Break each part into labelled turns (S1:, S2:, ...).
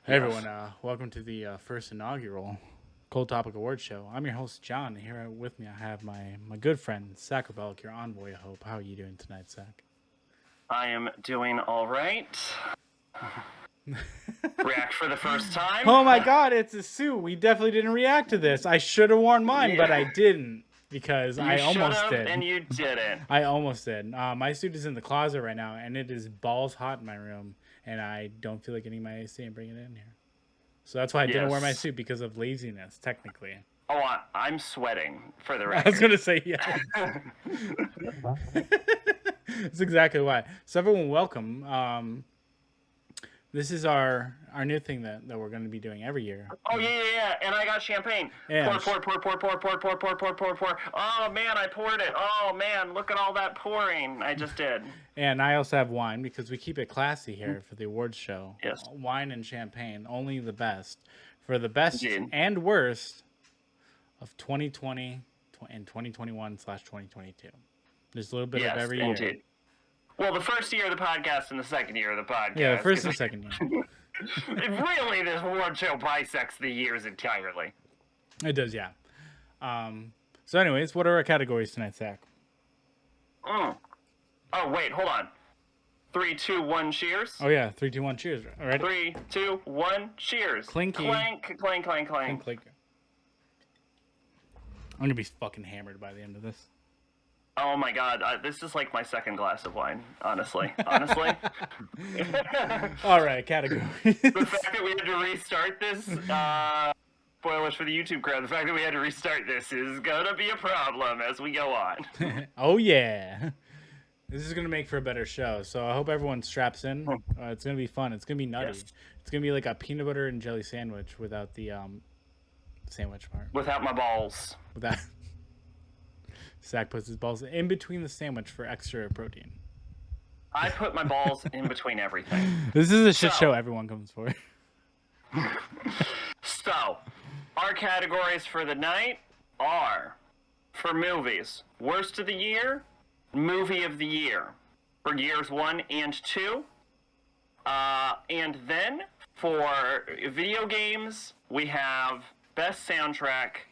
S1: Hey everyone, welcome to the first inaugural Cold Topic Award Show. I'm your host, John, and here with me I have my good friend, sacrabalic, your envoy, I hope. How are you doing tonight, Sac?
S2: I am doing all right. React for the first time.
S1: Oh my god, it's a suit. We definitely didn't react to this. I should have worn mine, but I didn't because I almost did.
S2: And you didn't.
S1: I almost did. My suit is in the closet right now, and it is balls hot in my room, and I don't feel like getting my AC and bringing it in here. So that's why I didn't wear my suit, because of laziness, technically.
S2: Oh, I'm sweating, for the record.
S1: I was going to say, yeah. That's exactly why. So everyone, welcome. This is our new thing that we're going to be doing every year.
S2: Oh, yeah. And I got champagne.
S1: And
S2: pour. Oh, man, I poured it. Oh, man, look at all that pouring. I just did.
S1: And I also have wine, because we keep it classy here for the awards show.
S2: Yes.
S1: Wine and champagne, only the best. For the best and worst of 2020 and 2021/2022. There's a little bit of every year.
S2: Well, the first year of the podcast and the second year of the podcast.
S1: Yeah, the first and second year.
S2: Really, this award show bisects the years entirely.
S1: It does, yeah. So anyways, what are our categories tonight, Zach?
S2: Oh, wait, hold on. 3, 2, 1, cheers.
S1: Oh, yeah, 3, 2, 1, cheers. All right.
S2: 3, 2, 1, cheers.
S1: Clinky.
S2: Clank, clank, clank, clank.
S1: Clink. I'm going to be fucking hammered by the end of this.
S2: Oh my god, this is like my second glass of wine, honestly.
S1: All right, categories.
S2: The fact that we had to restart this, spoilers for the YouTube crowd, the fact that we had to restart this is gonna be a problem as we go on.
S1: Oh yeah. This is going to make for a better show, so I hope everyone straps in. It's going to be fun. It's going to be nutty. Yes. It's going to be like a peanut butter and jelly sandwich without the sandwich part.
S2: Without my balls.
S1: Without... Zach puts his balls in between the sandwich for extra protein.
S2: I put my balls in between everything.
S1: This is a shit show everyone comes for.
S2: So, our categories for the night are, for movies, worst of the year, movie of the year, for years 1 and 2. And then, for video games, we have best soundtrack,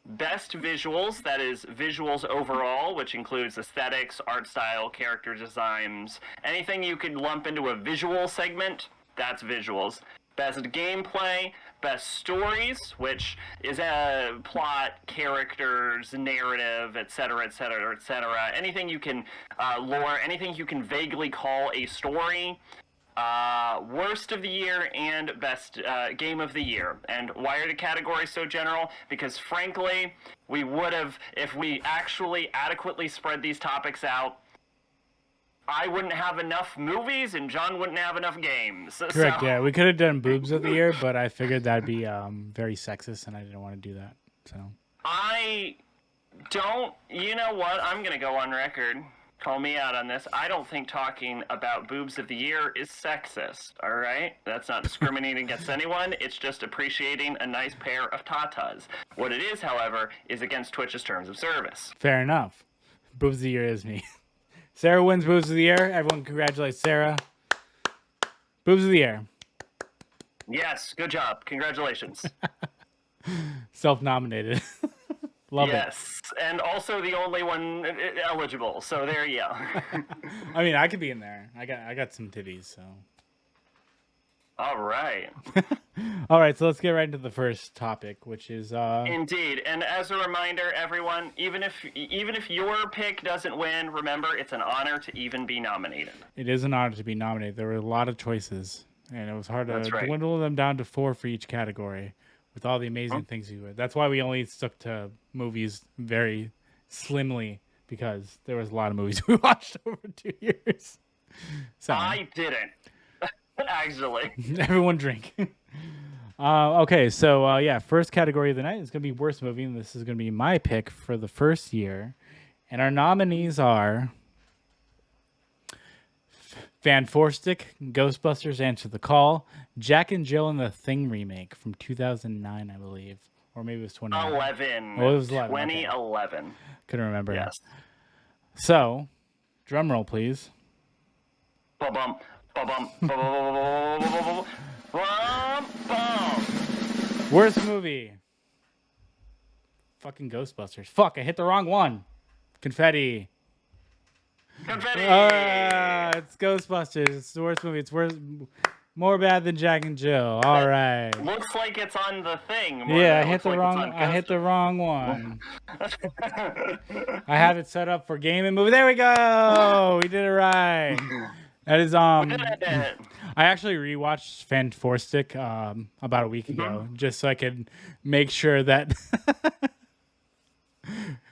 S2: best visuals, that is visuals overall, which includes aesthetics, art style, character designs, anything you could lump into a visual segment, that's visuals. Best gameplay, best stories, which is a plot, characters, narrative, etc., etc., etc. Anything you can lore, anything you can vaguely call a story. Worst of the year and best game of the year. And why are the categories so general? Because frankly, we would have, if we actually adequately spread these topics out, I wouldn't have enough movies and John wouldn't have enough games.
S1: Correct, yeah. We could have done boobs of the year, but I figured that'd be very sexist and I didn't want to do that. So
S2: I don't, you know what? I'm going to go on record. Call me out on this. I don't think talking about boobs of the year is sexist, all right? That's not discriminating against anyone. It's just appreciating a nice pair of tatas. What it is, however, is against Twitch's terms of service.
S1: Fair enough. Boobs of the year is me. Sarah wins boobs of the year. Everyone congratulate Sarah. Boobs of the year.
S2: Yes, good job. Congratulations.
S1: Self-nominated. Love it.
S2: Yes, and also the only one eligible. So there you go.
S1: I mean, I could be in there. I got some titties, so.
S2: All right.
S1: All right, so let's get right into the first topic, which is
S2: Indeed. And as a reminder, everyone, even if your pick doesn't win, remember it's an honor to even be nominated.
S1: It is an honor to be nominated. There were a lot of choices, and it was hard to dwindle them down to 4 for each category with all the amazing things you would. That's why we only stuck to movies very slimly, because there was a lot of movies we watched over 2 years. So
S2: I didn't. Actually.
S1: Everyone drink. Okay, so yeah, first category of the night is going to be worst movie, and this is going to be my pick for the first year. And our nominees are Van Forstic, Ghostbusters Answer the Call, Jack and Jill and the Thing remake from 2009, I believe. Or maybe it was
S2: 2011.
S1: Oh, it was 11.
S2: 2011.
S1: Okay. Couldn't remember.
S2: Yes.
S1: So, drum roll, please.
S2: Ba-bum. Ba-bum. Ba-bum.
S1: Worst movie. Fucking Ghostbusters. Fuck, I hit the wrong one. Confetti.
S2: Confetti!
S1: It's Ghostbusters. It's the worst movie. It's worse, more bad than Jack and Jill. All right.
S2: Looks like it's on the thing.
S1: Yeah, I hit the wrong one. I have it set up for game and movie. There we go. We did it right. That is I actually rewatched Fantastic about a week ago just so I could make sure that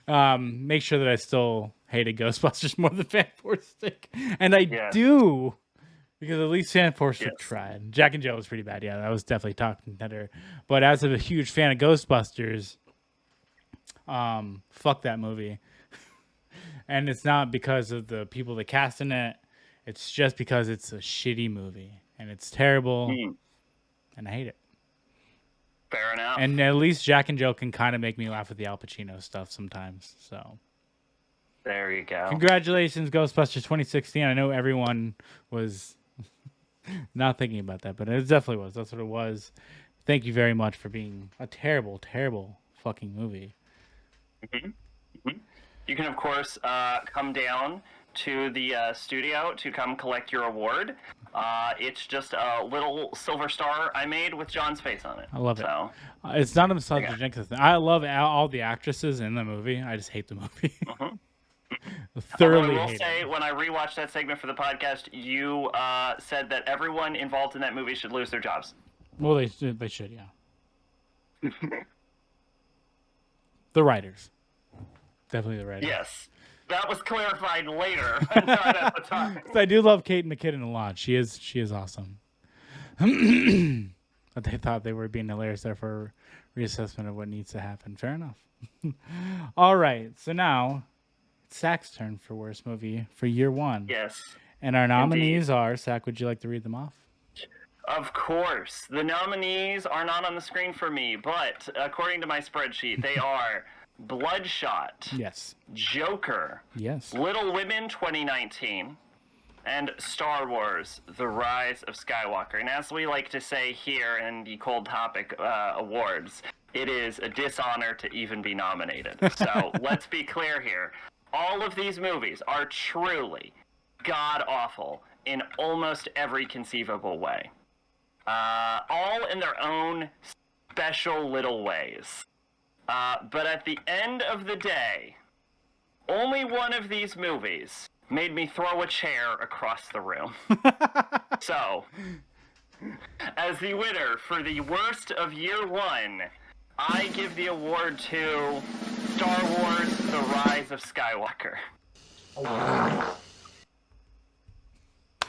S1: I still hated Ghostbusters more than Fantastic, and I do, because at least Fantastic tried. Jack and Jill was pretty bad. Yeah, that was definitely top contender. But as a huge fan of Ghostbusters, fuck that movie. And it's not because of the people that cast in it. It's just because it's a shitty movie and it's terrible, and I hate it.
S2: Fair enough.
S1: And at least Jack and Jill can kind of make me laugh with the Al Pacino stuff sometimes. So
S2: there you go.
S1: Congratulations, Ghostbusters 2016. I know everyone was not thinking about that, but it definitely was. That's what it was. Thank you very much for being a terrible, terrible fucking movie.
S2: You can, of course, come down to the studio to come collect your award. It's just a little silver star I made with John's face on it.
S1: I love it. It's not a misogynic thing. I love all the actresses in the movie. I just hate the movie. Thoroughly
S2: I will say, when I rewatched that segment for the podcast, you said that everyone involved in that movie should lose their jobs.
S1: Well, they should, yeah. The writers. Definitely the writers.
S2: Yes. That was clarified later, not at the time.
S1: I do love Kate McKinnon a lot. She is awesome. But they thought they were being hilarious there for reassessment of what needs to happen. Fair enough. All right. So now it's Zach's turn for worst movie for year one.
S2: Yes.
S1: And our nominees are, Zach, would you like to read them off?
S2: Of course. The nominees are not on the screen for me, but according to my spreadsheet, they are Bloodshot.
S1: Yes.
S2: Joker.
S1: Yes.
S2: Little Women 2019. And Star Wars, The Rise of Skywalker. And as we like to say here in the Cold Topic Awards, it is a dishonor to even be nominated. So let's be clear here. All of these movies are truly god-awful in almost every conceivable way. All in their own special little ways. But at the end of the day, only one of these movies made me throw a chair across the room. So, as the winner for the worst of year one, I give the award to Star Wars: The Rise of Skywalker.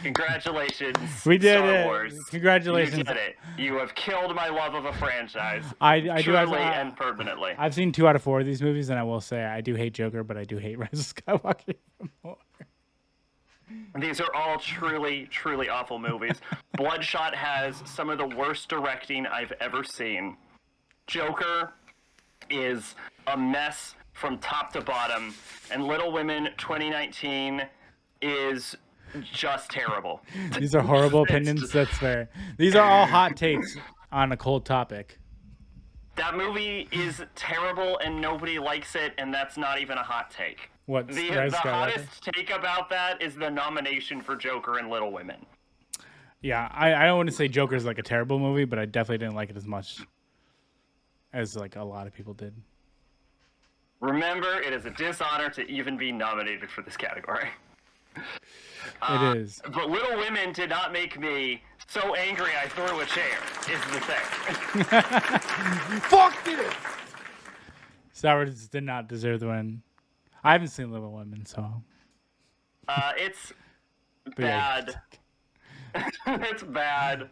S2: Congratulations,
S1: we did
S2: Star
S1: it.
S2: Wars.
S1: Congratulations.
S2: You did it. You have killed my love of a franchise.
S1: I
S2: truly and permanently.
S1: I've seen 2 out of 4 of these movies, and I will say I do hate Joker, but I do hate Rise of Skywalker even more.
S2: These are all truly, truly awful movies. Bloodshot has some of the worst directing I've ever seen. Joker is a mess from top to bottom, and Little Women 2019 is just terrible.
S1: These are horrible opinions. That's fair. These are all hot takes on a cold topic.
S2: That movie is terrible and nobody likes it, and that's not even a hot take.
S1: What?
S2: The hottest take about that is the nomination for Joker and Little Women.
S1: Yeah, I don't want to say Joker's like a terrible movie, but I definitely didn't like it as much as like a lot of people did.
S2: Remember, it is a dishonor to even be nominated for this category.
S1: It is.
S2: But Little Women did not make me so angry I threw a chair, is the thing.
S1: Fuck it! Star Wars did not deserve the win. I haven't seen Little Women, so...
S2: It's bad. It's bad.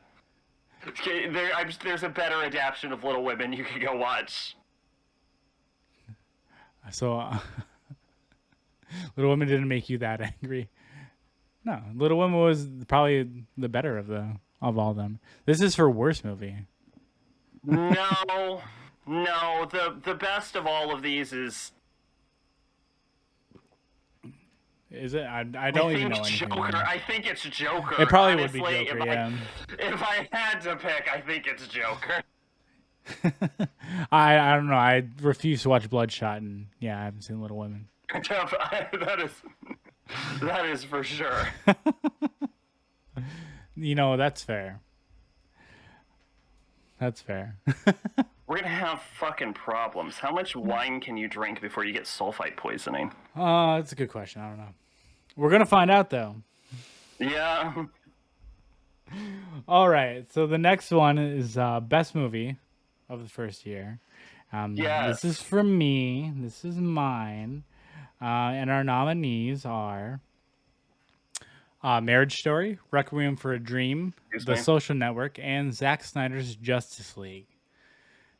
S2: There's a better adaptation of Little Women you could go watch.
S1: So, Little Women didn't make you that angry. No, Little Women was probably the better of all of them. This is for worst movie.
S2: No. The best of all of these is.
S1: Is it? I don't even know anything.
S2: Joker. I think it's Joker.
S1: It probably
S2: honestly,
S1: would be Joker. Yeah.
S2: If I had to pick, I think it's Joker.
S1: I don't know. I refuse to watch Bloodshot, and yeah, I haven't seen Little Women.
S2: That is for sure.
S1: That's fair. That's fair.
S2: We're gonna have fucking problems. How much wine can you drink before you get sulfite poisoning?
S1: That's a good question. I don't know. We're gonna find out though.
S2: Yeah.
S1: All right. So the next one is best movie of the first year.
S2: Yes.
S1: This is from me. This is mine. And our nominees are Marriage Story, Requiem for a Dream, The Social Network, and Zack Snyder's Justice League.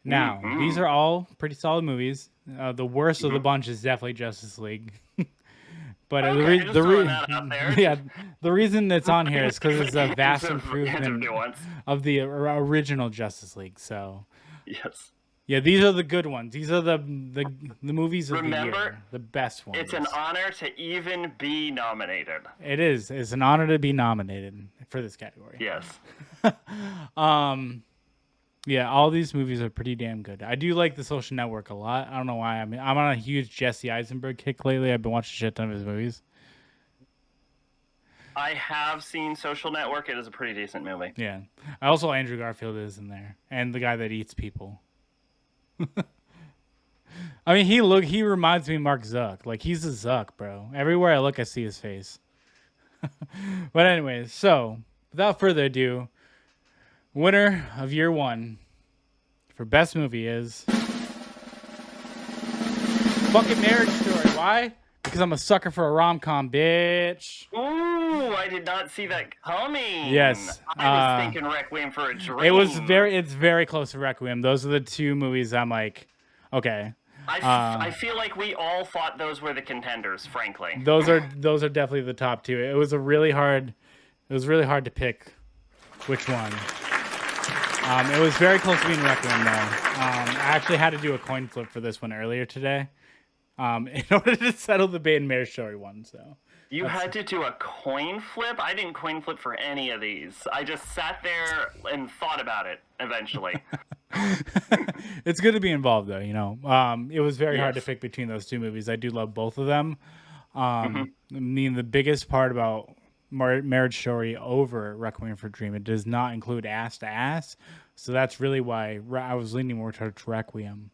S1: Now, these are all pretty solid movies. The worst of the bunch is definitely Justice League. But the reason it's on here is because it's a vast improvement of the original Justice League. So,
S2: yes.
S1: Yeah, these are the good ones. These are the movies of the year, the best ones.
S2: It's an honor to even be nominated.
S1: It is. It's an honor to be nominated for this category.
S2: Yes.
S1: Yeah, all these movies are pretty damn good. I do like The Social Network a lot. I don't know why. I'm on a huge Jesse Eisenberg kick lately. I've been watching a shit ton of his movies.
S2: I have seen Social Network. It is a pretty decent movie.
S1: Yeah. I also Andrew Garfield is in there, and the guy that eats people. I mean, he reminds me of Mark Zuck. Like, he's a Zuck, bro. Everywhere I look, I see his face. But anyways, so without further ado, winner of year one for best movie is fucking Marriage Story. Why? Because I'm a sucker for a rom-com, bitch.
S2: Ooh, I did not see that coming.
S1: Yes.
S2: I was thinking Requiem for a Dream.
S1: It's very close to Requiem. Those are the two movies I'm like, okay.
S2: I feel like we all thought those were the contenders, frankly.
S1: Those are definitely the top two. It was really hard to pick which one. It was very close to being Requiem though. I actually had to do a coin flip for this one earlier today. In order to settle the Bait and Marriage Story one, so.
S2: You had to do a coin flip? I didn't coin flip for any of these. I just sat there and thought about it eventually.
S1: It's good to be involved, though, It was very hard to pick between those two movies. I do love both of them. I mean, the biggest part about Marriage Story over Requiem for a Dream, it does not include ass to ass. So that's really why I was leaning more towards Requiem.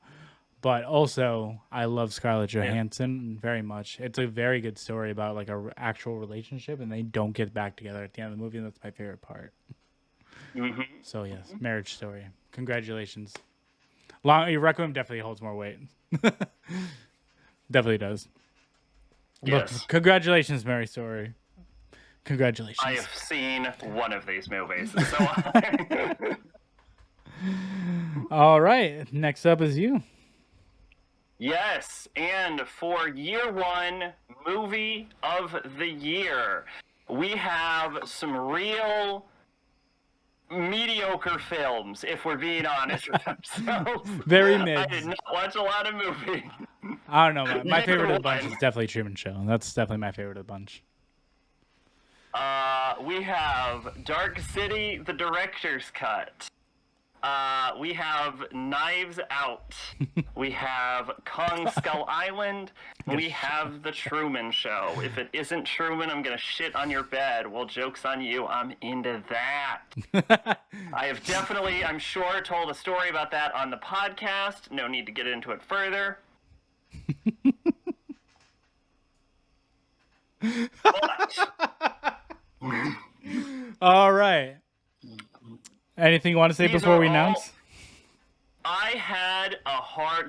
S1: But also, I love Scarlett Johansson very much. It's a very good story about like a actual relationship, and they don't get back together at the end of the movie, and that's my favorite part. So yes, Marriage Story. Congratulations. Requiem definitely holds more weight. Definitely does.
S2: Yes.
S1: Look, congratulations, Marriage Story. Congratulations.
S2: I have seen one of these movies. So
S1: All right. Next up is you.
S2: Yes, and for year one movie of the year, we have some real mediocre films, if we're being honest with ourselves.
S1: Very mid.
S2: I did not watch a lot of movies.
S1: I don't know. My favorite of the bunch is definitely Truman Show. That's definitely my favorite of the bunch.
S2: We have Dark City, the director's cut. We have Knives Out. We have Kong Skull Island. We have The Truman Show. If it isn't Truman, I'm going to shit on your bed. Well, joke's on you. I'm into that. I have definitely, I'm sure, told a story about that on the podcast. No need to get into it further. But...
S1: All right. Anything you want to say before we announce?
S2: I had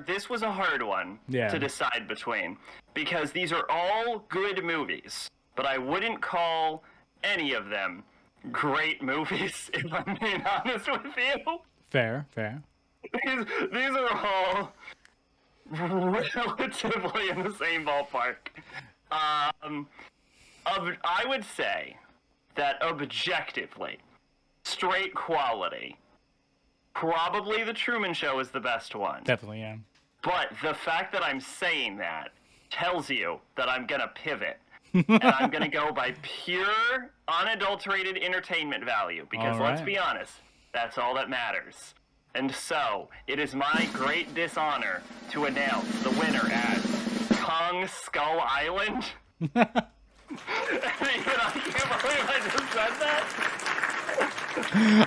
S2: this was a hard one to decide between, because these are all good movies, but I wouldn't call any of them great movies, if I'm being honest with you.
S1: Fair.
S2: These are all relatively in the same ballpark. I would say that objectively, straight quality, probably The Truman Show is the best one.
S1: Definitely, yeah.
S2: But the fact that I'm saying that tells you that I'm going to pivot. And I'm going to go by pure, unadulterated entertainment value. Because let's be honest, that's all that matters. And so, it is my great dishonor to announce the winner as Kong Skull Island. I can't believe I just said that.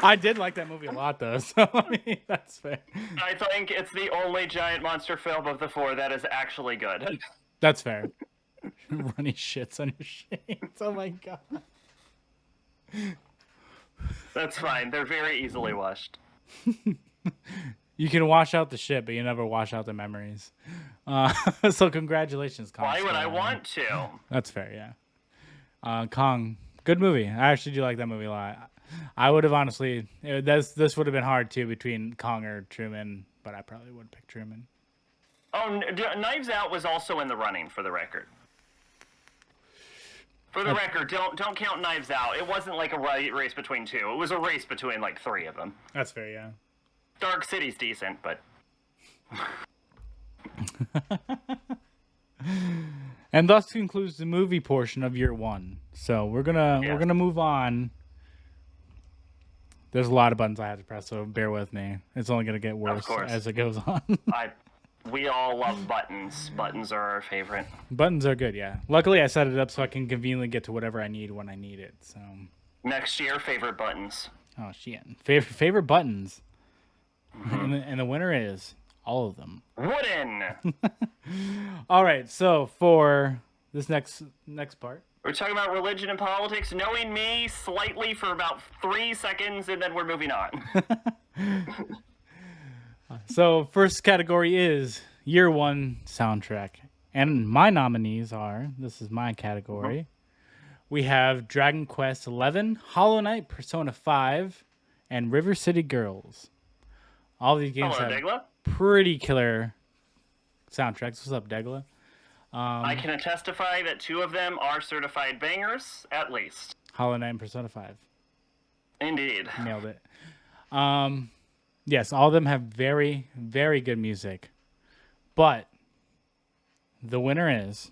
S1: I did like that movie a lot, though, so I mean, that's fair.
S2: I think it's the only giant monster film of the 4 that is actually good.
S1: That's fair. Runny shits on your shades. Oh my god.
S2: That's fine. They're very easily washed.
S1: You can wash out the shit, but you never wash out the memories. So congratulations, Kong.
S2: Why would I want to?
S1: That's fair, yeah. Kong, good movie. I actually do like that movie a lot. I would have honestly, this would have been hard too between Kong or Truman, but I probably would have picked Truman.
S2: Oh, Knives Out was also in the running, for the record. For the record, don't count Knives Out. It wasn't like a race between 2. It was a race between like 3 of them.
S1: That's fair, yeah.
S2: Dark City's decent, but...
S1: And thus concludes the movie portion of year 1. So we're gonna move on. There's a lot of buttons I have to press, so bear with me. It's only gonna get worse as it goes on.
S2: We all love buttons. Buttons are our favorite.
S1: Buttons are good, yeah. Luckily, I set it up so I can conveniently get to whatever I need when I need it. So
S2: next year, favorite buttons.
S1: Oh shit! Favorite buttons. Mm-hmm. And the winner is all of them.
S2: Wooden.
S1: All right, so for this next part,
S2: we're talking about religion and politics, knowing me slightly for about 3 seconds, and then we're moving on.
S1: So first category is year 1 soundtrack, and my nominees are. This is my category. Mm-hmm. We have Dragon Quest XI, Hollow Knight, Persona 5, and River City Girls. All these games have pretty killer soundtracks. What's up, Degla?
S2: I can testify that 2 of them are certified bangers, at least.
S1: Hollow Knight and Persona 5.
S2: Indeed.
S1: Nailed it. Yes, all of them have very, very good music. But the winner is...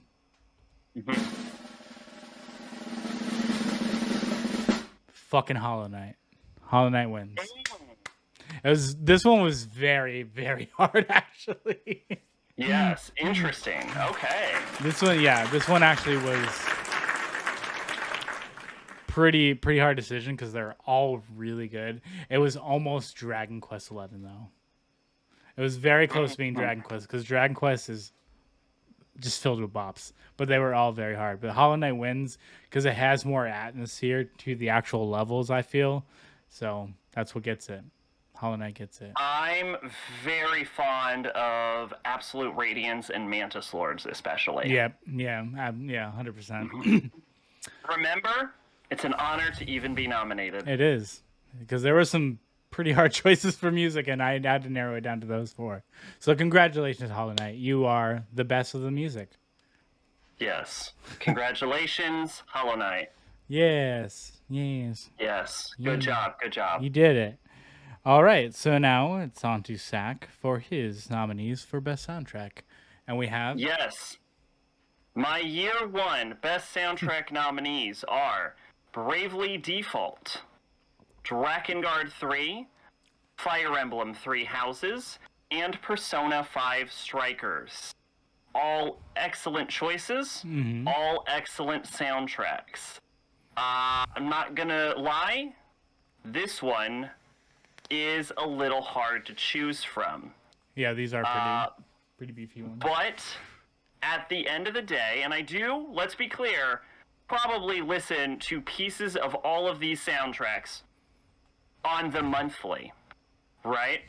S1: fucking Hollow Knight. Hollow Knight wins. This one was very, very hard, actually.
S2: Yes, interesting. Okay.
S1: This one actually was pretty hard decision because they're all really good. It was almost Dragon Quest XI though. It was very close to being Dragon Quest because Dragon Quest is just filled with bops, but they were all very hard. But Hollow Knight wins because it has more atmosphere to the actual levels, I feel. So that's what gets it. Hollow Knight gets it.
S2: I'm very fond of Absolute Radiance and Mantis Lords, especially.
S1: Yeah, 100%.
S2: Remember, it's an honor to even be nominated.
S1: It is, because there were some pretty hard choices for music, and I had to narrow it down to those 4. So congratulations, Hollow Knight. You are the best of the music.
S2: Yes. Congratulations, Hollow Knight.
S1: Yes.
S2: Good job.
S1: You did it. All right, so now it's on to Sack for his nominees for Best Soundtrack. And we have...
S2: Yes. My year 1 Best Soundtrack nominees are Bravely Default, Drakengard 3, Fire Emblem 3 Houses, and Persona 5 Strikers. All excellent choices, all excellent soundtracks. I'm not gonna lie, this one is a little hard to choose from.
S1: Yeah, these are pretty beefy ones.
S2: But at the end of the day, and I do, let's be clear, probably listen to pieces of all of these soundtracks on the monthly, right?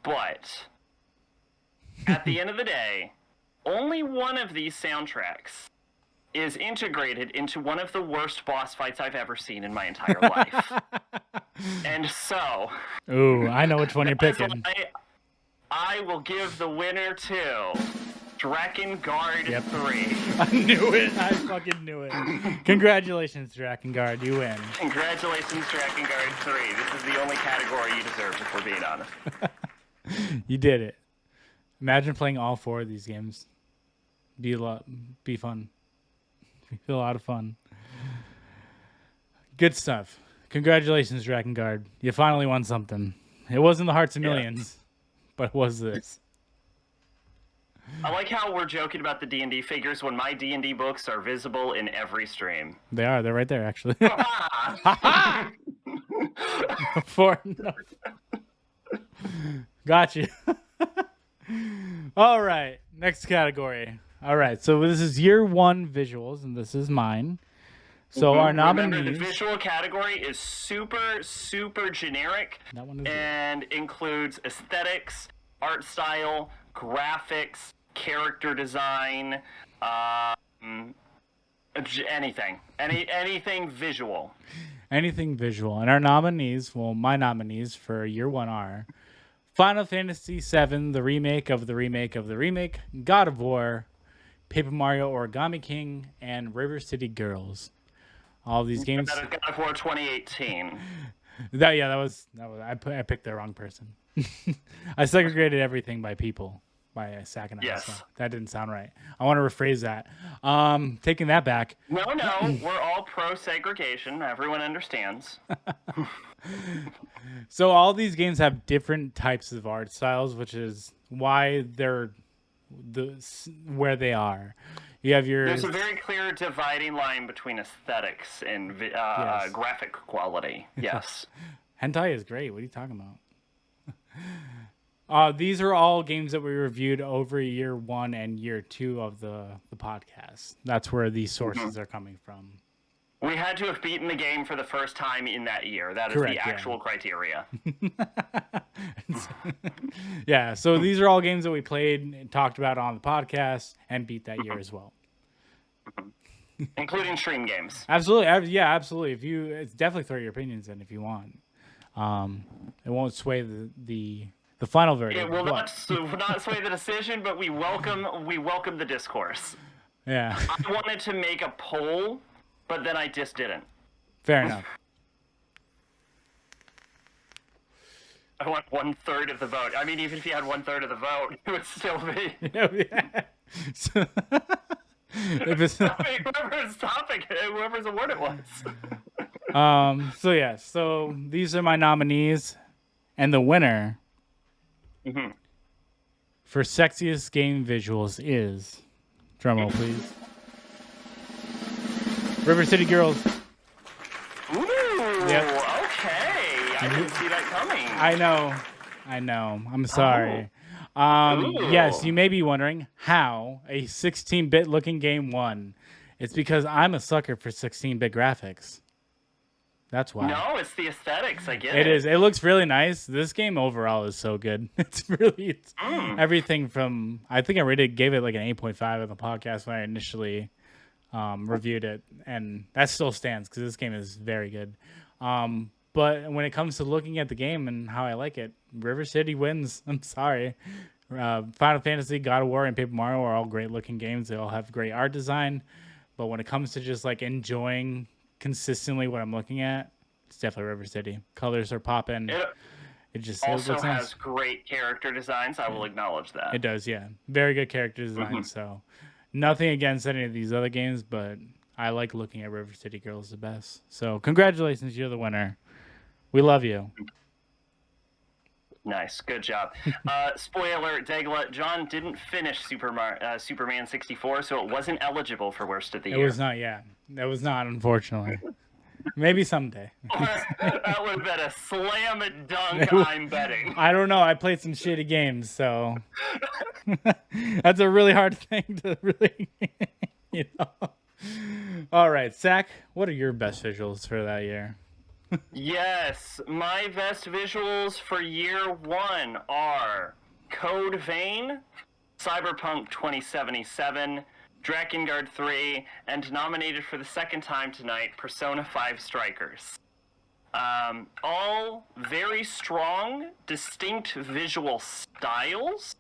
S2: But at the end of the day, only one of these soundtracks is integrated into one of the worst boss fights I've ever seen in my entire life. And so...
S1: Ooh, I know which one you're picking.
S2: I will give the winner to Drakengard 3.
S1: I knew it. I fucking knew it. Congratulations, Drakengard. You win.
S2: Congratulations, Drakengard 3. This is the only category you deserve, if we're being honest.
S1: You did it. Imagine playing all 4 of these games. Be fun. Be a lot of fun. Good stuff. Congratulations, Drakengard. You finally won something. It wasn't the Hearts of Millions, but it was this.
S2: I like how we're joking about the D&D figures when my D&D books are visible in every stream.
S1: They are. They're right there, actually. Got you. All right. Next category. All right. So this is year one visuals, and this is mine. So our nominees.
S2: Remember, the visual category is super, super generic and includes aesthetics, art style, graphics, character design, anything visual.
S1: Anything visual. And our nominees, well, my nominees for year one are Final Fantasy VII, the remake of the remake of the remake, God of War, Paper Mario Origami King, and River City Girls. All of these games.
S2: That is God of War 2018.
S1: That was I picked the wrong person. I segregated everything by people. By Sack and I.
S2: Yes.
S1: So that didn't sound right. I want to rephrase that. Taking that back.
S2: No, we're all pro segregation. Everyone understands.
S1: So all these games have different types of art styles, which is why they're where they are. You have
S2: There's a very clear dividing line between aesthetics and
S1: yes.
S2: graphic quality. Yes.
S1: Hentai is great. What are you talking about? These are all games that we reviewed over year one and year two of the podcast. That's where these sources are coming from.
S2: We had to have beaten the game for the first time in that year. That is the actual criteria.
S1: Yeah, so these are all games that we played and talked about on the podcast and beat that year as well.
S2: Including stream games.
S1: Absolutely. Yeah, absolutely. It's definitely throw your opinions in if you want. It won't sway the final verdict.
S2: It will not sway the decision, but we welcome the discourse.
S1: Yeah.
S2: I wanted to make a poll, but then I just didn't.
S1: Fair enough.
S2: I want 1/3 of the vote. I mean, even if you had 1/3 of the vote, it would still be.
S1: Yeah. So, if it's
S2: whoever's topic, whoever's award it was.
S1: So these are my nominees, and the winner for sexiest game visuals is, drumroll please, River City Girls.
S2: Ooh,
S1: yep.
S2: Okay. I didn't see that coming.
S1: I know. I'm sorry. Yes, you may be wondering how a 16-bit looking game won. It's because I'm a sucker for 16-bit graphics. That's why.
S2: No, it's the aesthetics. I get it.
S1: It is. It looks really nice. This game overall is so good. It's everything from. I think I gave it like an 8.5 on the podcast when I initially reviewed it, and that still stands because this game is very good. But when it comes to looking at the game and how I like it, River City wins. I'm sorry. Final Fantasy, God of War, and Paper Mario are all great looking games. They all have great art design. But when it comes to just like enjoying consistently what I'm looking at, it's definitely River City. Colors are popping. It
S2: also
S1: looks
S2: has
S1: nice.
S2: Great character designs. I will acknowledge that.
S1: It does, yeah. Very good character design. So nothing against any of these other games, but I like looking at River City Girls the best. So congratulations, you're the winner. We love you.
S2: Nice. Good job. Spoiler, Degla, John didn't finish Superman 64, so it wasn't eligible for Worst of the Year.
S1: It was not, yeah. It was not, unfortunately. Maybe someday.
S2: That would have been a slam and dunk, I'm betting.
S1: I don't know. I played some shitty games, so that's a really hard thing to really, All right, Zach, what are your best visuals for that year?
S2: Yes, my best visuals for year one are Code Vein, Cyberpunk 2077, Drakengard 3, and nominated for the second time tonight, Persona 5 Strikers. All very strong, distinct visual styles.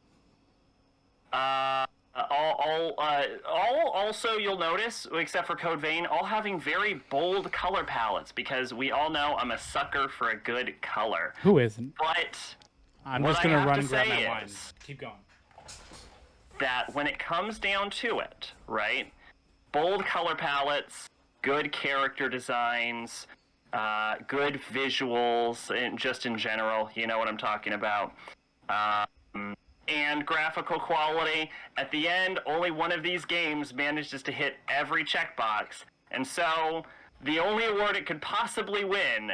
S2: All also, you'll notice, except for Code Vein, all having very bold color palettes, because we all know I'm a sucker for a good color.
S1: Who isn't?
S2: But
S1: I'm just going to run and grab my wine. Keep going.
S2: That when it comes down to it, right? Bold color palettes, good character designs, good visuals, and just in general, you know what I'm talking about. And graphical quality. At the end, only one of these games manages to hit every checkbox. And so, the only award it could possibly win,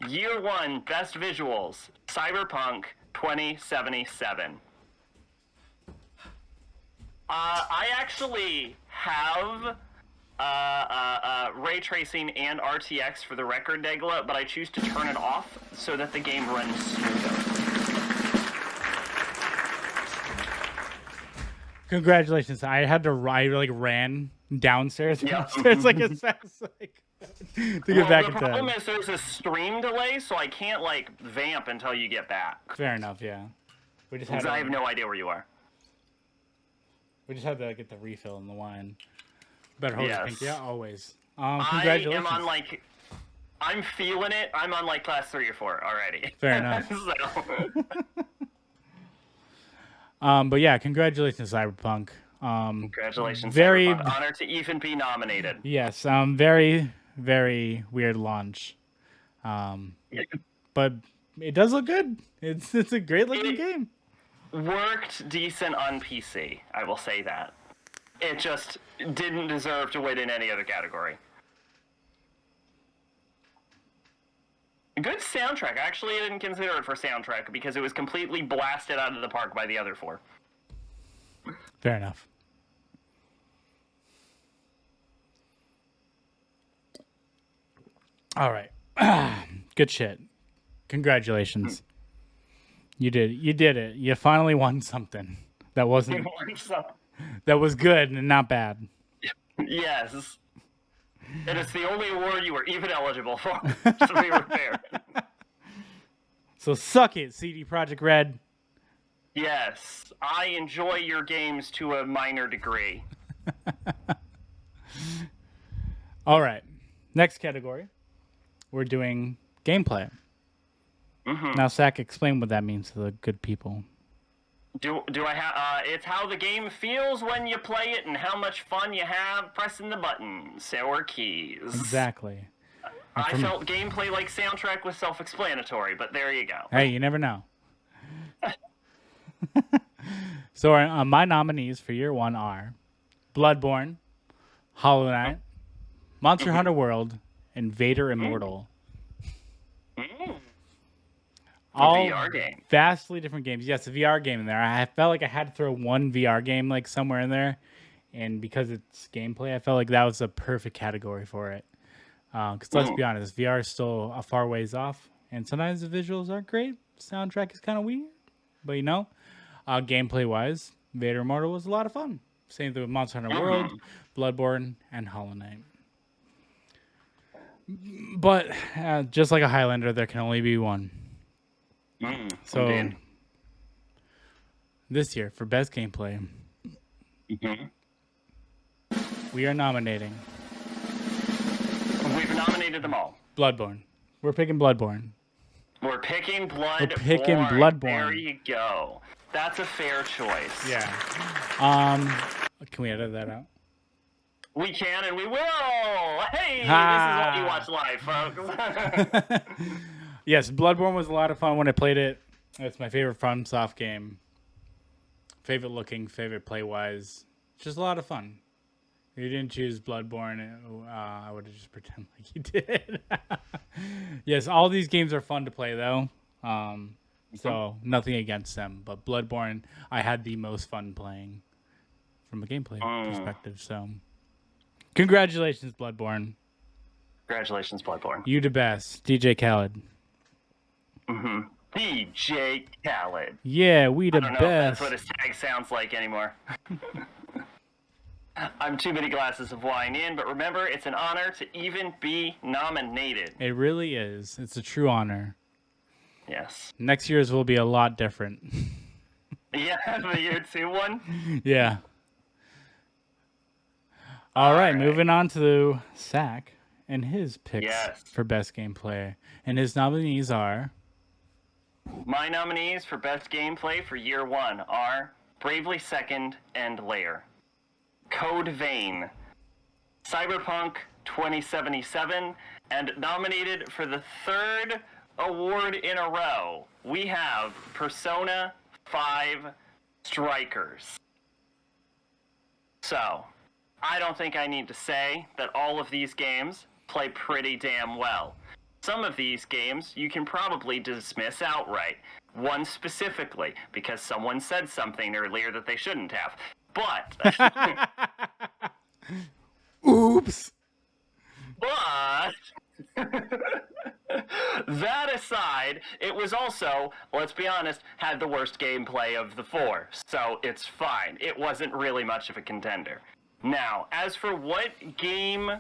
S2: Year 1 Best Visuals, Cyberpunk 2077. I actually have ray tracing and RTX for the record, Degla, but I choose to turn it off so that the game runs smoother.
S1: Congratulations! I ran downstairs, upstairs like as fast as I could to get back in time.
S2: The problem is there's a stream delay, so I can't vamp until you get back.
S1: Fair enough, yeah.
S2: Because I have no idea where you are.
S1: We just had to get the refill in the wine. Better hold it, yeah, always.
S2: I
S1: Congratulations.
S2: am on I'm feeling it. I'm on class 3 or 4 already.
S1: Fair enough. But yeah, congratulations, Cyberpunk.
S2: Congratulations,
S1: very
S2: Cyberpunk. Honor to even be nominated.
S1: Yes, very, very weird launch. But it does look good. It's a great looking game.
S2: Worked decent on PC, I will say that. It just didn't deserve to win in any other category. Good soundtrack. Actually, I didn't consider it for soundtrack because it was completely blasted out of the park by the other 4.
S1: Fair enough. All right. Good shit. Congratulations. You did it. You finally won something that wasn't that was good and not bad.
S2: Yes. And it's the only award you were even eligible for, to be fair.
S1: So suck it, CD Projekt Red.
S2: Yes, I enjoy your games to a minor degree.
S1: All right. Next category. We're doing gameplay.
S2: Mm-hmm.
S1: Now, Zach, explain what that means to the good people.
S2: Do I have? It's how the game feels when you play it and how much fun you have pressing the buttons or keys.
S1: Exactly.
S2: I felt gameplay like soundtrack was self-explanatory, but there you go.
S1: Hey, you never know. So my nominees for year 1 are Bloodborne, Hollow Knight, Monster Hunter World, and Vader Immortal. All
S2: VR game.
S1: Vastly different games. Yes, a VR game in there. I felt like I had to throw one VR game somewhere in there, and because it's gameplay, I felt like that was a perfect category for it. Because let's be honest, VR is still a far ways off, and sometimes the visuals aren't great. Soundtrack is kind of weird, but gameplay-wise, Vader Immortal was a lot of fun. Same thing with Monster Hunter World, Bloodborne, and Hollow Knight. But just like a Highlander, there can only be one. So
S2: indeed.
S1: This year for best gameplay, we are nominating.
S2: We've nominated them all.
S1: Bloodborne. We're picking Bloodborne.
S2: We're picking Bloodborne.
S1: We're picking Bloodborne.
S2: There you go. That's a fair choice.
S1: Yeah. Can we edit that out?
S2: We can and we will. Hey, this is what you watch live, folks.
S1: Yes, Bloodborne was a lot of fun when I played it. It's my favorite FromSoft game. Favorite looking, favorite play-wise. Just a lot of fun. If you didn't choose Bloodborne, I would have just pretended like you did. Yes, all these games are fun to play, though. So nothing against them. But Bloodborne, I had the most fun playing from a gameplay perspective. So congratulations, Bloodborne.
S2: Congratulations, Bloodborne.
S1: You the best. DJ Khaled.
S2: DJ Khaled.
S1: Yeah, we the
S2: I don't know
S1: best.
S2: If that's what his tag sounds like anymore. I'm too many glasses of wine in, but remember, it's an honor to even be nominated.
S1: It really is. It's a true honor.
S2: Yes.
S1: Next year's will be a lot different.
S2: Yeah, the year 2 one?
S1: Yeah. All right, moving on to Zach and his picks for best gameplay. And his nominees are...
S2: My nominees for best gameplay for year 1 are Bravely Second and Lair, Code Vein, Cyberpunk 2077, And nominated for the third award in a row, we have Persona 5 Strikers. So, I don't think I need to say that all of these games play pretty damn well. Some of these games you can probably dismiss outright. One specifically, because someone said something earlier that they shouldn't have. But...
S1: Oops!
S2: But... that aside, it was also, let's be honest, had the worst gameplay of the four. So it's fine. It wasn't really much of a contender. Now, as for what game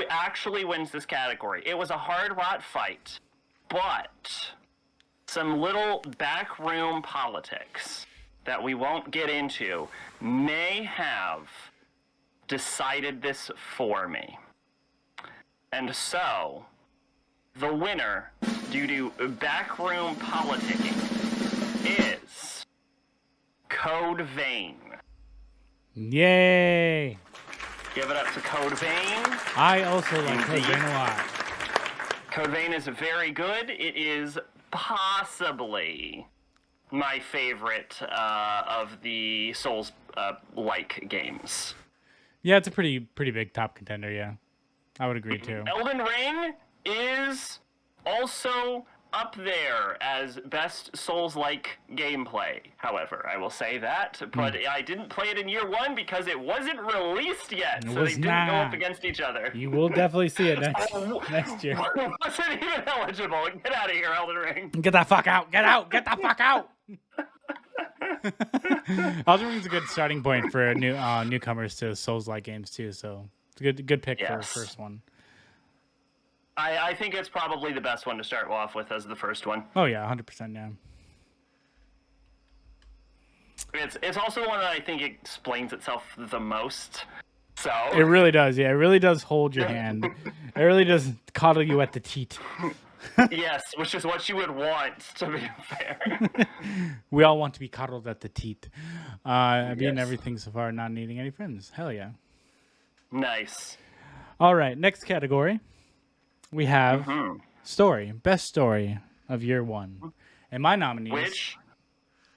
S2: actually wins this category, it was a hard-fought fight, but some little backroom politics that we won't get into may have decided this for me. And so, the winner, due to backroom politicking, is Code Vein.
S1: Yay!
S2: Give it up to Code Vein.
S1: I also like Code Vein a lot.
S2: Code Vein is very good. It is possibly my favorite of the Souls-like games.
S1: Yeah, it's a pretty big top contender, yeah. I would agree, too.
S2: Elden Ring is also up there as best Souls-like gameplay, however. I will say that, but I didn't play it in year one because it wasn't released yet, so they didn't go up against each other.
S1: You will definitely see it next year.
S2: It wasn't even eligible. Get out of here, Elden Ring.
S1: Get the fuck out. Get out. Get the fuck out. Elden Ring's a good starting point for newcomers to Souls-like games, too, so it's a good pick for the first one.
S2: I think it's probably the best one to start off with as the first one.
S1: Oh, yeah, 100%, yeah.
S2: It's also the one that I think explains itself the most. So
S1: it really does, yeah. It really does hold your hand. It really does coddle you at the teat.
S2: Yes, which is what you would want, to be fair.
S1: We all want to be coddled at the teat. Being everything so far, not needing any friends. Hell yeah.
S2: Nice.
S1: All right, next category. We have story, best story of year one. And my nominees...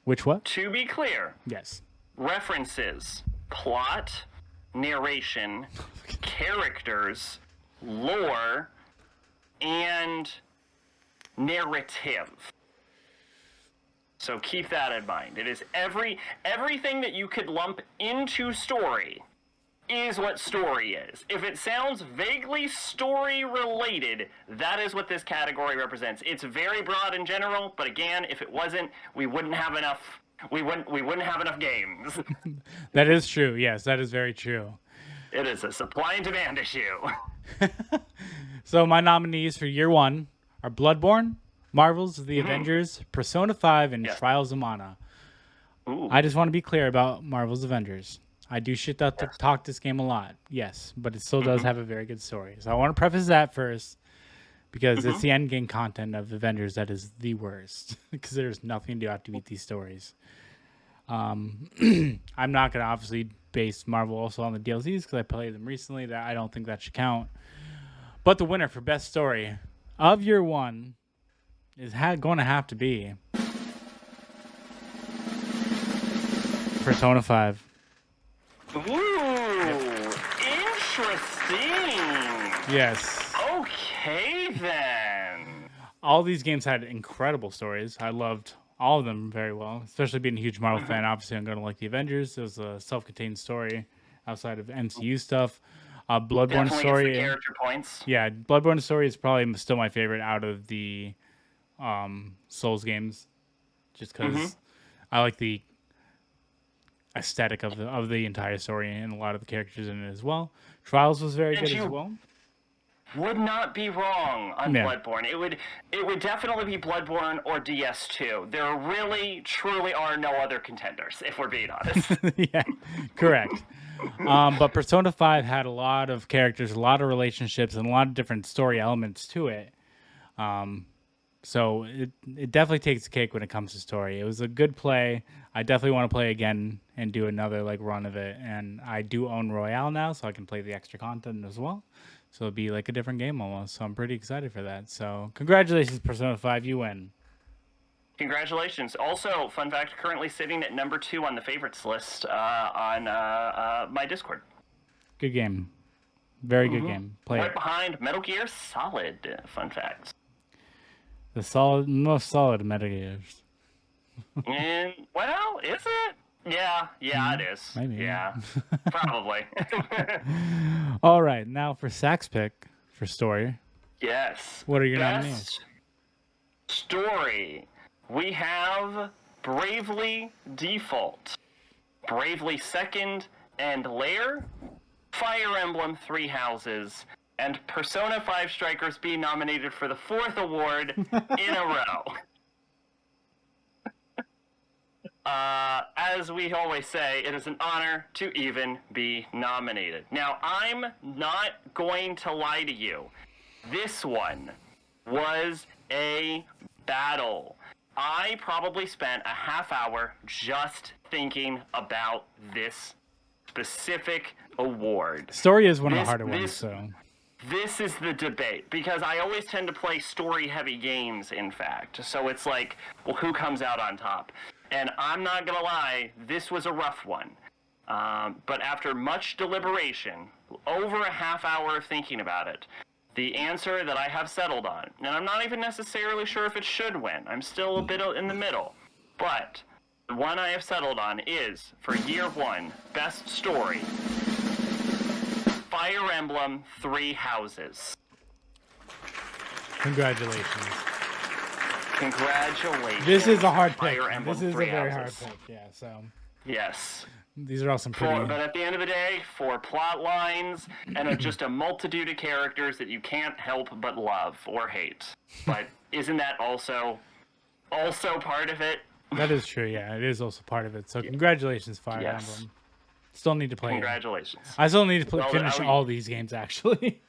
S1: Which what?
S2: To be clear.
S1: Yes.
S2: References, plot, narration, characters, lore, and narrative. So keep that in mind. It is everything that you could lump into story is what story is. If it sounds vaguely story related, that is what this category represents. It's very broad in general, but again, if it wasn't, we wouldn't have enough games.
S1: That is true. Yes, that is very true.
S2: It is a supply and demand issue.
S1: So my nominees for year one are Bloodborne, Marvel's The Avengers, Persona 5, and Trials of Mana.
S2: Ooh.
S1: I just want to be clear about Marvel's Avengers. I do shit that talk this game a lot, yes, but it still does have a very good story. So I want to preface that first, because it's the end game content of Avengers that is the worst, because there's nothing to do after beat these stories. I'm not going to obviously base Marvel also on the DLCs, because I played them recently. That I don't think that should count. But the winner for best story of year one is going to have to be Persona 5.
S2: Ooh, interesting.
S1: Yes.
S2: Okay, then.
S1: All these games had incredible stories. I loved all of them very well, especially being a huge Marvel fan. Obviously, I'm going to like the Avengers. It was a self-contained story outside of MCU stuff. Bloodborne
S2: Definitely
S1: story.
S2: Gets the character points.
S1: Yeah, Bloodborne story is probably still my favorite out of the Souls games, just because I like the aesthetic of the entire story and a lot of the characters in it as well. Trials was very good as well.
S2: Would not be wrong on Bloodborne. It would definitely be Bloodborne or DS2. There really, truly are no other contenders, if we're being honest.
S1: Yeah, correct. But Persona 5 had a lot of characters, a lot of relationships, and a lot of different story elements to it. So it definitely takes the cake when it comes to story. It was a good play. I definitely want to play again and do another run of it. And I do own Royale now, so I can play the extra content as well. So it'll be like a different game almost. So I'm pretty excited for that. So congratulations, Persona 5, you win.
S2: Congratulations. Also, fun fact, currently sitting at number 2 on the favorites list on my Discord.
S1: Good game. Very good game. Play
S2: right
S1: it.
S2: Behind Metal Gear Solid. Fun facts.
S1: The most solid Metal Gears.
S2: And, well, is it? Yeah, it is.
S1: Maybe.
S2: Yeah, probably.
S1: All right, now for Sack's pick for story.
S2: Yes.
S1: What are your
S2: Best
S1: nominees?
S2: Story. We have Bravely Default, Bravely Second and Lair, Fire Emblem Three Houses, and Persona 5 Strikers be nominated for the 4th award in a row. As we always say, it is an honor to even be nominated. Now, I'm not going to lie to you. This one was a battle. I probably spent a half hour just thinking about this specific award.
S1: Story is one of the harder ones, so...
S2: This is the debate, because I always tend to play story-heavy games, in fact. So it's like, well, who comes out on top? And I'm not going to lie, this was a rough one. But after much deliberation, over a half hour of thinking about it, the answer that I have settled on, and I'm not even necessarily sure if it should win. I'm still a bit in the middle. But the one I have settled on is, for year 1, best story, Fire Emblem Three Houses.
S1: Congratulations.
S2: Congratulations.
S1: This is a hard pick.
S2: Fire Emblem
S1: This is a
S2: Three
S1: very
S2: Houses.
S1: hard pick, yeah, so...
S2: Yes.
S1: These are all some pretty...
S2: But at the end of the day, 4 plot lines and just a multitude of characters that you can't help but love or hate. But isn't that also part of it?
S1: That is true, yeah. It is also part of it. So congratulations, Fire Emblem. Still need to play
S2: Congratulations.
S1: it. I still need to finish all these games, actually.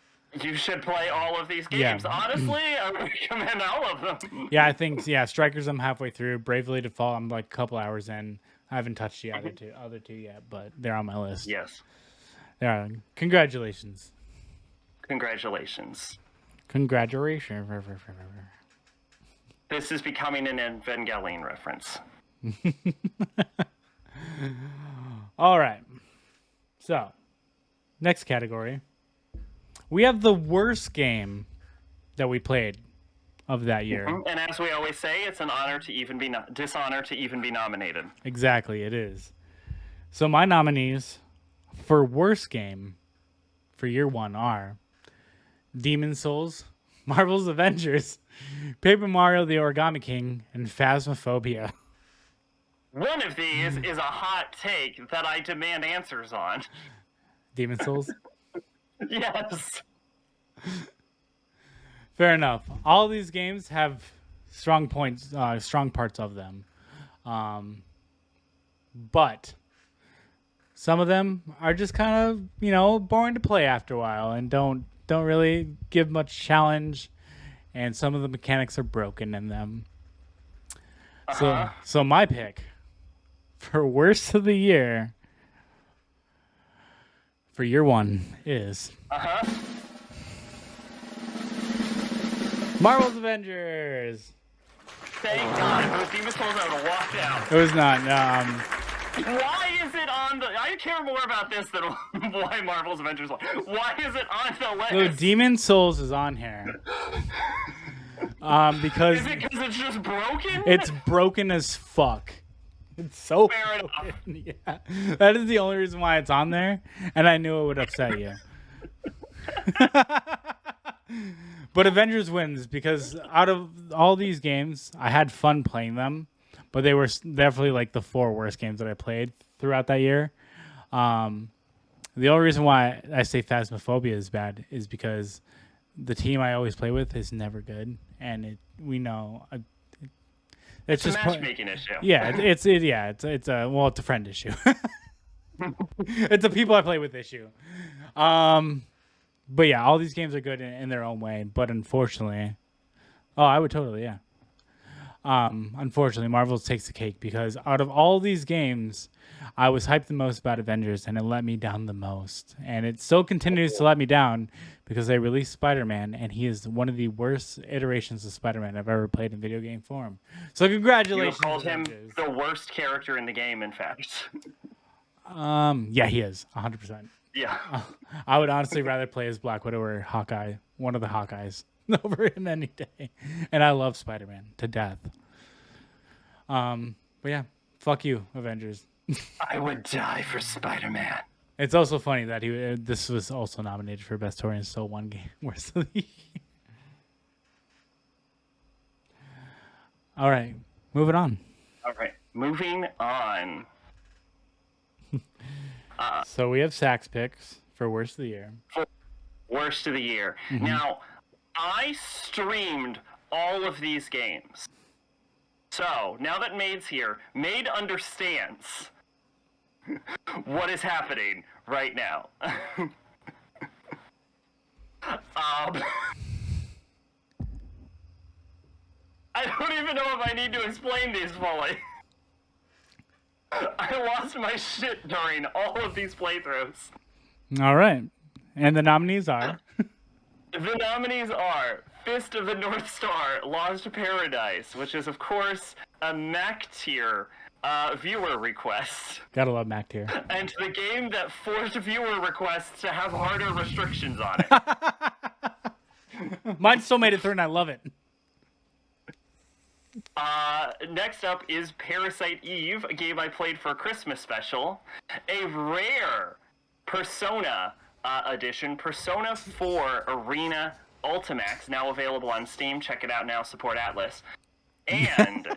S2: You should play all of these games. Yeah. Honestly, I recommend all of them.
S1: Yeah, I think, Strikers I'm halfway through. Bravely Default I'm like a couple hours in. I haven't touched the other two yet, but they're on my list.
S2: Yes.
S1: Yeah. Congratulations.
S2: Congratulations.
S1: Congratulations.
S2: This is becoming an Evangelion reference.
S1: All right. So, next category. We have the worst game that we played of that year.
S2: And as we always say, it's an honor to even be dishonor to even be nominated.
S1: Exactly, it is. So my nominees for worst game for year 1 are Demon Souls, Marvel's Avengers, Paper Mario: The Origami King, and Phasmophobia.
S2: One of these is a hot take that I demand answers on.
S1: Demon Souls?
S2: Yes.
S1: Fair enough. All these games have strong points, strong parts of them. But some of them are just kind of, boring to play after a while and don't really give much challenge, and some of the mechanics are broken in them. So my pick for worst of the year for year 1 is Marvel's Avengers.
S2: Thank God. If it was Demon Souls, I would have walked out.
S1: It was not.
S2: Why is it on the... I care more about this than why Marvel's Avengers... Why is it on the list?
S1: No, Demon Souls is on here. Because...
S2: Is it because it's just broken?
S1: It's broken as fuck. It's so
S2: fair
S1: broken. Enough. Yeah. That is the only reason why it's on there, and I knew it would upset you. But Avengers wins because out of all these games, I had fun playing them, but they were definitely like the 4 worst games that I played throughout that year. The only reason why I say Phasmophobia is bad is because the team I always play with is never good, and we know it's just
S2: a matchmaking issue.
S1: Yeah, it's a friend issue. It's a people I play with issue. But yeah, all these games are good in their own way, but unfortunately, I would totally, yeah. Unfortunately, Marvel takes the cake because out of all these games, I was hyped the most about Avengers, and it let me down the most. And it still continues to let me down because they released Spider-Man, and he is one of the worst iterations of Spider-Man I've ever played in video game form. So congratulations,
S2: You called
S1: Avengers.
S2: him the worst character in the game, in fact.
S1: Yeah, he is 100%.
S2: Yeah.
S1: I would honestly rather play as Black Widow or Hawkeye, one of the Hawkeyes, over him any day. And I love Spider-Man to death. But yeah, fuck you, Avengers.
S2: I would die for Spider-Man.
S1: It's also funny that this was also nominated for Best Story and still won game worst of the year. All right, moving on.
S2: All right, moving on.
S1: So we have Sax picks for worst of the year.
S2: For worst of the year. Mm-hmm. Now, I streamed all of these games. So, now that Made's here, Made understands what is happening right now. I don't even know if I need to explain these fully. I lost my shit during all of these playthroughs.
S1: All right. And the nominees are?
S2: The nominees are Fist of the North Star, Lost Paradise, which is, of course, a Mac tier viewer request.
S1: Gotta love Mac tier.
S2: And the game that forced viewer requests to have harder restrictions on
S1: it. Mine still made it through, and I love it.
S2: Next up is Parasite Eve, a game I played for a Christmas special. A rare Persona edition, Persona 4 Arena Ultimax, now available on Steam. Check it out now, support Atlas. And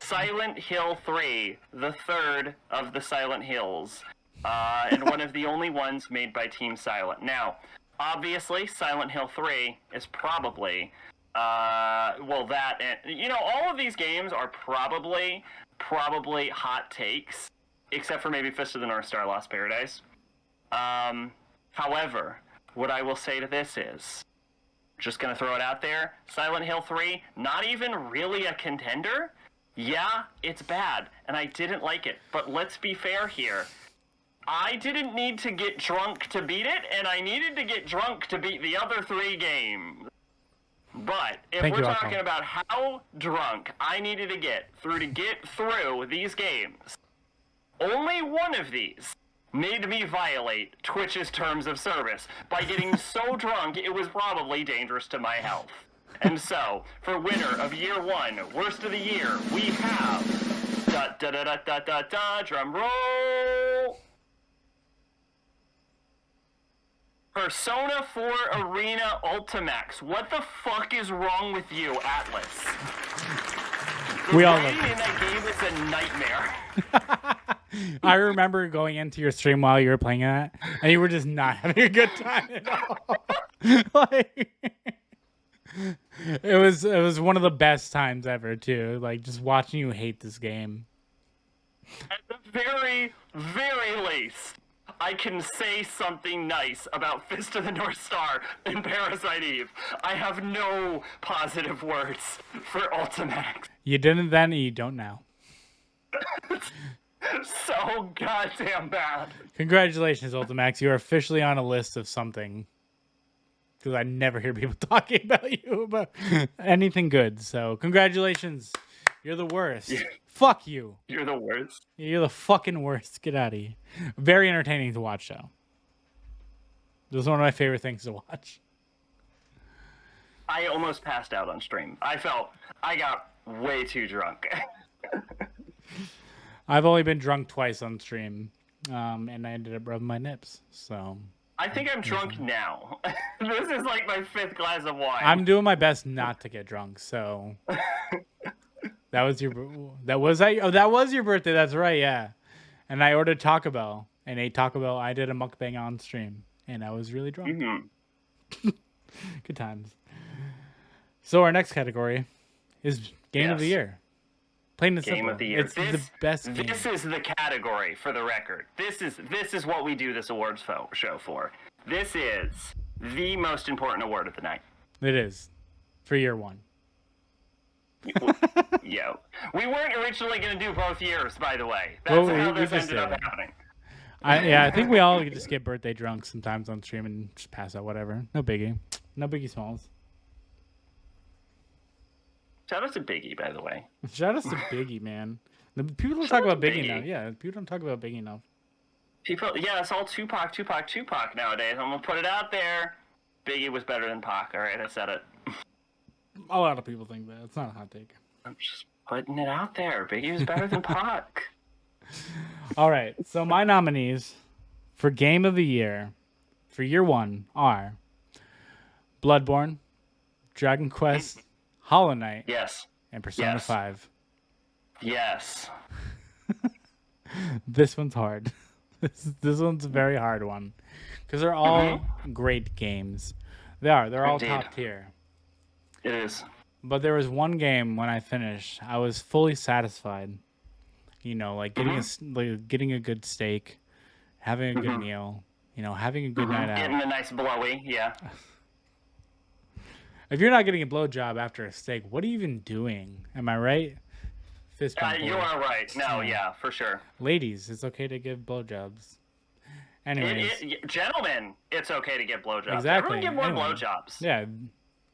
S2: Silent Hill 3, the third of the Silent Hills, and one of the only ones made by Team Silent. Now, obviously, Silent Hill 3 is probably... that, and, you know, all of these games are probably hot takes, except for maybe Fist of the North Star, Lost Paradise. However, what I will say to this is, just gonna throw it out there, Silent Hill 3, not even really a contender? Yeah, it's bad, and I didn't like it, but let's be fair here. I didn't need to get drunk to beat it, and I needed to get drunk to beat the other 3 games. But if we're talking about how drunk I needed to get through these games, only one of these made me violate Twitch's terms of service by getting so drunk it was probably dangerous to my health. And so, for winner of year 1, worst of the year, we have drum roll. Persona 4 Arena Ultimax. What the fuck is wrong with you, Atlas?
S1: We all love it.
S2: In that game is a nightmare.
S1: I remember going into your stream while you were playing that, and you were just not having a good time at all. It was one of the best times ever, too. Like, just watching you hate this game.
S2: At the very, very least, I can say something nice about Fist of the North Star and Parasite Eve. I have no positive words for Ultimax.
S1: You didn't then, and you don't now.
S2: So goddamn bad.
S1: Congratulations, Ultimax. You are officially on a list of something. Because I never hear people talking about you about anything good. So congratulations. You're the worst. Yeah. Fuck you.
S2: You're the worst.
S1: You're the fucking worst. Get out of here. Very entertaining to watch, though. This is one of my favorite things to watch.
S2: I almost passed out on stream. I got way too drunk.
S1: I've only been drunk twice on stream, and I ended up rubbing my nips. So
S2: I think I'm drunk now. This is like my 5th glass of wine.
S1: I'm doing my best not to get drunk. So that was your birthday. That's right. Yeah, and I ordered Taco Bell and ate Taco Bell. I did a mukbang on stream, and I was really drunk. Mm-hmm. Good times. So our next category is Game of the Year. Plain and simple.
S2: Game of the Year.
S1: It's the best game.
S2: This is the category, for the record. This is what we do this awards show for. This is the most important award of the night.
S1: It is. For year 1.
S2: Yo, we weren't originally going to do both years, by the way. That's
S1: Well,
S2: how
S1: we
S2: this
S1: just
S2: ended up
S1: did.
S2: happening.
S1: I think we all just get birthday drunk sometimes on stream and just pass out. Whatever, no biggie, no biggie smalls.
S2: Shout out to Biggie, by the way.
S1: Shout out to Biggie, man. People don't talk about Biggie enough. Yeah, people don't talk about Biggie enough.
S2: People, yeah, it's all Tupac nowadays. I'm gonna put it out there. Biggie was better than Pac. All right, I said it.
S1: A lot of people think that. It's not a hot take.
S2: I'm just putting it out there. Biggie was better than Pac.
S1: All right, so my nominees for Game of the Year for year one are Bloodborne, Dragon Quest, Hollow Knight,
S2: Yes.
S1: and Persona 5.
S2: Yes.
S1: This one's hard. This one's a very hard one because they're all great games. They are. They're all top tier.
S2: It is.
S1: But there was one game when I finished, I was fully satisfied. You know, like getting a good steak, having a good meal, you know, having a good night out.
S2: Getting a nice blowy, yeah.
S1: If you're not getting a blowjob after a steak, what are you even doing? Am I right? Fist bump.
S2: You are right. No, yeah, for sure.
S1: Ladies, it's okay to give blowjobs. Anyways.
S2: Gentlemen, it's okay to get blowjobs.
S1: Exactly.
S2: Everyone get more blowjobs.
S1: Yeah.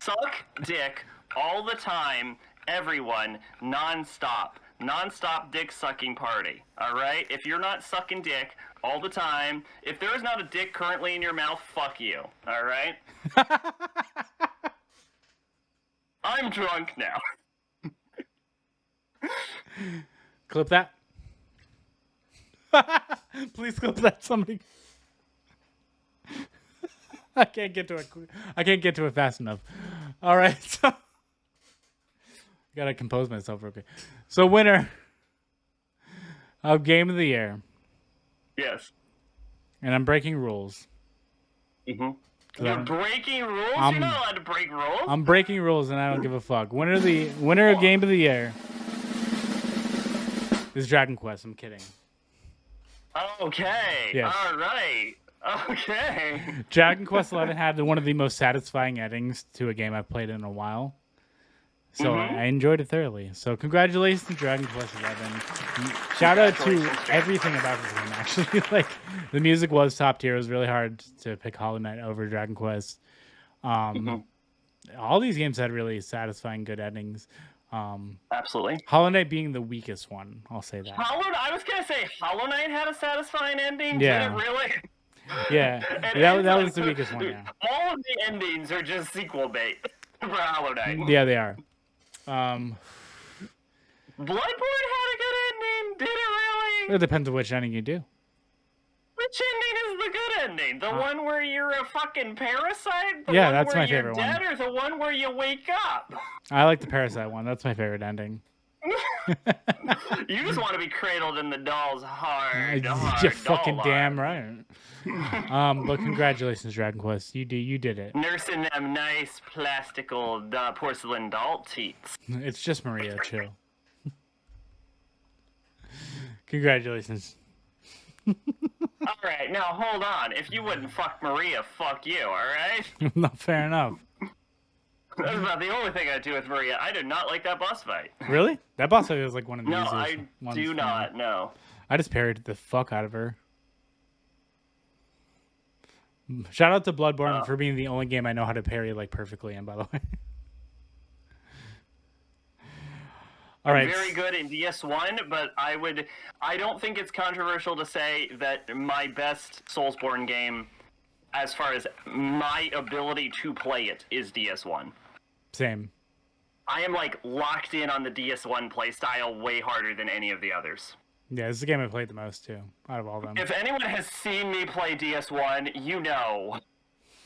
S2: Suck dick all the time, everyone, nonstop. Nonstop dick sucking party. All right? If you're not sucking dick all the time, if there is not a dick currently in your mouth, fuck you. All right? I'm drunk now.
S1: Clip that. Please clip that, somebody. I can't get to it fast enough. All right, so gotta compose myself real quick. So winner of Game of the Year.
S2: Yes.
S1: And I'm breaking rules.
S2: You're breaking rules? You're not allowed to break rules?
S1: I'm breaking rules and I don't give a fuck. Winner of Game of the Year is Dragon Quest. I'm kidding.
S2: Okay.
S1: Yes.
S2: All right. Okay.
S1: Dragon Quest 11 had one of the most satisfying endings to a game I've played in a while. So I enjoyed it thoroughly. So congratulations to Dragon Quest 11. Shout out to everything about this game, actually. Like, the music was top tier. It was really hard to pick Hollow Knight over Dragon Quest. All these games had really satisfying, good endings.
S2: Absolutely.
S1: Hollow Knight being the weakest one, I'll say that.
S2: I was going to say, Hollow Knight had a satisfying ending?
S1: Yeah.
S2: Did it really?
S1: Yeah. that was the weakest one, yeah.
S2: All of the endings are just sequel bait for Hollow Knight.
S1: Yeah, they are.
S2: Bloodborne had a good ending. Did it really?
S1: It depends on which ending you do.
S2: Which ending is the good ending? The one where you're a fucking parasite? The
S1: yeah,
S2: one
S1: that's
S2: where
S1: my favorite
S2: you're
S1: one.
S2: dead, or the one where you wake up?
S1: I like the Parasite one. That's my favorite ending.
S2: You just want to be cradled in the doll's hard.
S1: You're fucking damn right. But congratulations, Dragon Quest. You did it.
S2: Nursing them nice plastical porcelain doll teats.
S1: It's just Maria, chill. Congratulations.
S2: All right, now hold on. If you wouldn't fuck Maria, fuck you, all right?
S1: Not fair enough.
S2: That's about the only thing I do with Maria. I did not like that boss fight.
S1: Really? That boss fight was like one of the easiest
S2: ones. No, I do not, no.
S1: I just parried the fuck out of her. Shout out to Bloodborne for being the only game I know how to parry like perfectly in, by the way. All right.
S2: Very good in DS1, but I don't think it's controversial to say that my best Soulsborne game, as far as my ability to play it, is DS1.
S1: Same.
S2: I am like locked in on the DS1 playstyle way harder than any of the others.
S1: Yeah, this is the game I played the most too, out of all of them.
S2: If anyone has seen me play DS1, you know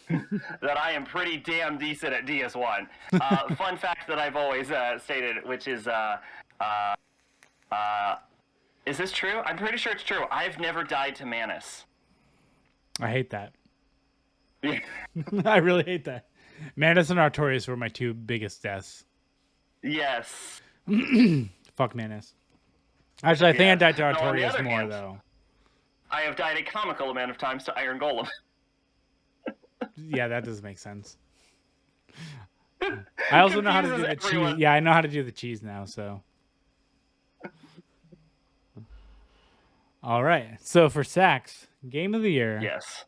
S2: that I am pretty damn decent at DS1. Fun fact that I've always stated, which is this true? I'm pretty sure it's true. I've never died to Manus.
S1: I hate that. I really hate that. Manus and Artorias were my two biggest deaths.
S2: Yes.
S1: Fuck Manus. Actually, I think I died to Artorias more, though.
S2: I have died a comical amount of times to Iron Golem.
S1: Yeah, that does make sense. I also know how to do
S2: Confuses
S1: the
S2: everyone.
S1: cheese. Yeah, I know how to do the cheese now. So, all right. So for Sacks, Game of the Year,
S2: Yes.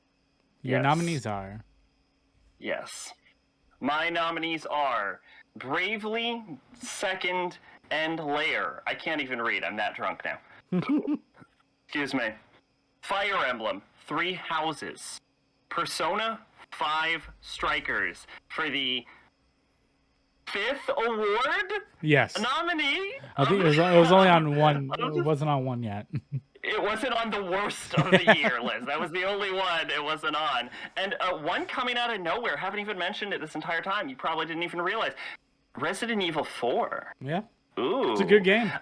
S1: your
S2: Yes.
S1: nominees are.
S2: Yes. My nominees are Bravely, Second, and Lair. I can't even read. I'm that drunk now. Excuse me. Fire Emblem, 3 Houses. Persona 5 Strikers for the 5th award
S1: Yes.
S2: nominee.
S1: I think it was only on one. It wasn't on one yet.
S2: It wasn't on the worst of the year list. That was the only one it wasn't on. And one coming out of nowhere, haven't even mentioned it this entire time. You probably didn't even realize. Resident Evil 4.
S1: Yeah.
S2: Ooh.
S1: It's a good game.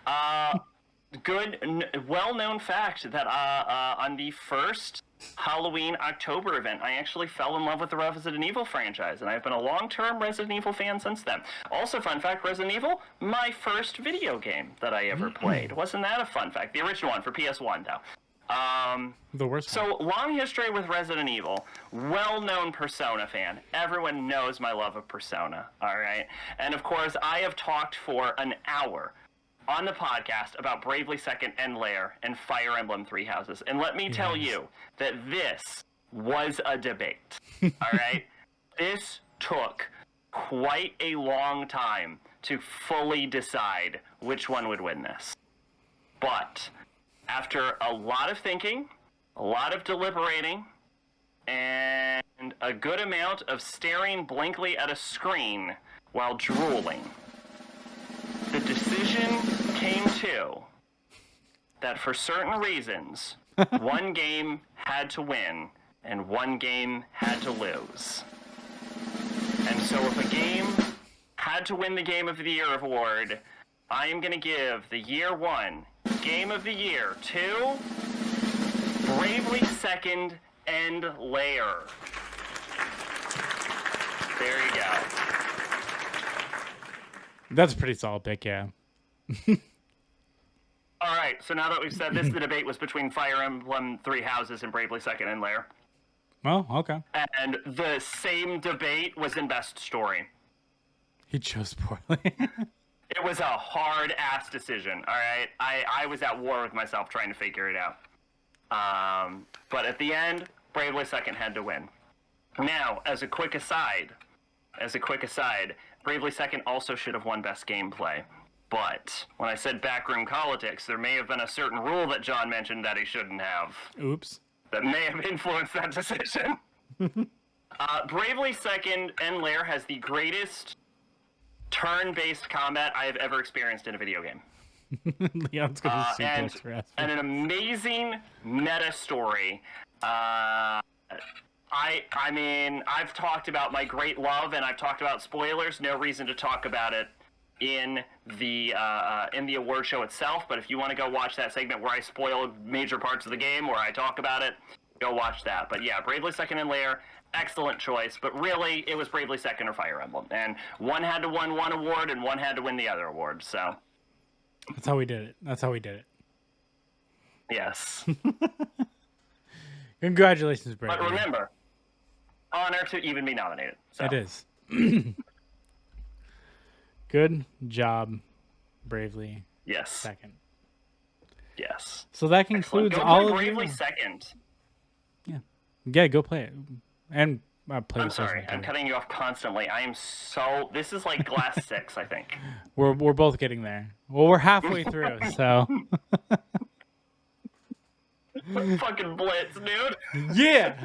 S2: Good, well-known fact that on the first Halloween October event, I actually fell in love with the Resident Evil franchise, and I've been a long-term Resident Evil fan since then. Also, fun fact, Resident Evil, my first video game that I ever played. Wasn't that a fun fact? The original one for PS1, though.
S1: The worst.
S2: So, long history with Resident Evil, well-known Persona fan. Everyone knows my love of Persona, all right? And, of course, I have talked for an hour on the podcast about Bravely Second and Lair and Fire Emblem 3 Houses. And let me tell you that this was a debate, all right? This took quite a long time to fully decide which one would win this. But after a lot of thinking, a lot of deliberating, and a good amount of staring blankly at a screen while drooling, the decision came to that for certain reasons, one game had to win and one game had to lose. And so if a game had to win the Game of the Year award, I am going to give the Year 1 Game of the Year to Bravely Second and Lair. There you go.
S1: That's a pretty solid pick, yeah.
S2: All right, so now that we've said this, the debate was between Fire Emblem 3 Houses and Bravely Second and Lair.
S1: Well, okay.
S2: And the same debate was in Best Story.
S1: He chose poorly.
S2: It was a hard-ass decision, all right? I was at war with myself trying to figure it out. But at the end, Bravely Second had to win. Now, as a quick aside, Bravely Second also should have won Best Gameplay. But when I said backroom politics, there may have been a certain rule that John mentioned that he shouldn't have.
S1: Oops.
S2: That may have influenced that decision. Bravely Second and Lair has the greatest turn-based combat I have ever experienced in a video game.
S1: Leon's gonna suplex for us.
S2: And an amazing meta story. I mean, I've talked about my great love, and I've talked about spoilers. No reason to talk about it in the award show itself. But if you want to go watch that segment where I spoil major parts of the game, where I talk about it, go watch that. But yeah, Bravely Second and Lair, excellent choice. But really, it was Bravely Second or Fire Emblem, and one had to win one award, and one had to win the other award. So
S1: that's how we did it.
S2: Yes.
S1: Congratulations, Bravely.
S2: But remember, honor to even be nominated. So.
S1: It is. Good job, Bravely.
S2: Yes.
S1: Second.
S2: Yes.
S1: So that concludes all of
S2: Bravely
S1: your...
S2: Second.
S1: Yeah, go play it. And play
S2: I'm sorry, I'm cutting you off constantly. I am so... This is like Glass 6, I think.
S1: We're both getting there. Well, we're halfway through, so...
S2: Fucking blitz, dude.
S1: Yeah!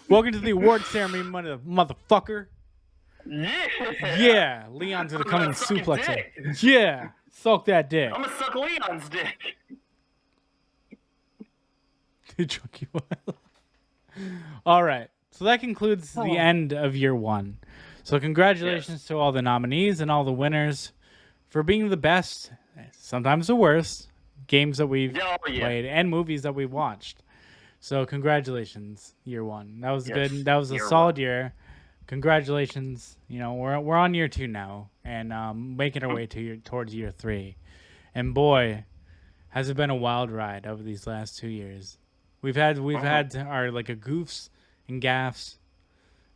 S1: Welcome to the award ceremony, motherfucker.
S2: Yeah.
S1: Yeah, Leon's gonna come and suplex it. Yeah, suck that dick.
S2: I'm gonna suck Leon's dick.
S1: Drunk you are. All right, so that concludes the end of year 1. So congratulations to all the nominees and all the winners for being the best, sometimes the worst, games that we've played and movies that we've watched. So congratulations, year 1. That was good. That was a solid year. Congratulations. You know, we're on year 2 now, and making our way towards year 3. And boy, has it been a wild ride over these last 2 years. We've had our goofs and gaffes,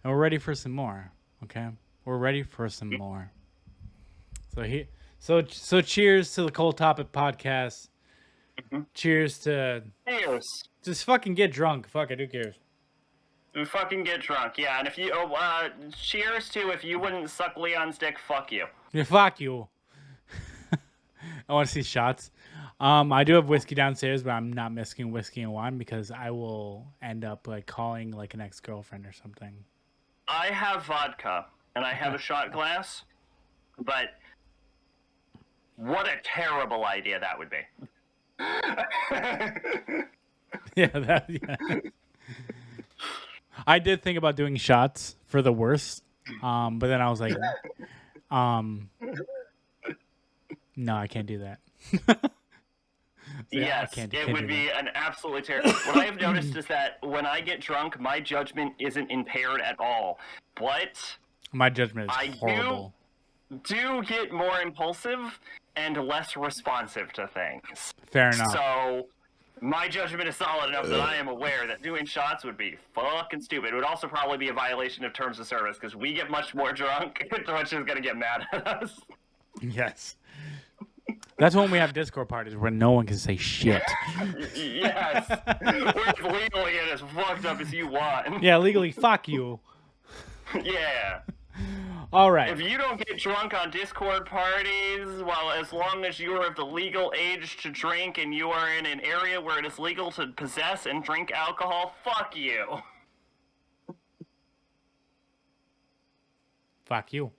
S1: and we're ready for some more. Okay, we're ready for some more. So cheers to the Cold Topic podcast. Cheers to just fucking get drunk. Fuck it, who cares?
S2: Fucking get drunk, yeah. And if you, cheers to if you wouldn't suck Leon's dick, fuck you.
S1: Yeah, fuck you. I want to see shots. I do have whiskey downstairs, but I'm not mixing whiskey and wine because I will end up like calling like an ex-girlfriend or something.
S2: I have vodka and I have a shot glass, but what a terrible idea that would be.
S1: Yeah. I did think about doing shots for the worst, but then I was like, no, I can't do that.
S2: Yes, it would be an absolutely terrible. What I have noticed is that when I get drunk, my judgment isn't impaired at all. But
S1: my judgment is horrible.
S2: Do get more impulsive and less responsive to things.
S1: Fair enough.
S2: So my judgment is solid enough that I am aware that doing shots would be fucking stupid. It would also probably be a violation of terms of service because we get much more drunk. Twitch is going to get mad at us.
S1: Yes. That's when we have Discord parties where no one can say shit.
S2: Yes. We're legally as fucked up as you want.
S1: Yeah, legally, fuck you.
S2: Yeah.
S1: All right.
S2: If you don't get drunk on Discord parties, well, as long as you are of the legal age to drink and you are in an area where it is legal to possess and drink alcohol, fuck you.
S1: Fuck you.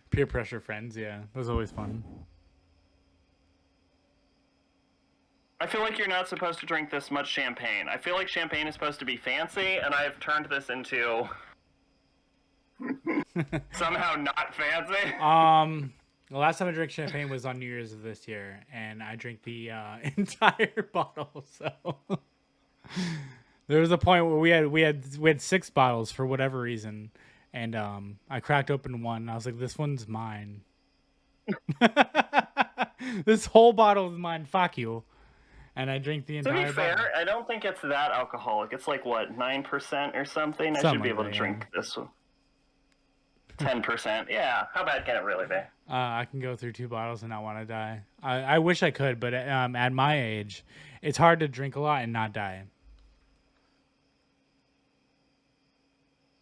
S1: Peer pressure friends, yeah. That was always fun.
S2: I feel like you're not supposed to drink this much champagne. I feel like champagne is supposed to be fancy, and I've turned this into somehow not fancy.
S1: The last time I drank champagne was on New Year's of this year, and I drank the entire bottle. So there was a point where we had 6 bottles for whatever reason, and I cracked open one. And I was like, "This one's mine. This whole bottle is mine. Fuck you." And I drank the entire.
S2: To be fair,
S1: bottle.
S2: I don't think it's that alcoholic. It's like what, 9% or something. I should be able to drink this one. 10%. Yeah. How bad can it really be?
S1: I can go through 2 bottles and not want to die. I wish I could, but at my age, it's hard to drink a lot and not die.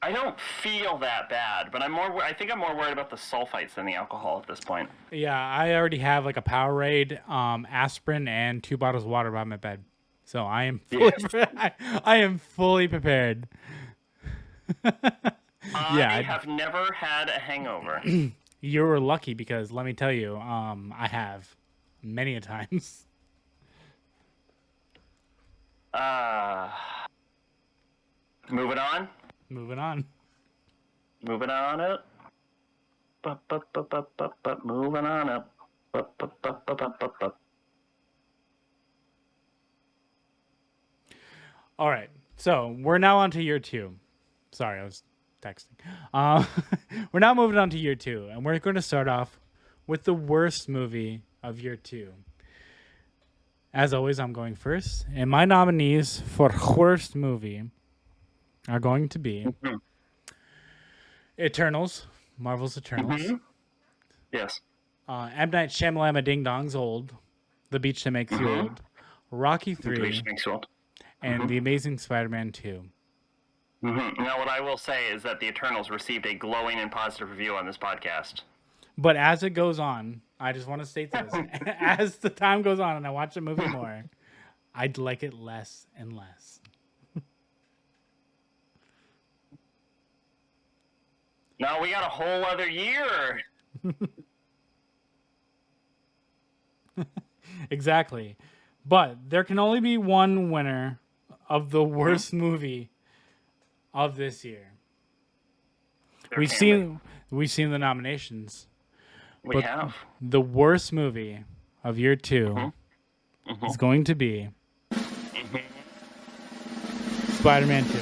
S2: I don't feel that bad, but I think I'm more worried about the sulfites than the alcohol at this point.
S1: Yeah, I already have like a Powerade, aspirin, and 2 bottles of water by my bed, so I am I am fully prepared.
S2: I have never had a hangover.
S1: You were lucky because let me tell you, I have many a times.
S2: Moving on.
S1: Moving on.
S2: Moving on up. Moving on up.
S1: All right. So we're now on to year 2. Sorry, I was texting. We're now moving on to year 2, and we're going to start off with the worst movie of year 2. As always, I'm going first, and my nominees for worst movie are going to be Eternals, Marvel's Eternals.
S2: Mm-hmm. Yes.
S1: M. Night Shyamalan Ding Dong's Old, The Beach That Makes You Old, Rocky 3,
S2: The Beach That Makes You Old,
S1: and The Amazing Spider-Man 2.
S2: Now, what I will say is that the Eternals received a glowing and positive review on this podcast.
S1: But as it goes on, I just want to state this. As the time goes on and I watch the movie more, I'd like it less and less.
S2: Now we got a whole other year.
S1: Exactly. But there can only be one winner of the worst movie of this year. We've seen the nominations.
S2: We have.
S1: The worst movie of year 2 is going to be Spider-Man 2.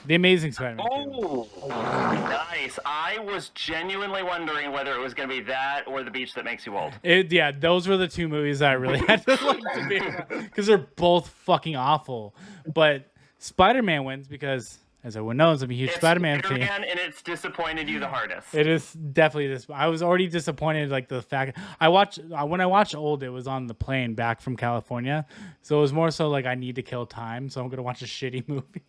S1: The Amazing Spider-Man 2.
S2: Oh, nice. I was genuinely wondering whether it was going to be that or The Beach That Makes You Old.
S1: Yeah, those were the 2 movies that I really had to like to be because they're both fucking awful. But Spider-Man wins because As everyone knows, I'm a huge Spider-Man fan.
S2: And it's disappointed you the hardest.
S1: It is definitely this. I was already disappointed, like the fact when I watched Old, it was on the plane back from California, so it was more so like I need to kill time, so I'm gonna watch a shitty movie.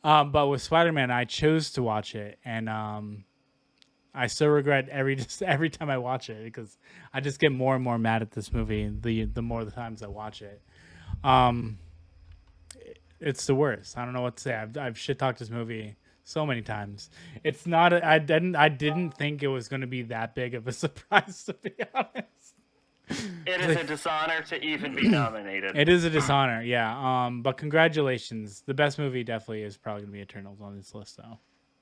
S1: But with Spider-Man, I chose to watch it, and I still regret every time I watch it because I just get more and more mad at this movie the more the times I watch it. It's the worst. I don't know what to say. I've shit talked this movie so many times. It's not. I didn't think it was going to be that big of a surprise, to be honest.
S2: It is a dishonor to even be nominated.
S1: It is a dishonor, yeah. But congratulations. The best movie definitely is probably going to be Eternals on this list, though.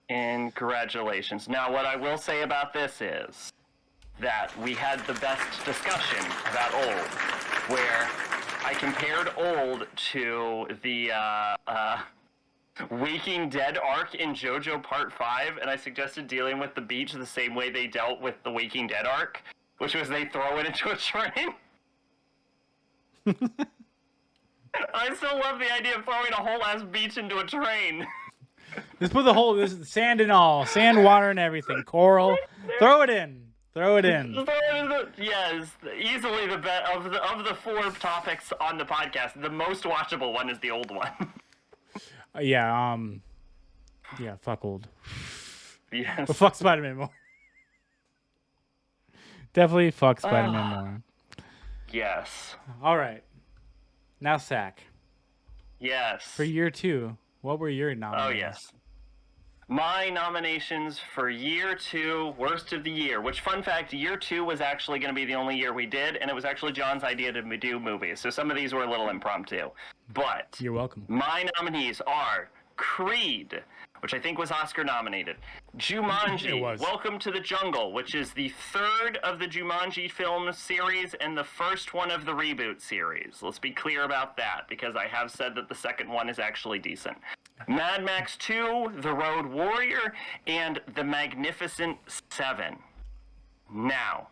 S2: And congratulations. Now, what I will say about this is that we had the best discussion about Old, where I compared Old to the Waking Dead arc in JoJo Part 5, and I suggested dealing with the beach the same way they dealt with the Waking Dead arc, which was they throw it into a train. I still love the idea of throwing a whole ass beach into a train.
S1: Just put this sand and all, sand, water, and everything, coral. Throw it in.
S2: Yes, easily the best of the four topics on the podcast. The most watchable one is the Old one.
S1: Yeah. Fuck Old.
S2: Yes.
S1: But fuck Spider-Man more. Definitely fuck Spider-Man more.
S2: Yes.
S1: All right. Now, Sack.
S2: Yes.
S1: For year 2, what were your nominations?
S2: Oh, yes. My nominations for year 2, worst of the year, which, fun fact, year 2 was actually going to be the only year we did, and it was actually John's idea to do movies, so some of these were a little impromptu. But
S1: you're welcome.
S2: My nominees are Creed, which I think was Oscar nominated, Jumanji, Welcome to the Jungle, which is the third of the Jumanji film series and the first one of the reboot series. Let's be clear about that, because I have said that the second one is actually decent. Mad Max 2, The Road Warrior, and The Magnificent Seven. Now,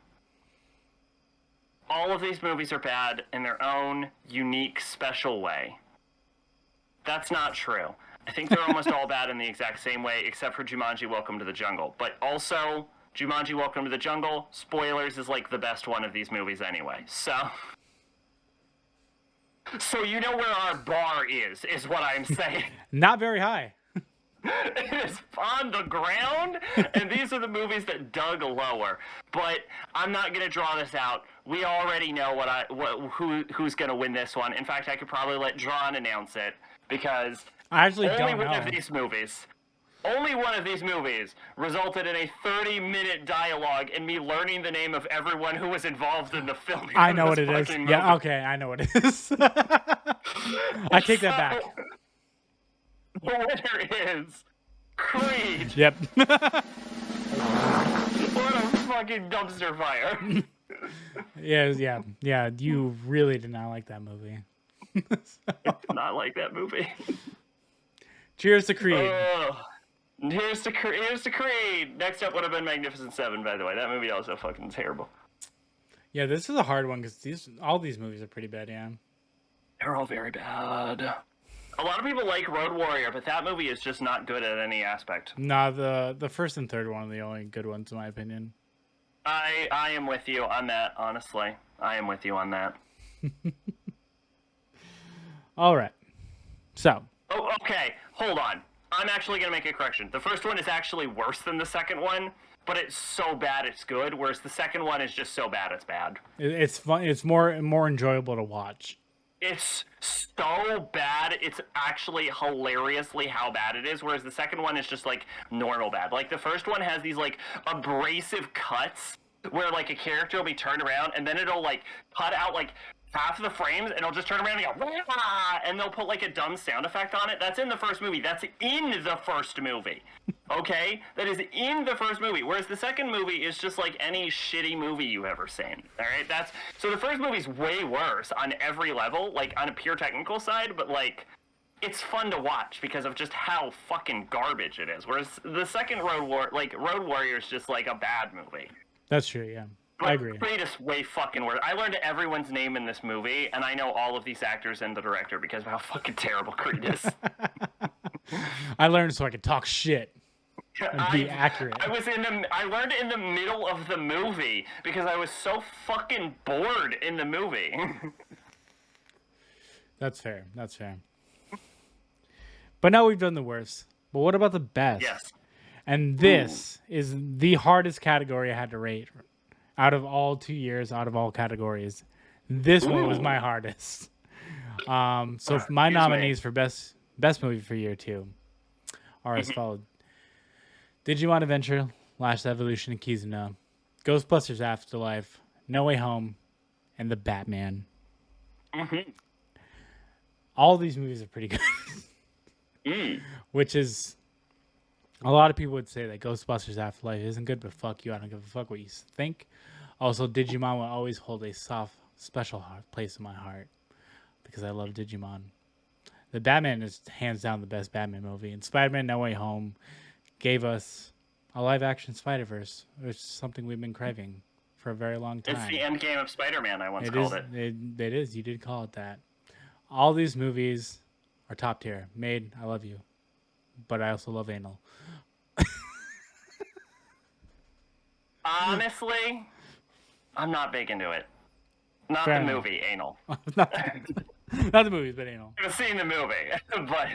S2: all of these movies are bad in their own unique, special way. That's not true. I think they're almost all bad in the exact same way, except for Jumanji, Welcome to the Jungle. But also, Jumanji, Welcome to the Jungle, spoilers, is like the best one of these movies anyway. So you know where our bar is what I'm saying.
S1: Not very high.
S2: It is on the ground, and these are the movies that dug lower. But I'm not going to draw this out. We already know who's going to win this one. In fact, I could probably let John announce it, because
S1: I actually
S2: only
S1: don't know.
S2: Only one of these movies resulted in a 30-minute dialogue and me learning the name of everyone who was involved in the film.
S1: I know what it is. Movie. Yeah, okay, I know what it is. I take that back.
S2: The winner is Creed.
S1: Yep.
S2: What a fucking dumpster fire.
S1: Yeah. You really did not like that movie.
S2: I did not like that movie.
S1: Cheers to Creed.
S2: Here's to Creed. Next up would have been Magnificent Seven, by the way. That movie also fucking terrible.
S1: Yeah, this is a hard one because all these movies are pretty bad, yeah.
S2: They're all very bad. A lot of people like Road Warrior, but that movie is just not good at any aspect.
S1: Nah, the first and third one are the only good ones, in my opinion.
S2: I am with you on that, honestly. I am with you on that.
S1: All right. So.
S2: Oh, okay. Hold on. I'm actually going to make a correction. The first one is actually worse than the second one, but it's so bad it's good, whereas the second one is just so bad it's bad.
S1: It's fun. It's more enjoyable to watch.
S2: It's so bad, it's actually hilariously how bad it is, whereas the second one is just, like, normal bad. Like, the first one has these, like, abrasive cuts where, like, a character will be turned around, and then it'll, like, cut out, like, half of the frames, and it'll just turn around and go, wah! And they'll put, like, a dumb sound effect on it. That's in the first movie. That's in the first movie. Okay? That is in the first movie. Whereas the second movie is just like any shitty movie you've ever seen. Alright? So the first movie's way worse on every level, like, on a pure technical side, but, like, it's fun to watch because of just how fucking garbage it is. Whereas the second Road Warrior is just, like, a bad movie.
S1: That's true, yeah. I agree.
S2: Creed is way fucking worse. I learned everyone's name in this movie, and I know all of these actors and the director because of how fucking terrible Creed is.
S1: I learned so I could talk shit and be accurate.
S2: I learned in the middle of the movie because I was so fucking bored in the movie.
S1: That's fair. That's fair. But now we've done the worst. But what about the best?
S2: Yes.
S1: And this is the hardest category I had to rate out of all 2 years, out of all categories. This one was my hardest. So my nominees for best movie for year 2 are as followed: Digimon Adventure, Last Evolution of Kizuna, Ghostbusters Afterlife, No Way Home, and The Batman. All these movies are pretty good. Which is, a lot of people would say that Ghostbusters Afterlife isn't good, but fuck you, I don't give a fuck what you think. Also, Digimon will always hold a soft, special place in my heart because I love Digimon. The Batman is hands down the best Batman movie, and Spider-Man No Way Home gave us a live-action Spider-Verse, which is something we've been craving for a very long time.
S2: It's the end game of Spider-Man, I once called it.
S1: It is. You did call it that. All these movies are top tier. Made, I love you. But I also love anal.
S2: Honestly, I'm not big into it. Not
S1: Fair
S2: the
S1: enough.
S2: movie, anal.
S1: Not the movies, but anal.
S2: I've seen the movie, but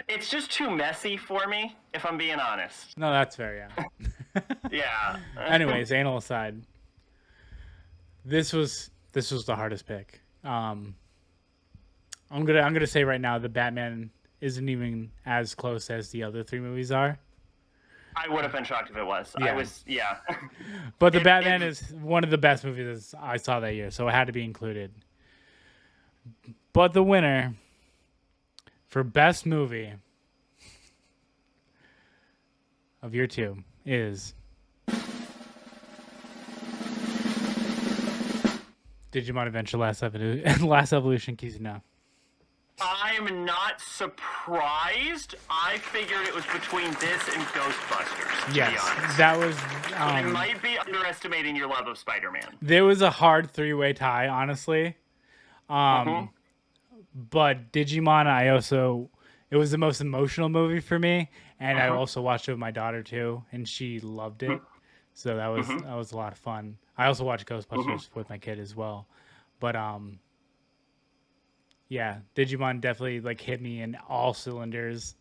S2: it's just too messy for me, if I'm being honest.
S1: No, that's fair, yeah.
S2: Yeah.
S1: Anyways, anal aside, this was the hardest pick. I'm gonna say right now, the Batman isn't even as close as the other 3 movies are.
S2: I would have been shocked if it was.
S1: Yeah. But the Batman is one of the best movies I saw that year, so it had to be included. But the winner for best movie of year 2 is Digimon Adventure Last Evolution Kizuna.
S2: I'm not surprised. I figured it was between this and Ghostbusters, to be honest.
S1: That was...
S2: I might be underestimating your love of Spider-Man.
S1: There was a hard 3-way tie, honestly. But Digimon, it was the most emotional movie for me, and I also watched it with my daughter, too, and she loved it. So that was a lot of fun. I also watched Ghostbusters with my kid as well. But, yeah, Digimon definitely hit me in all cylinders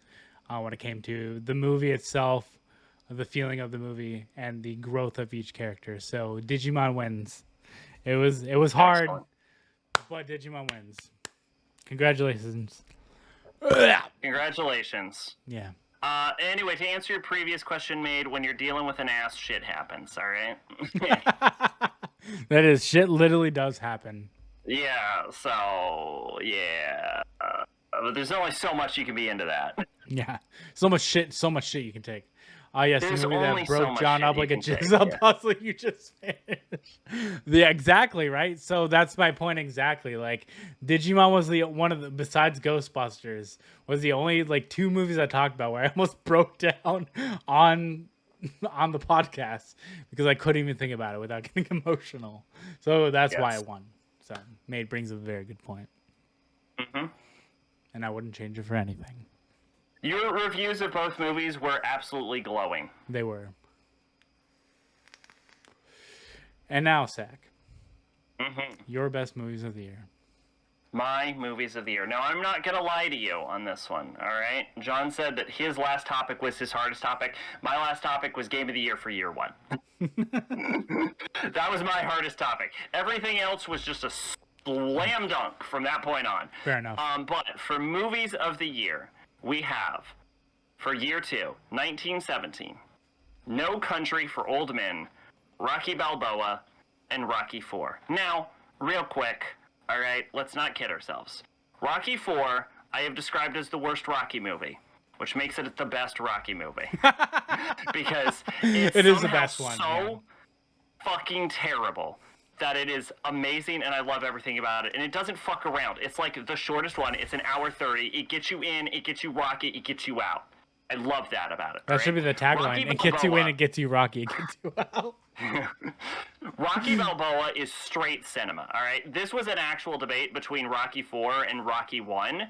S1: when it came to the movie itself, the feeling of the movie, and the growth of each character. So Digimon wins. It was hard, excellent. But Digimon wins. Congratulations.
S2: Congratulations.
S1: Yeah.
S2: Anyway, to answer your previous question, Made, when you're dealing with an ass, shit happens. All right.
S1: That is, shit literally does happen.
S2: Yeah, so, yeah. There's only so much you can be into that.
S1: Yeah. So much shit you can take. Yes,
S2: There's
S1: the movie that broke
S2: so
S1: John up like a jigsaw puzzle you just finished. Yeah, exactly, right? So that's my point exactly. Digimon was one of the, besides Ghostbusters, was the only 2 movies I talked about where I almost broke down on the podcast because I couldn't even think about it without getting emotional. So that's why I won. So Made brings a very good point. And I wouldn't change it for anything.
S2: Your reviews of both movies were absolutely glowing.
S1: They were. And now, Sack, your best movies of the year.
S2: My movies of the year. Now, I'm not going to lie to you on this one, all right? John said that his last topic was his hardest topic. My last topic was Game of the Year for year 1. That was my hardest topic. Everything else was just a slam dunk from that point on.
S1: Fair enough.
S2: But for movies of the year, we have, for year 2, 1917, No Country for Old Men, Rocky Balboa, and Rocky IV. Now, real quick, all right, let's not kid ourselves. Rocky IV, I have described as the worst Rocky movie, which makes it the best Rocky movie. Because it is the best one. So fucking terrible that it is amazing, and I love everything about it. And it doesn't fuck around. It's like the shortest one. It's an hour 30. It gets you in, it gets you Rocky, it gets you out. I love that about it.
S1: That should be the tagline. It gets you in, it gets you Rocky, it gets you out.
S2: Rocky Balboa is straight cinema, all right? This was an actual debate between Rocky IV and Rocky I.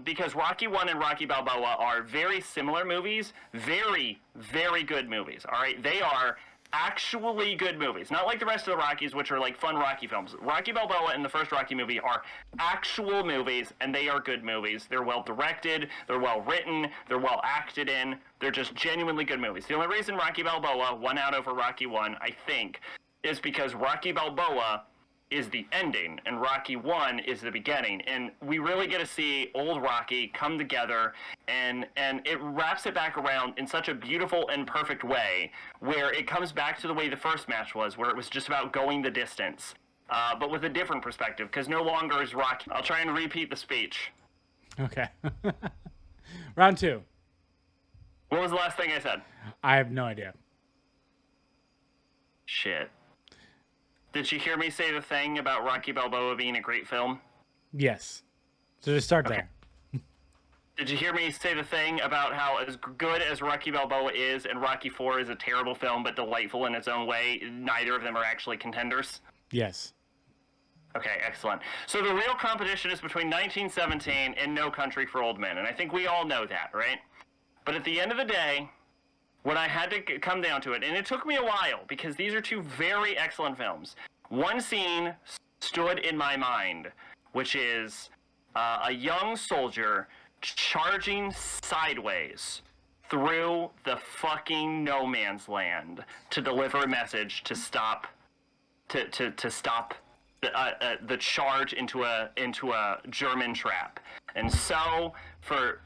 S2: Because Rocky 1 and Rocky Balboa are very similar movies, very, very good movies, all right? They are actually good movies, not like the rest of the Rockies, which are like fun Rocky films. Rocky Balboa and the first Rocky movie are actual movies, and they are good movies. They're well directed, they're well written, they're well acted in, they're just genuinely good movies. The only reason Rocky Balboa won out over Rocky 1, I think, is because Rocky Balboa is the ending and Rocky 1 is the beginning, and we really get to see old Rocky come together, and it wraps it back around in such a beautiful and perfect way, where it comes back to the way the first match was, where it was just about going the distance, but with a different perspective, because no longer is Rocky. I'll try and repeat the speech.
S1: Okay. Round 2.
S2: What was the last thing I said?
S1: I have no idea.
S2: Shit. Did you hear me say the thing about Rocky Balboa being a great film?
S1: Yes. So just start there.
S2: Did you hear me say the thing about how as good as Rocky Balboa is and Rocky 4 is a terrible film but delightful in its own way, neither of them are actually contenders?
S1: Yes.
S2: Okay, excellent. So the real competition is between 1917 and No Country for Old Men, and I think we all know that, right? But at the end of the day, when I had to come down to it, and it took me a while, because these are two very excellent films, one scene stood in my mind, which is a young soldier charging sideways through the fucking no man's land to deliver a message to stop the charge into a German trap. And so for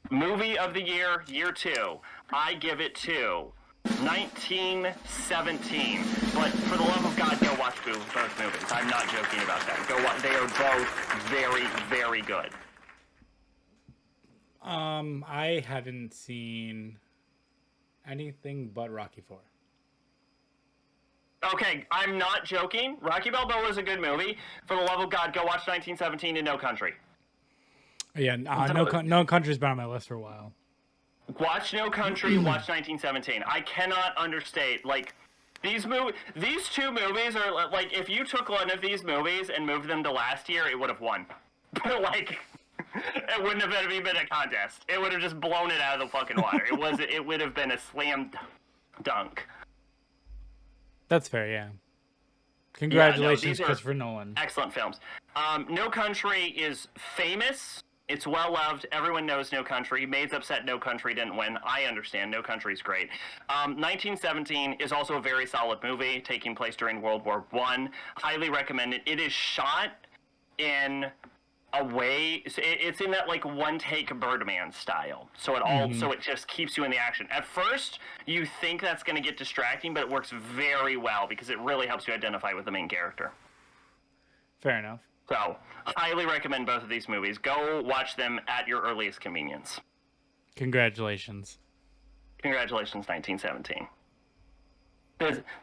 S2: movie of the year, year 2, I give it to 1917. But for the love of God, go watch both movies. I'm not joking about that. Go watch. They are both very, very good.
S1: I haven't seen anything but Rocky 4.
S2: Okay, I'm not joking. Rocky Balboa is a good movie. For the love of God, go watch 1917 and No Country.
S1: Yeah, No Country's been on my list for a while.
S2: Watch No Country, watch 1917. I cannot understate, like, these two movies are, like, if you took one of these movies and moved them to last year, it would have won. But, like, it wouldn't have even been a contest. It would have just blown it out of the fucking water. It would have been a slam dunk.
S1: That's fair, yeah. Congratulations, Christopher Nolan.
S2: Excellent films. No Country is famous. It's well loved. Everyone knows No Country. Maids upset No Country didn't win. I understand. No Country's great. 1917 is also a very solid movie, taking place during World War I. Highly recommend it. It is shot in a way, it's in that like one take Birdman style. So it just keeps you in the action. At first, you think that's going to get distracting, but it works very well because it really helps you identify with the main character.
S1: Fair enough.
S2: So, highly recommend both of these movies. Go watch them at your earliest convenience.
S1: Congratulations.
S2: Congratulations, 1917.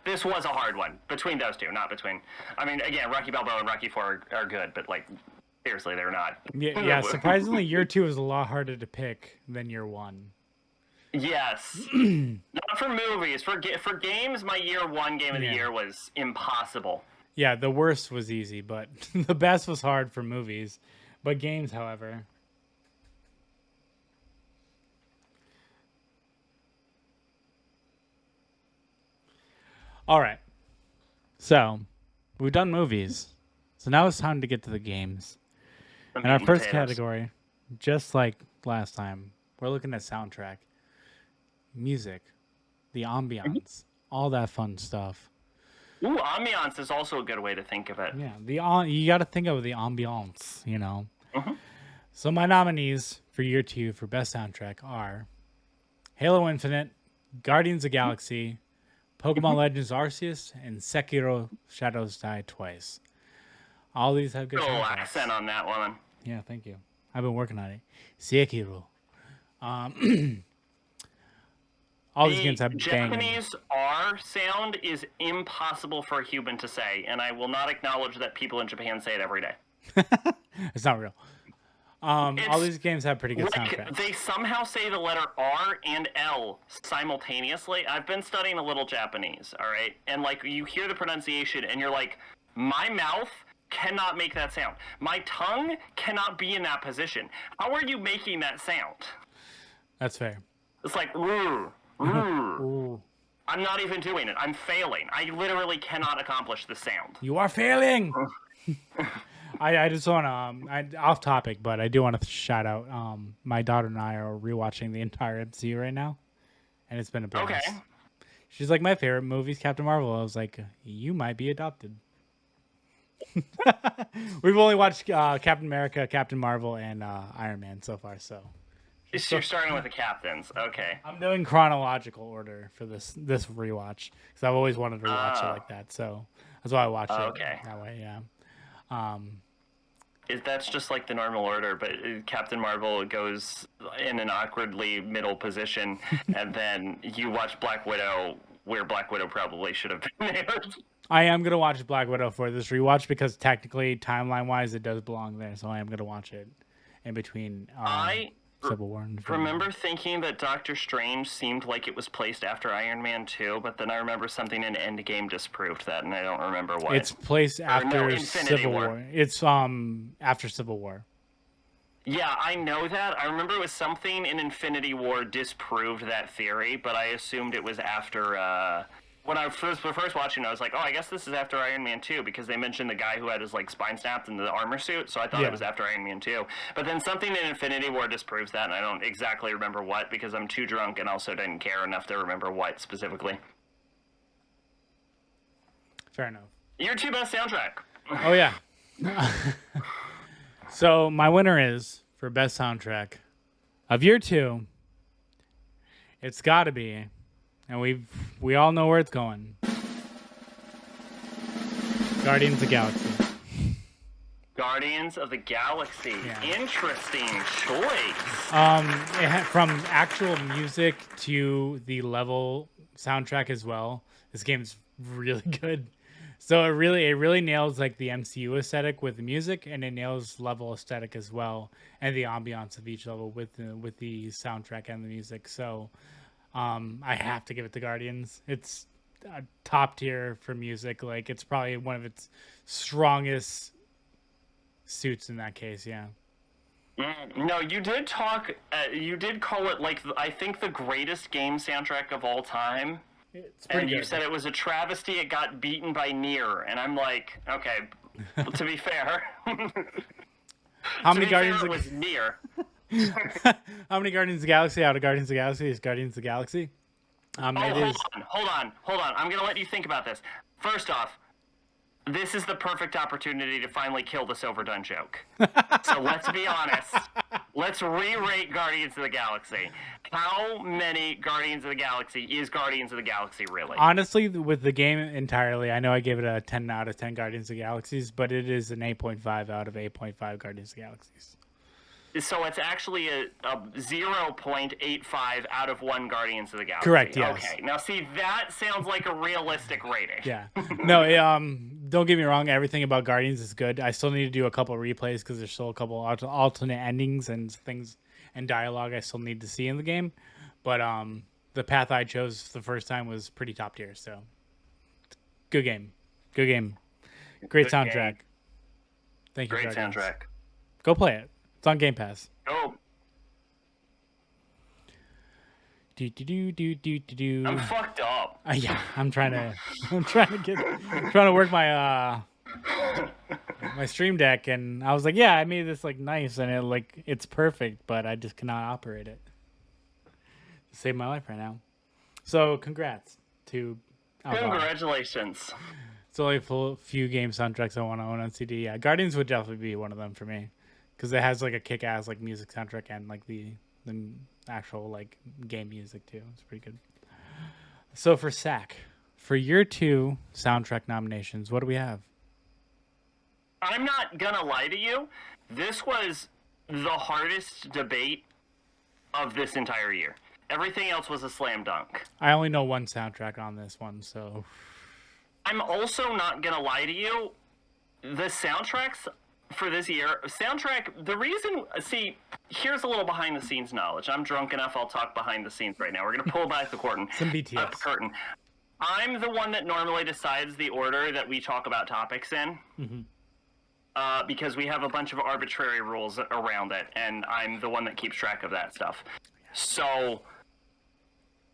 S2: This was a hard one between those two, not between. I mean, again, Rocky Balboa and Rocky 4 are good, but like, seriously, they're not.
S1: Yeah. Surprisingly, year 2 is a lot harder to pick than year 1.
S2: Yes. Not for movies. For games, my year 1 game of the year was impossible.
S1: Yeah, the worst was easy, but the best was hard for movies. But games, however. All right. So, we've done movies. So now it's time to get to the games. And our first category, just like last time, we're looking at soundtrack, music, the ambiance, all that fun stuff.
S2: Ooh, ambiance is also a good way to think of it.
S1: Yeah, you got to think of the ambiance, you know. So my nominees for year 2 for best soundtrack are Halo Infinite, Guardians of the Galaxy, Pokemon Legends Arceus, and Sekiro Shadows Die Twice. All these have good
S2: little
S1: soundtracks.
S2: Accent on that one.
S1: Yeah, thank you. I've been working on it. Sekiro. All these games have
S2: Japanese R sound is impossible for a human to say, and I will not acknowledge that people in Japan say it every day.
S1: It's not real. All these games have pretty good soundtracks.
S2: They somehow say the letter R and L simultaneously. I've been studying a little Japanese, all right? And, like, you hear the pronunciation, and you're like, my mouth cannot make that sound. My tongue cannot be in that position. How are you making that sound?
S1: That's fair.
S2: It's like, I'm not even doing it. I'm failing. I literally cannot accomplish the sound.
S1: You are failing! I just want to, off topic, but I do want to shout out, my daughter and I are rewatching the entire MCU right now, and it's been a blast.
S2: Okay.
S1: She's like, my favorite movie is Captain Marvel. I was like, you might be adopted. We've only watched Captain America, Captain Marvel, and Iron Man so far, so.
S2: You're starting with the captains. Okay.
S1: I'm doing chronological order for this rewatch, because I've always wanted to watch it like that, so that's why I watched it that way, yeah.
S2: That's just like the normal order, but Captain Marvel goes in an awkwardly middle position, and then you watch Black Widow, where Black Widow probably should have been there.
S1: I am going to watch Black Widow for this rewatch, because technically, timeline-wise, it does belong there, so I am going to watch it in between Civil War and
S2: remember thinking that Doctor Strange seemed like it was placed after Iron Man 2, but then I remember something in Endgame disproved that, and I don't remember what.
S1: It's placed after Civil War. It's after Civil War.
S2: Yeah, I know that. I remember it was something in Infinity War disproved that theory, but I assumed it was after... when I was first watching it, I was like, oh, I guess this is after Iron Man 2, because they mentioned the guy who had his spine snapped in the armor suit, so I thought it was after Iron Man 2. But then something in Infinity War disproves that, and I don't exactly remember what, because I'm too drunk and also didn't care enough to remember what specifically.
S1: Fair enough.
S2: Your two best soundtrack.
S1: Oh, yeah. So my winner is, for best soundtrack of year 2, it's got to be... And we all know where it's going. Guardians of the Galaxy.
S2: Guardians of the Galaxy. Yeah. Interesting choice.
S1: From actual music to the level soundtrack as well. This game's really good. So it really nails the MCU aesthetic with the music, and it nails level aesthetic as well, and the ambiance of each level with the soundtrack and the music. So. I have to give it to Guardians. It's a top tier for music. It's probably one of its strongest suits in that case. Yeah.
S2: No, you did talk. You did call it I think the greatest game soundtrack of all time.
S1: It's pretty good.
S2: You said it was a travesty. It got beaten by Nier, and I'm like, okay. Well, to be fair,
S1: how many Guardians?
S2: It was Nier.
S1: How many Guardians of the Galaxy out of Guardians of the Galaxy is Guardians of the Galaxy?
S2: Hold on. I'm going to let you think about this. First off, this is the perfect opportunity to finally kill this overdone joke. So let's be honest. Let's re-rate Guardians of the Galaxy. How many Guardians of the Galaxy is Guardians of the Galaxy really?
S1: Honestly, with the game entirely, I know I gave it a 10 out of 10 Guardians of the Galaxies, but it is an 8.5 out of 8.5 Guardians of the Galaxies.
S2: So it's actually a 0.85 out of 1 Guardians of the Galaxy.
S1: Correct, yes.
S2: Okay, now see, that sounds like a realistic rating.
S1: Yeah. No, don't get me wrong. Everything about Guardians is good. I still need to do a couple replays because there's still a couple alternate endings and things and dialogue I still need to see in the game. But the path I chose the first time was pretty top tier. So, good game. Great soundtrack.
S2: Game.
S1: Thank you,
S2: Great
S1: Guardians.
S2: soundtrack.
S1: Go play it. It's on Game Pass.
S2: Oh. I'm fucked up.
S1: Yeah, I'm trying to work my my Stream Deck, and I was like, yeah, I made this nice, and it's perfect, but I just cannot operate it. Save my life right now. So congrats to
S2: Congratulations.
S1: It's only a few game soundtracks I want to own on CD. Yeah, Guardians would definitely be one of them for me. Because it has a kick-ass music soundtrack and the actual game music too. It's pretty good. So for SAC, for year 2 soundtrack nominations, what do we have?
S2: I'm not gonna lie to you. This was the hardest debate of this entire year. Everything else was a slam dunk.
S1: I only know one soundtrack on this one, so.
S2: I'm also not gonna lie to you. The soundtracks for this year, here's a little behind the scenes knowledge. I'm drunk enough, I'll talk behind the scenes right now. We're going to pull back the curtain.
S1: Some BTS.
S2: Curtain. I'm the one that normally decides the order that we talk about topics in.
S1: Mm-hmm.
S2: because we have a bunch of arbitrary rules around it, and I'm the one that keeps track of that stuff. So,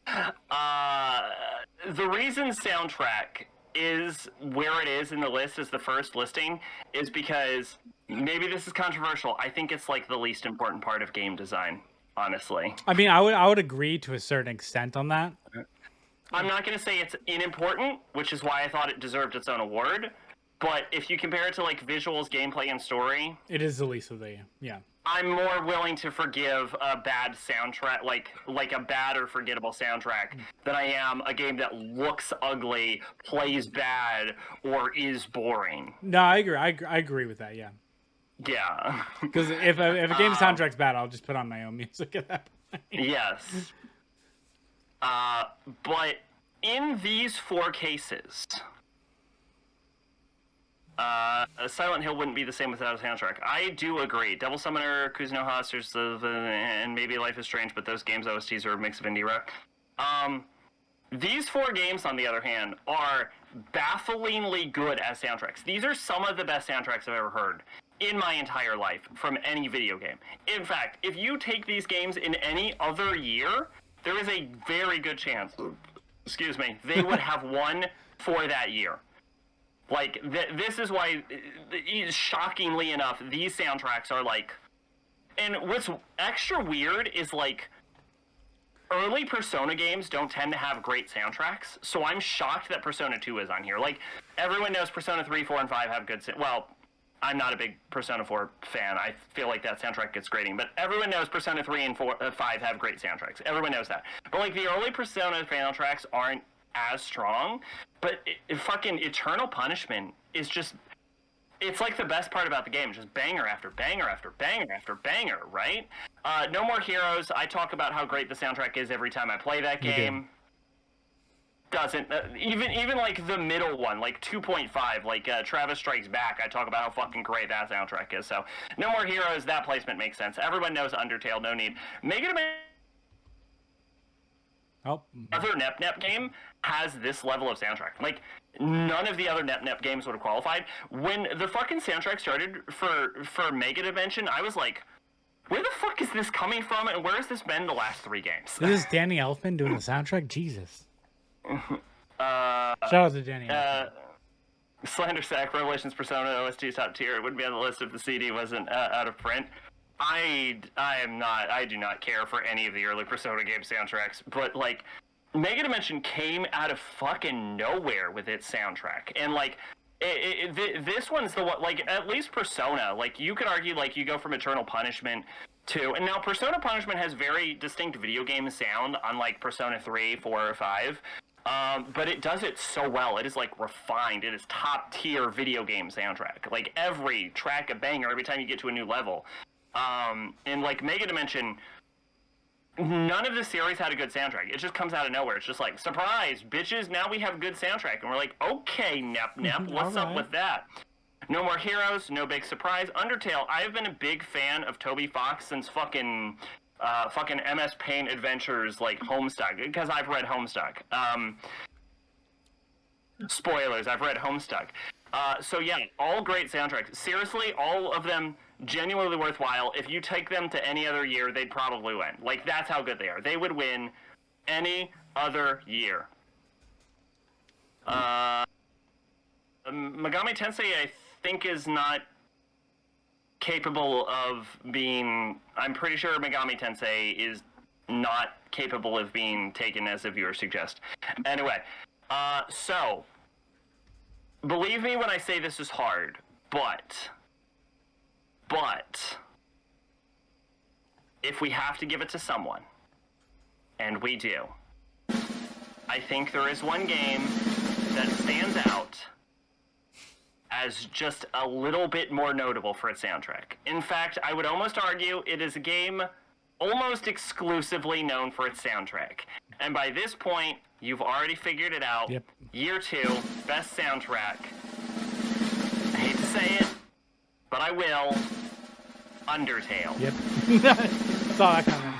S2: the reason soundtrack is where it is in the list as the first listing is because, maybe this is controversial, I think it's like the least important part of game design, honestly.
S1: I mean, I would agree to a certain extent on that.
S2: I'm not going to say it's unimportant, which is why I thought it deserved its own award. But if you compare it to like visuals, gameplay, and story,
S1: it is the least of the
S2: I'm more willing to forgive a bad soundtrack, like a bad or forgettable soundtrack, than I am a game that looks ugly, plays bad, or is boring.
S1: No, I agree. I agree with that. Yeah.
S2: Yeah.
S1: Because if a game's soundtrack's bad, I'll just put on my own music at that point.
S2: Yes. But in these 4 cases, Silent Hill wouldn't be the same without a soundtrack. I do agree. Devil Summoner, Kuzuno Hosters, and maybe Life is Strange, but those games' OSTs are a mix of indie rock. These 4 games, on the other hand, are bafflingly good as soundtracks. These are some of the best soundtracks I've ever heard in my entire life from any video game. In fact, if you take these games in any other year, there is a very good chance, they would have won for that year. Like, this is why, shockingly enough, these soundtracks are like... And what's extra weird is, like, early Persona games don't tend to have great soundtracks, so I'm shocked that Persona 2 is on here. Like, everyone knows Persona 3, 4, and 5 have good... Well, I'm not a big Persona 4 fan. I feel like that soundtrack gets grading. But everyone knows Persona 3 and 5 have great soundtracks. Everyone knows that. But, like, the early Persona soundtracks aren't as strong. But fucking Eternal Punishment is just... It's like the best part about the game. Just banger after banger after banger after banger, right? No More Heroes, I talk about how great the soundtrack is every time I play that game. Doesn't even like the middle one, like 2.5, like Travis Strikes Back, I talk about how fucking great that soundtrack is. So No More Heroes, that placement makes sense. Everyone knows Undertale, no need. Mega Man, other NEP game has this level of soundtrack. Like, none of the other NEP games would have qualified. When the fucking soundtrack started for Mega Dimension, I was like, where the fuck is this coming from, and where has this been the last 3 games?
S1: This is Danny Elfman doing the soundtrack? Jesus. Shout out to Danny.
S2: Slander Sack, Revelations Persona, OST top tier. It wouldn't be on the list if the CD wasn't out of print. I do not care for any of the early Persona game soundtracks, but like, Mega Dimension came out of fucking nowhere with its soundtrack, and like, this one's the one, like, at least Persona, like, you could argue, like, you go from Eternal Punishment to, and now Persona Punishment has very distinct video game sound, unlike Persona 3, 4, or 5. But it does it so well. It is, like, refined. It is top-tier video game soundtrack. Like, every track a banger every time you get to a new level. And, like, Mega Dimension, none of the series had a good soundtrack. It just comes out of nowhere. It's just like, surprise, bitches, now we have good soundtrack. And we're like, okay, Nep, what's up with that? No More Heroes, no big surprise. Undertale, I've been a big fan of Toby Fox since fucking MS Paint Adventures, like, Homestuck, because I've read Homestuck. Spoilers, I've read Homestuck. So yeah, all great soundtracks. Seriously, all of them genuinely worthwhile. If you take them to any other year, they'd probably win. Like, that's how good they are. They would win any other year. Megami Tensei, I think, is not capable of being... I'm pretty sure Megami Tensei is not capable of being taken as a viewer suggest. Anyway, so, believe me when I say this is hard, but, if we have to give it to someone, and we do, I think there is one game that stands out as just a little bit more notable for its soundtrack. In fact, I would almost argue it is a game almost exclusively known for its soundtrack. And by this point, you've already figured it out.
S1: Yep.
S2: Year 2, best soundtrack. I hate to say it, but I will. Undertale.
S1: Yep. Saw that coming.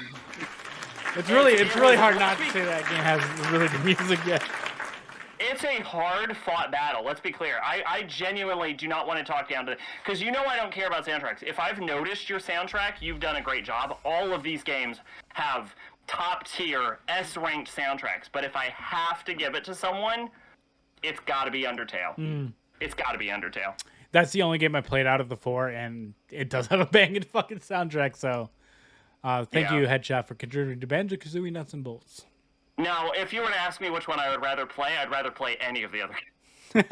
S1: It's really hard not to say that game has really good music yet.
S2: It it's a hard-fought battle. Let's be clear. I genuinely do not want to talk down to... Because I don't care about soundtracks. If I've noticed your soundtrack, you've done a great job. All of these games have top-tier, S-ranked soundtracks. But if I have to give it to someone, it's got to be Undertale. It's got to be Undertale.
S1: That's the only game I played out of the 4, and it does have a banging fucking soundtrack, so... thank you, Headshot, for contributing to Banjo-Kazooie Nuts and Bolts.
S2: Now, if you were to ask me which one I would rather play, I'd rather play any of the other games.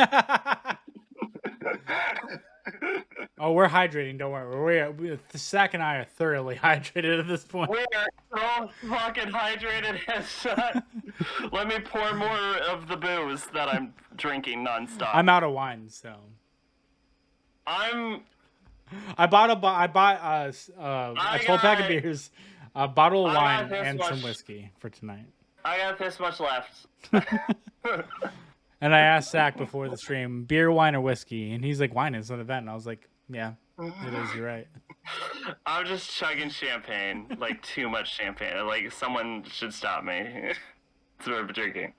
S1: Oh, we're hydrating, don't worry. Zach and I are thoroughly hydrated at this point.
S2: We are so fucking hydrated, Headshot. Let me pour more of the booze that I'm drinking nonstop.
S1: I'm out of wine, so... I bought a 12-pack of beers, a bottle of wine, and some whiskey for tonight.
S2: I got this much left.
S1: And I asked Zach before the stream, beer, wine, or whiskey, and he's like, wine is an event. And I was like, yeah, it is. You're right.
S2: I'm just chugging champagne, like too much champagne. Like someone should stop me. That's what I'm drinking.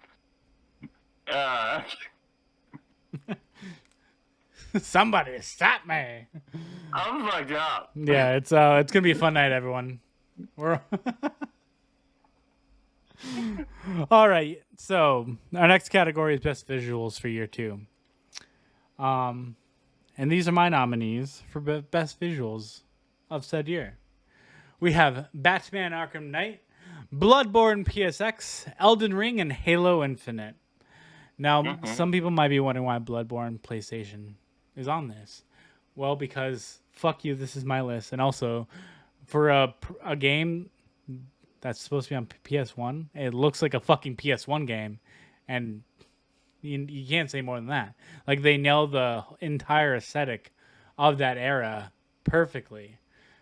S1: Somebody stop me.
S2: I'm fucked up.
S1: Yeah, it's gonna be a fun night, everyone. We're all right. So our next category is best visuals for year 2. And these are my nominees for best visuals of said year. We have Batman: Arkham Knight, Bloodborne PSX, Elden Ring, and Halo Infinite. Now, some people might be wondering why Bloodborne PlayStation is on this. Well, because fuck you, this is my list. And also, for a game that's supposed to be on PS1, it looks like a fucking PS1 game. And you can't say more than that. Like, they nailed the entire aesthetic of that era perfectly.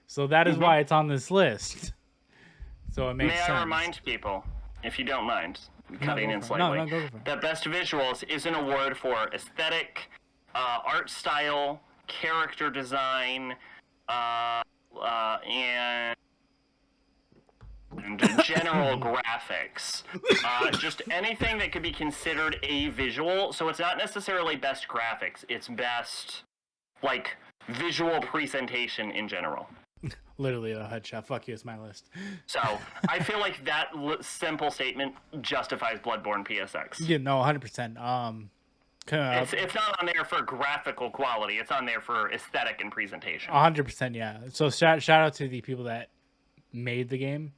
S1: So that is why it's on this list. So it makes sense.
S2: May I remind people, if you don't mind, cutting in slightly, that Best Visuals is an award for aesthetic, art style, character design, and general graphics. Just anything that could be considered a visual. So it's not necessarily best graphics. It's best, like, visual presentation in general.
S1: Literally a headshot. Fuck you, it's my list.
S2: So I feel like that simple statement justifies Bloodborne PSX.
S1: Yeah, no, 100%.
S2: It's not on there for graphical quality. It's on there for aesthetic and presentation.
S1: 100%, yeah. So shout out to the people that made the game.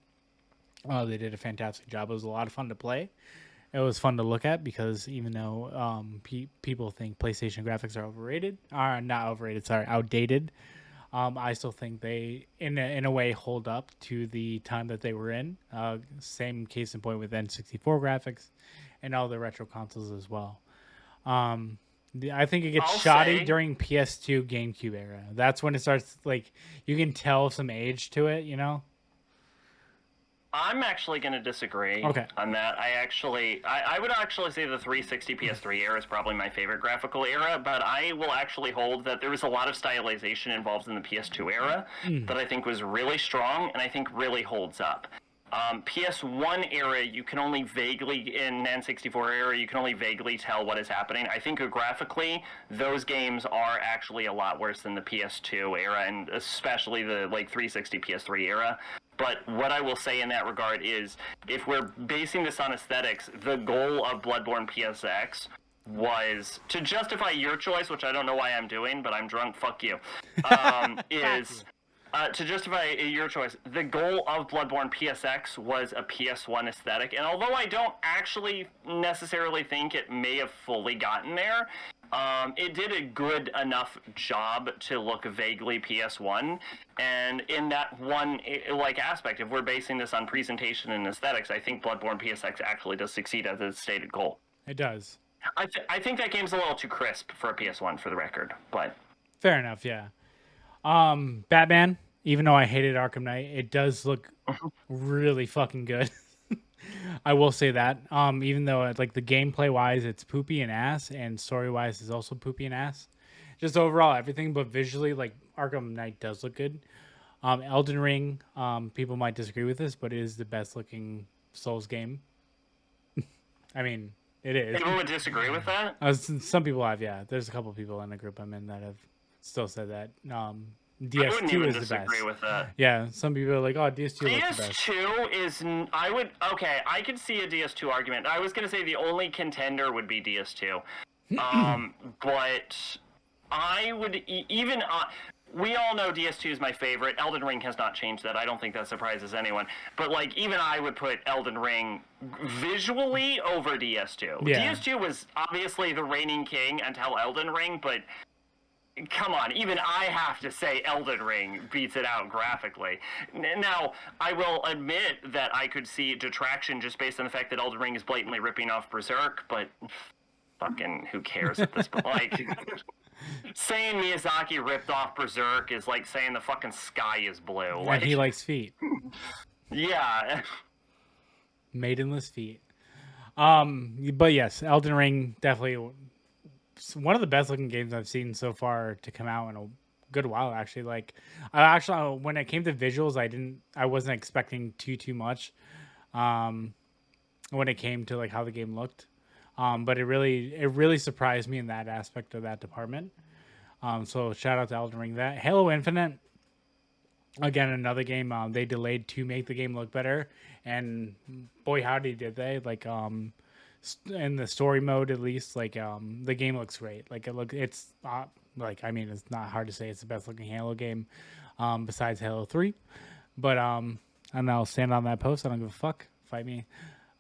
S1: They did a fantastic job. It was a lot of fun to play. It was fun to look at because even though people think PlayStation graphics are outdated. I still think they, in a way, hold up to the time that they were in. Same case in point with N64 graphics and all the retro consoles as well. I think it gets shoddy during PS2 GameCube era. That's when it starts, like, you can tell some age to it, you know?
S2: I'm actually going to disagree on that. I would actually say the 360 PS3 era is probably my favorite graphical era, but I will actually hold that there was a lot of stylization involved in the PS2 era that I think was really strong and I think really holds up. PS1 era, you can only vaguely, in N64 era, you can only vaguely tell what is happening. I think graphically, those games are actually a lot worse than the PS2 era, and especially the 360 PS3 era. But what I will say in that regard is, if we're basing this on aesthetics, the goal of Bloodborne PSX was, to justify your choice, which I don't know why I'm doing, but I'm drunk, fuck you, to justify your choice, the goal of Bloodborne PSX was a PS1 aesthetic, and although I don't actually necessarily think it may have fully gotten there, it did a good enough job to look vaguely PS1, and in that one aspect, if we're basing this on presentation and aesthetics, I think Bloodborne PSX actually does succeed as its stated goal.
S1: It does.
S2: I think that game's a little too crisp for a PS1, for the record, but... Fair
S1: enough, yeah. Batman, even though I hated Arkham Knight, it does look really fucking good. I will say that. Even though the gameplay wise, it's poopy and ass, and story wise is also poopy and ass. Just overall, everything but visually, Arkham Knight does look good. Elden Ring, people might disagree with this, but it is the best looking Souls game. I mean, It is.
S2: People would disagree with that?
S1: Some people have, yeah. There's a couple people in the group I'm in that have still said that.
S2: I wouldn't
S1: DS2
S2: even
S1: is the
S2: disagree
S1: best.
S2: with that.
S1: Yeah, some people are like, oh, DS2 looks the best.
S2: DS2 is... I could see a DS2 argument. I was going to say the only contender would be DS2. But I would even... we all know DS2 is my favorite. Elden Ring has not changed that. I don't think that surprises anyone. But, like, even I would put Elden Ring visually over DS2.
S1: Yeah.
S2: DS2 was obviously the reigning king until Elden Ring, but... Come on, even I have to say Elden Ring beats it out graphically. Now, I will admit that I could see detraction just based on the fact that Elden Ring is blatantly ripping off Berserk, but fucking who cares at this point? Like, saying Miyazaki ripped off Berserk is like saying the fucking sky is blue.
S1: Like, he likes feet.
S2: Yeah.
S1: Maidenless feet. But yes, Elden Ring definitely... one of the best looking games I've seen so far to come out in a good while. Actually, like, when it came to visuals, I wasn't expecting too much. When it came to like how the game looked, but it really surprised me in that aspect of that department. So shout out to Elden Ring. That Halo Infinite, again, another game they delayed to make the game look better, and boy howdy did they! Like in the story mode, at least, like the game looks great. Like it's like, I mean, it's not hard to say it's the best looking Halo game besides Halo 3, but and I'll stand on that post. I don't give a fuck. Fight me.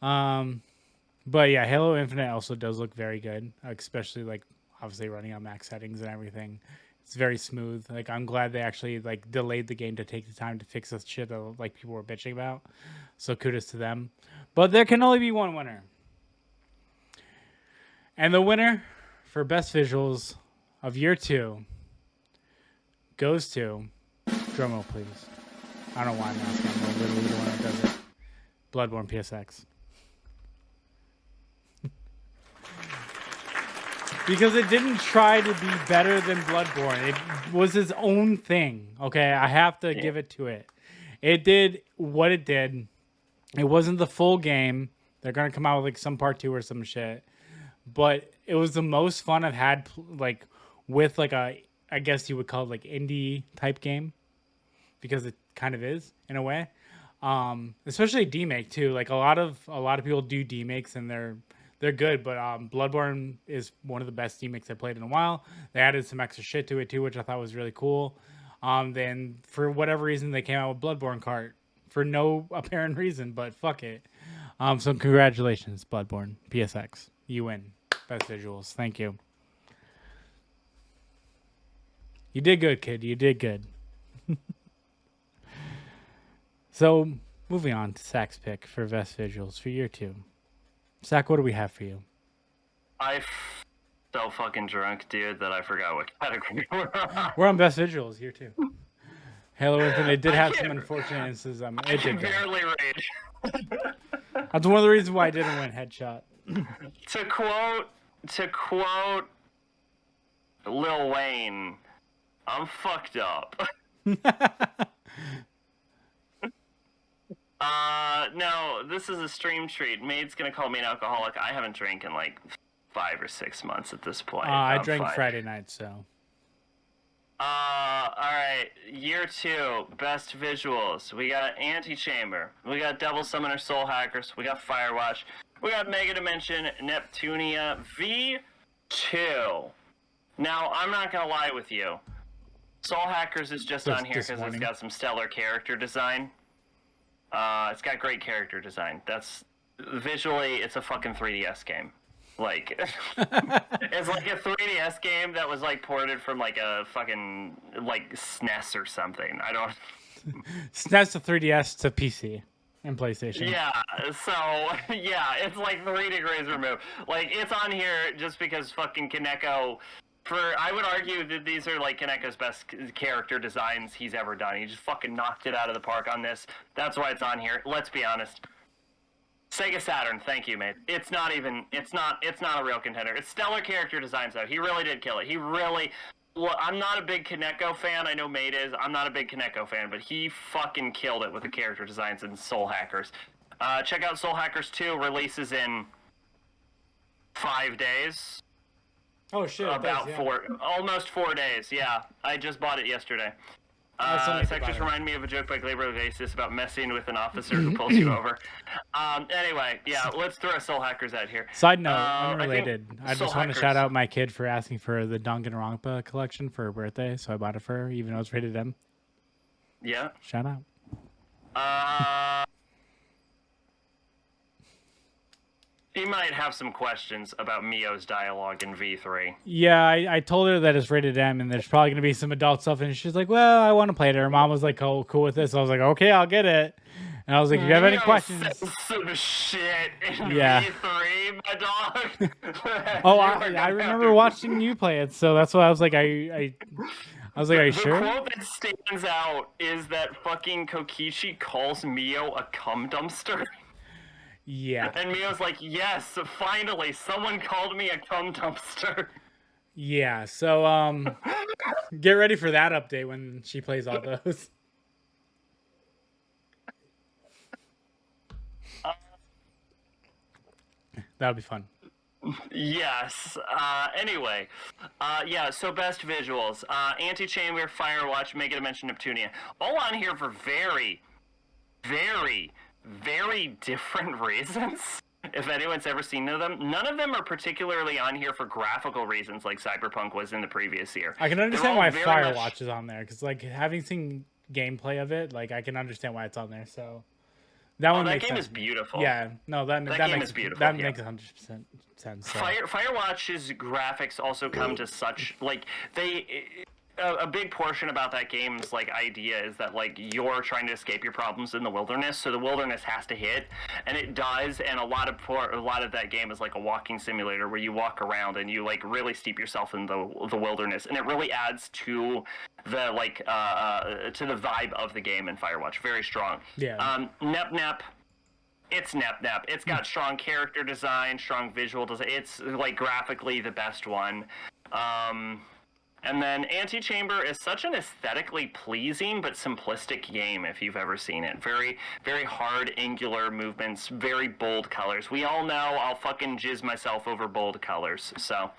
S1: But yeah, Halo Infinite also does look very good, especially like obviously running on max settings and everything. It's very smooth. Like, I'm glad they actually like delayed the game to take the time to fix this shit that like people were bitching about. So kudos to them. But there can only be one winner. And the winner for best visuals of year 2 goes to, drumroll please. I don't know why I'm asking. I'm literally the one that does it. Bloodborne PSX. Because it didn't try to be better than Bloodborne. It was its own thing. Okay, I have to give it to it. It did what it did. It wasn't the full game. They're going to come out with like some part 2 or some shit. But it was the most fun I've had, like, with like a, I guess you would call it like indie type game, because it kind of is in a way. Especially demake too. Like a lot of people do demakes and they're good, but Bloodborne is one of the best demakes I played in a while. They added some extra shit to it too, which I thought was really cool. Then for whatever reason they came out with Bloodborne cart for no apparent reason, but fuck it. So congratulations, Bloodborne PSX. You win. Best visuals. Thank you. You did good, kid. You did good. So, moving on to Zach's pick for best visuals for year 2. Zach, what do we have for you?
S2: I'm so fucking drunk, dude, that I forgot what category we're on.
S1: We're on best visuals year 2. Halo Infinite did have some unfortunate instances.
S2: I can barely rage.
S1: That's one of the reasons why I didn't win Headshot.
S2: To quote Lil Wayne, I'm fucked up. No, this is a stream treat. Maid's gonna call me an alcoholic. I haven't drank in like 5 or 6 months at this point.
S1: I drank Friday night, so.
S2: Alright, year 2, best visuals. We got Antechamber. We got Devil Summoner Soul Hackers. We got Firewatch. We got Mega Dimension Neptunia V2. Now, I'm not gonna lie with you. Soul Hackers is just on here because it's got some stellar character design. It's got great character design. That's visually, it's a fucking 3DS game. Like, it's like a 3DS game that was like ported from like a fucking like SNES or something. I don't.
S1: SNES to 3DS to PC and PlayStation.
S2: Yeah. So yeah, it's like 3 degrees removed. Like, it's on here just because fucking Kaneko. I would argue that these are like Kaneko's best character designs he's ever done. He just fucking knocked it out of the park on this. That's why it's on here. Let's be honest. Sega Saturn, thank you, mate. It's not a real contender. It's stellar character designs, though. He really did kill it. Well, I'm not a big Kaneko fan. I know Mate is. I'm not a big Kaneko fan, but he fucking killed it with the character designs in Soul Hackers. Check out Soul Hackers 2, releases in 5 days.
S1: Oh shit!
S2: About almost 4 days. Yeah, I just bought it yesterday. Just remind me of a joke by Glaber Oasis about messing with an officer who pulls you over. Anyway, yeah, let's throw Soul Hackers out here.
S1: Side note, unrelated. I just want to shout out my kid for asking for the Danganronpa collection for her birthday, so I bought it for her, even though it's rated M.
S2: Yeah.
S1: Shout out.
S2: She might have some questions about Mio's dialogue in V3.
S1: Yeah, I told her that it's rated M and there's probably going to be some adult stuff. And she's like, well, I want to play it. Her mom was like, oh, cool with this. So I was like, okay, I'll get it. And I was like, if you have any questions.
S2: Some shit in V3, my dog.
S1: Oh, I remember watching you play it. So that's why I was like, I was like, are you sure?
S2: The quote that stands out is that fucking Kokichi calls Mio a cum dumpster.
S1: Yeah.
S2: And Mio's like, yes, finally, someone called me a cum dumpster.
S1: Yeah, so get ready for that update when she plays all those. That'll be fun.
S2: Yes. Anyway. Yeah, so best visuals. Antichamber, Firewatch, Mega Dimension, Neptunia. All on here for very, very, very different reasons. If anyone's ever seen them, none of them are particularly on here for graphical reasons like Cyberpunk was in the previous year.
S1: I can understand why Firewatch is on there, because like having seen gameplay of it, like I can understand why it's on there. So that one makes sense.
S2: That game is beautiful.
S1: Yeah, no, that game
S2: is beautiful.
S1: That makes 100% sense. So.
S2: Firewatch's graphics also come to such like a big portion about that game's like idea is that like you're trying to escape your problems in the wilderness, so the wilderness has to hit, and it does. And a lot of that game is like a walking simulator where you walk around and you like really steep yourself in the wilderness, and it really adds to the like to the vibe of the game in Firewatch. Very strong.
S1: Yeah.
S2: Nep. It's Nep. It's got strong character design, strong visual design. It's like graphically the best one. And then Antichamber is such an aesthetically pleasing but simplistic game if you've ever seen it. Very, very hard, angular movements, very bold colors. We all know I'll fucking jizz myself over bold colors, so.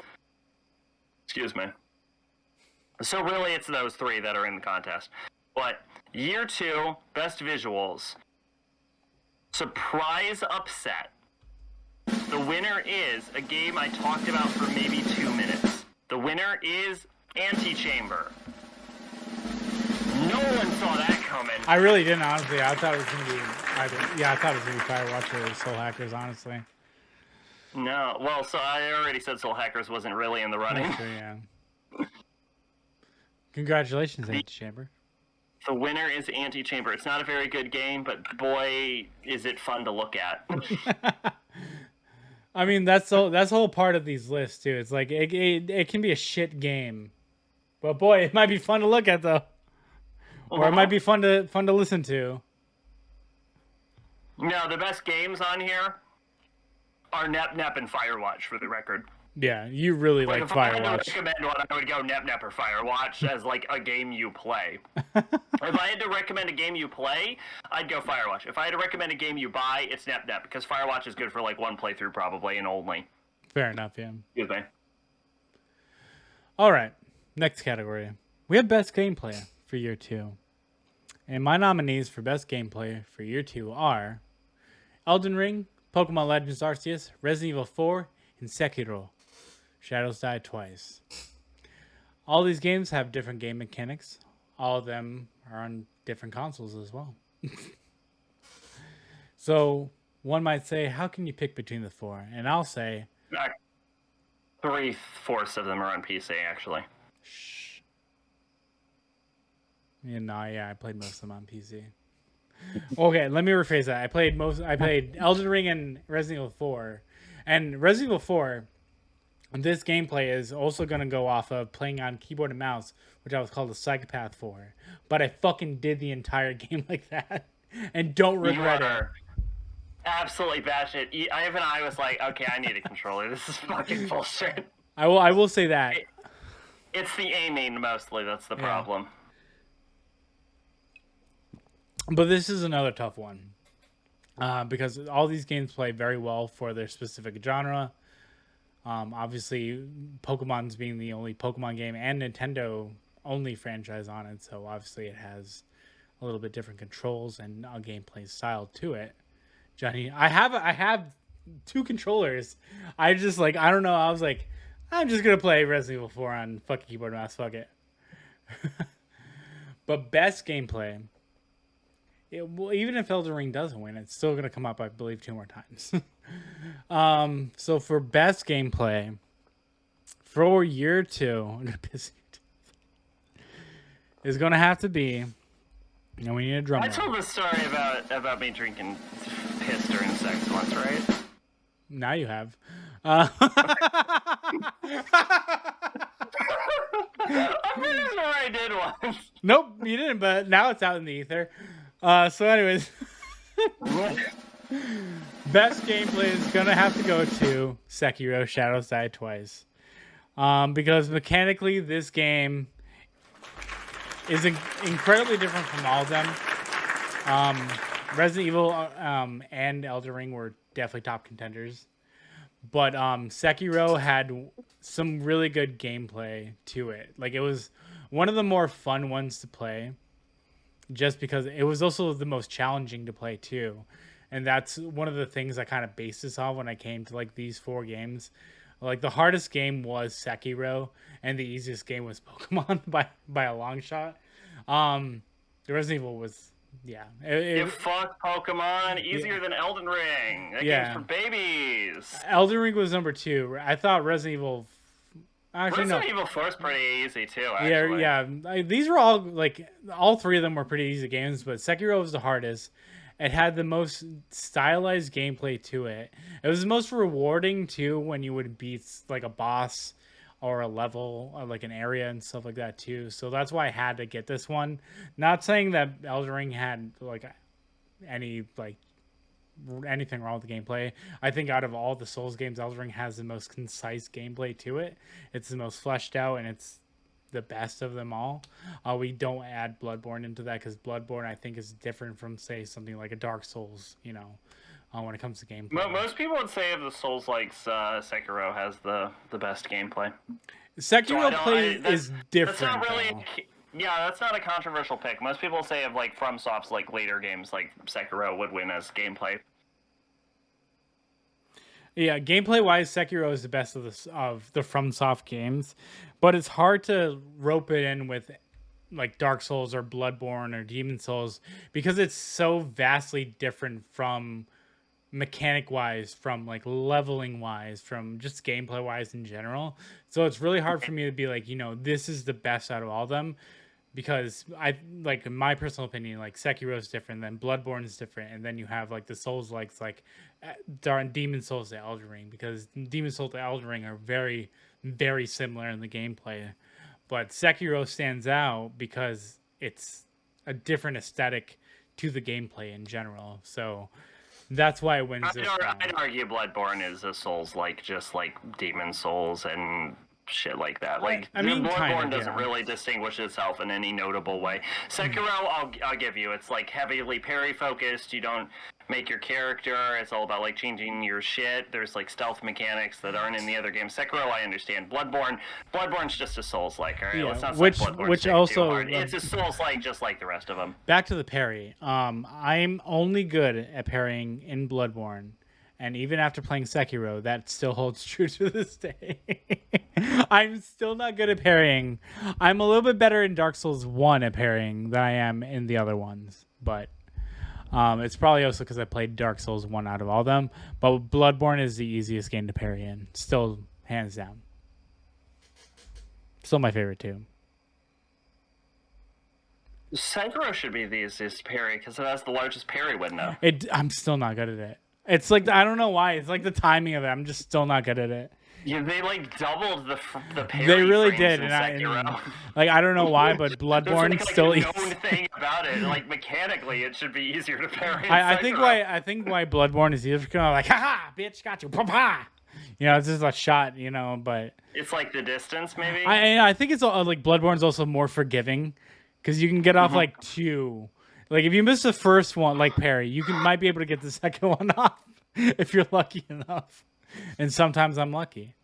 S2: Excuse me. So really it's those three that are in the contest. But year 2, best visuals. Surprise upset. The winner is a game I talked about for maybe 2 minutes. The winner is Antichamber. No one saw that coming.
S1: I really didn't, honestly. I thought it was going to be I thought it was going to be Firewatch or Soul Hackers, honestly.
S2: No, well, so I already said Soul Hackers wasn't really in the running.
S1: Sure, yeah. Congratulations, Antichamber. The
S2: winner is Antichamber. It's not a very good game, but boy, is it fun to look at.
S1: I mean, that's the whole part of these lists too. It's like it can be a shit game, but boy, it might be fun to look at though, or it might be fun to listen to.
S2: No, the best games on here are Nep and Firewatch, for the record.
S1: Yeah, you really like Firewatch. If I had to
S2: recommend one, I would go Nep or Firewatch as like a game you play. If I had to recommend a game you play, I'd go Firewatch. If I had to recommend a game you buy, it's Nep because Firewatch is good for like one playthrough probably and only.
S1: Fair enough, yeah.
S2: Excuse me.
S1: All right, next category. We have best gameplay for year 2. And my nominees for best gameplay for year 2 are Elden Ring, Pokemon Legends Arceus, Resident Evil 4, and Sekiro. Shadows Die Twice. All these games have different game mechanics. All of them are on different consoles as well. So one might say, how can you pick between the 4? And I'll say
S2: 3/4 of them are on PC, actually.
S1: Shh. I played most of them on PC. Okay, let me rephrase that. I played Elden Ring and Resident Evil 4. And Resident Evil 4, this gameplay is also going to go off of playing on keyboard and mouse, which I was called a psychopath for. But I fucking did the entire game like that and don't regret it.
S2: Absolutely batshit. Even I was like, okay, I need a controller. This is fucking bullshit.
S1: I will say that.
S2: It's the aiming mostly that's the problem.
S1: But this is another tough one. Because all these games play very well for their specific genre. Obviously, Pokemon's being the only Pokemon game and Nintendo only franchise on it, so obviously it has a little bit different controls and a gameplay style to it. Johnny, I have 2 controllers. I just like I don't know. I was like, I'm just gonna play Resident Evil 4 on fucking keyboard and mouse. Fuck it. But best gameplay. Well, even if Elden Ring doesn't win, it's still gonna come up, I believe, 2 more times. So for best gameplay for year 2, I'm gonna piss you is gonna have to be. And we need a drum roll.
S2: I told the story about me drinking piss during sex once, right?
S1: Now you have.
S2: I'm pretty sure I did once.
S1: Nope, you didn't, but now it's out in the ether. So anyways, best gameplay is gonna have to go to Sekiro: Shadows Die Twice, because mechanically this game is incredibly different from all of them. Resident Evil and Elden Ring were definitely top contenders, but Sekiro had some really good gameplay to it. Like, it was one of the more fun ones to play, just because it was also the most challenging to play too. And that's one of the things I kind of based this on when I came to like these 4 games. Like, the hardest game was Sekiro, and the easiest game was Pokemon by a long shot. The Resident Evil was, yeah.
S2: You fuck Pokemon easier than Elden Ring. That game's for babies.
S1: Elden Ring was number 2. I thought Resident Evil. Actually,
S2: Resident Evil 4 is pretty easy too.
S1: Actually. Yeah. These were all like all 3 of them were pretty easy games, but Sekiro was the hardest. It had the most stylized gameplay to it. It was the most rewarding too when you would beat like a boss or a level or like an area and stuff like that too. So that's why I had to get this one. Not saying that Elden Ring had like anything wrong with the gameplay. I think out of all the Souls games, Elden Ring has the most concise gameplay to it. It's the most fleshed out, and it's the best of them all. We don't add Bloodborne into that because Bloodborne, I think, is different from, say, something like a Dark Souls, when it comes to gameplay.
S2: Most people would say of the Souls likes Sekiro has the best gameplay.
S1: Sekiro play is different.
S2: That's not really. Yeah, that's not a controversial pick. Most people say of like FromSoft's like later games, like Sekiro would win as gameplay.
S1: Yeah, gameplay-wise, Sekiro is the best of the FromSoft games, but it's hard to rope it in with like Dark Souls or Bloodborne or Demon Souls because it's so vastly different from mechanic-wise, from like leveling-wise, from just gameplay-wise in general. So it's really hard for me to be like, this is the best out of all of them. Because I like, in my personal opinion, like Sekiro is different, then Bloodborne is different, and then you have like the Souls like Demon Souls to Elden Ring, because Demon Souls to Elden Ring are very, very similar in the gameplay, but Sekiro stands out because it's a different aesthetic to the gameplay in general. So that's why it wins.
S2: I'd argue Bloodborne is a Souls like just like Demon Souls and shit like that. Like, Bloodborne doesn't really distinguish itself in any notable way. Sekiro, I'll give you. It's like heavily parry focused. You don't make your character. It's all about like changing your shit. There's like stealth mechanics that aren't in the other games. Sekiro, I understand. Bloodborne's just a Souls-like. All right, let's not
S1: which also
S2: too hard. It's a Souls-like, just like the rest of them.
S1: Back to the parry. I'm only good at parrying in Bloodborne. And even after playing Sekiro, that still holds true to this day. I'm still not good at parrying. I'm a little bit better in Dark Souls 1 at parrying than I am in the other ones. But it's probably also because I played Dark Souls 1 out of all of them. But Bloodborne is the easiest game to parry in. Still, hands down. Still my favorite, too.
S2: Sekiro should be the easiest parry because it has the largest parry window.
S1: I'm still not good at it. It's like, I don't know why. It's like the timing of it. I'm just still not good at it.
S2: Yeah, they like doubled the parry.
S1: They really did,
S2: and
S1: I don't know why, but Bloodborne
S2: like
S1: still.
S2: A known thing about it, like mechanically, it should be easier to parry.
S1: I think why Bloodborne is easier because I'm like, haha, bitch, got you, pa. It's just a shot, but
S2: it's like the distance, maybe.
S1: I think it's like Bloodborne's also more forgiving because you can get off like 2. Like, if you miss the first one, like parry, you might be able to get the second one off if you're lucky enough. And sometimes I'm lucky.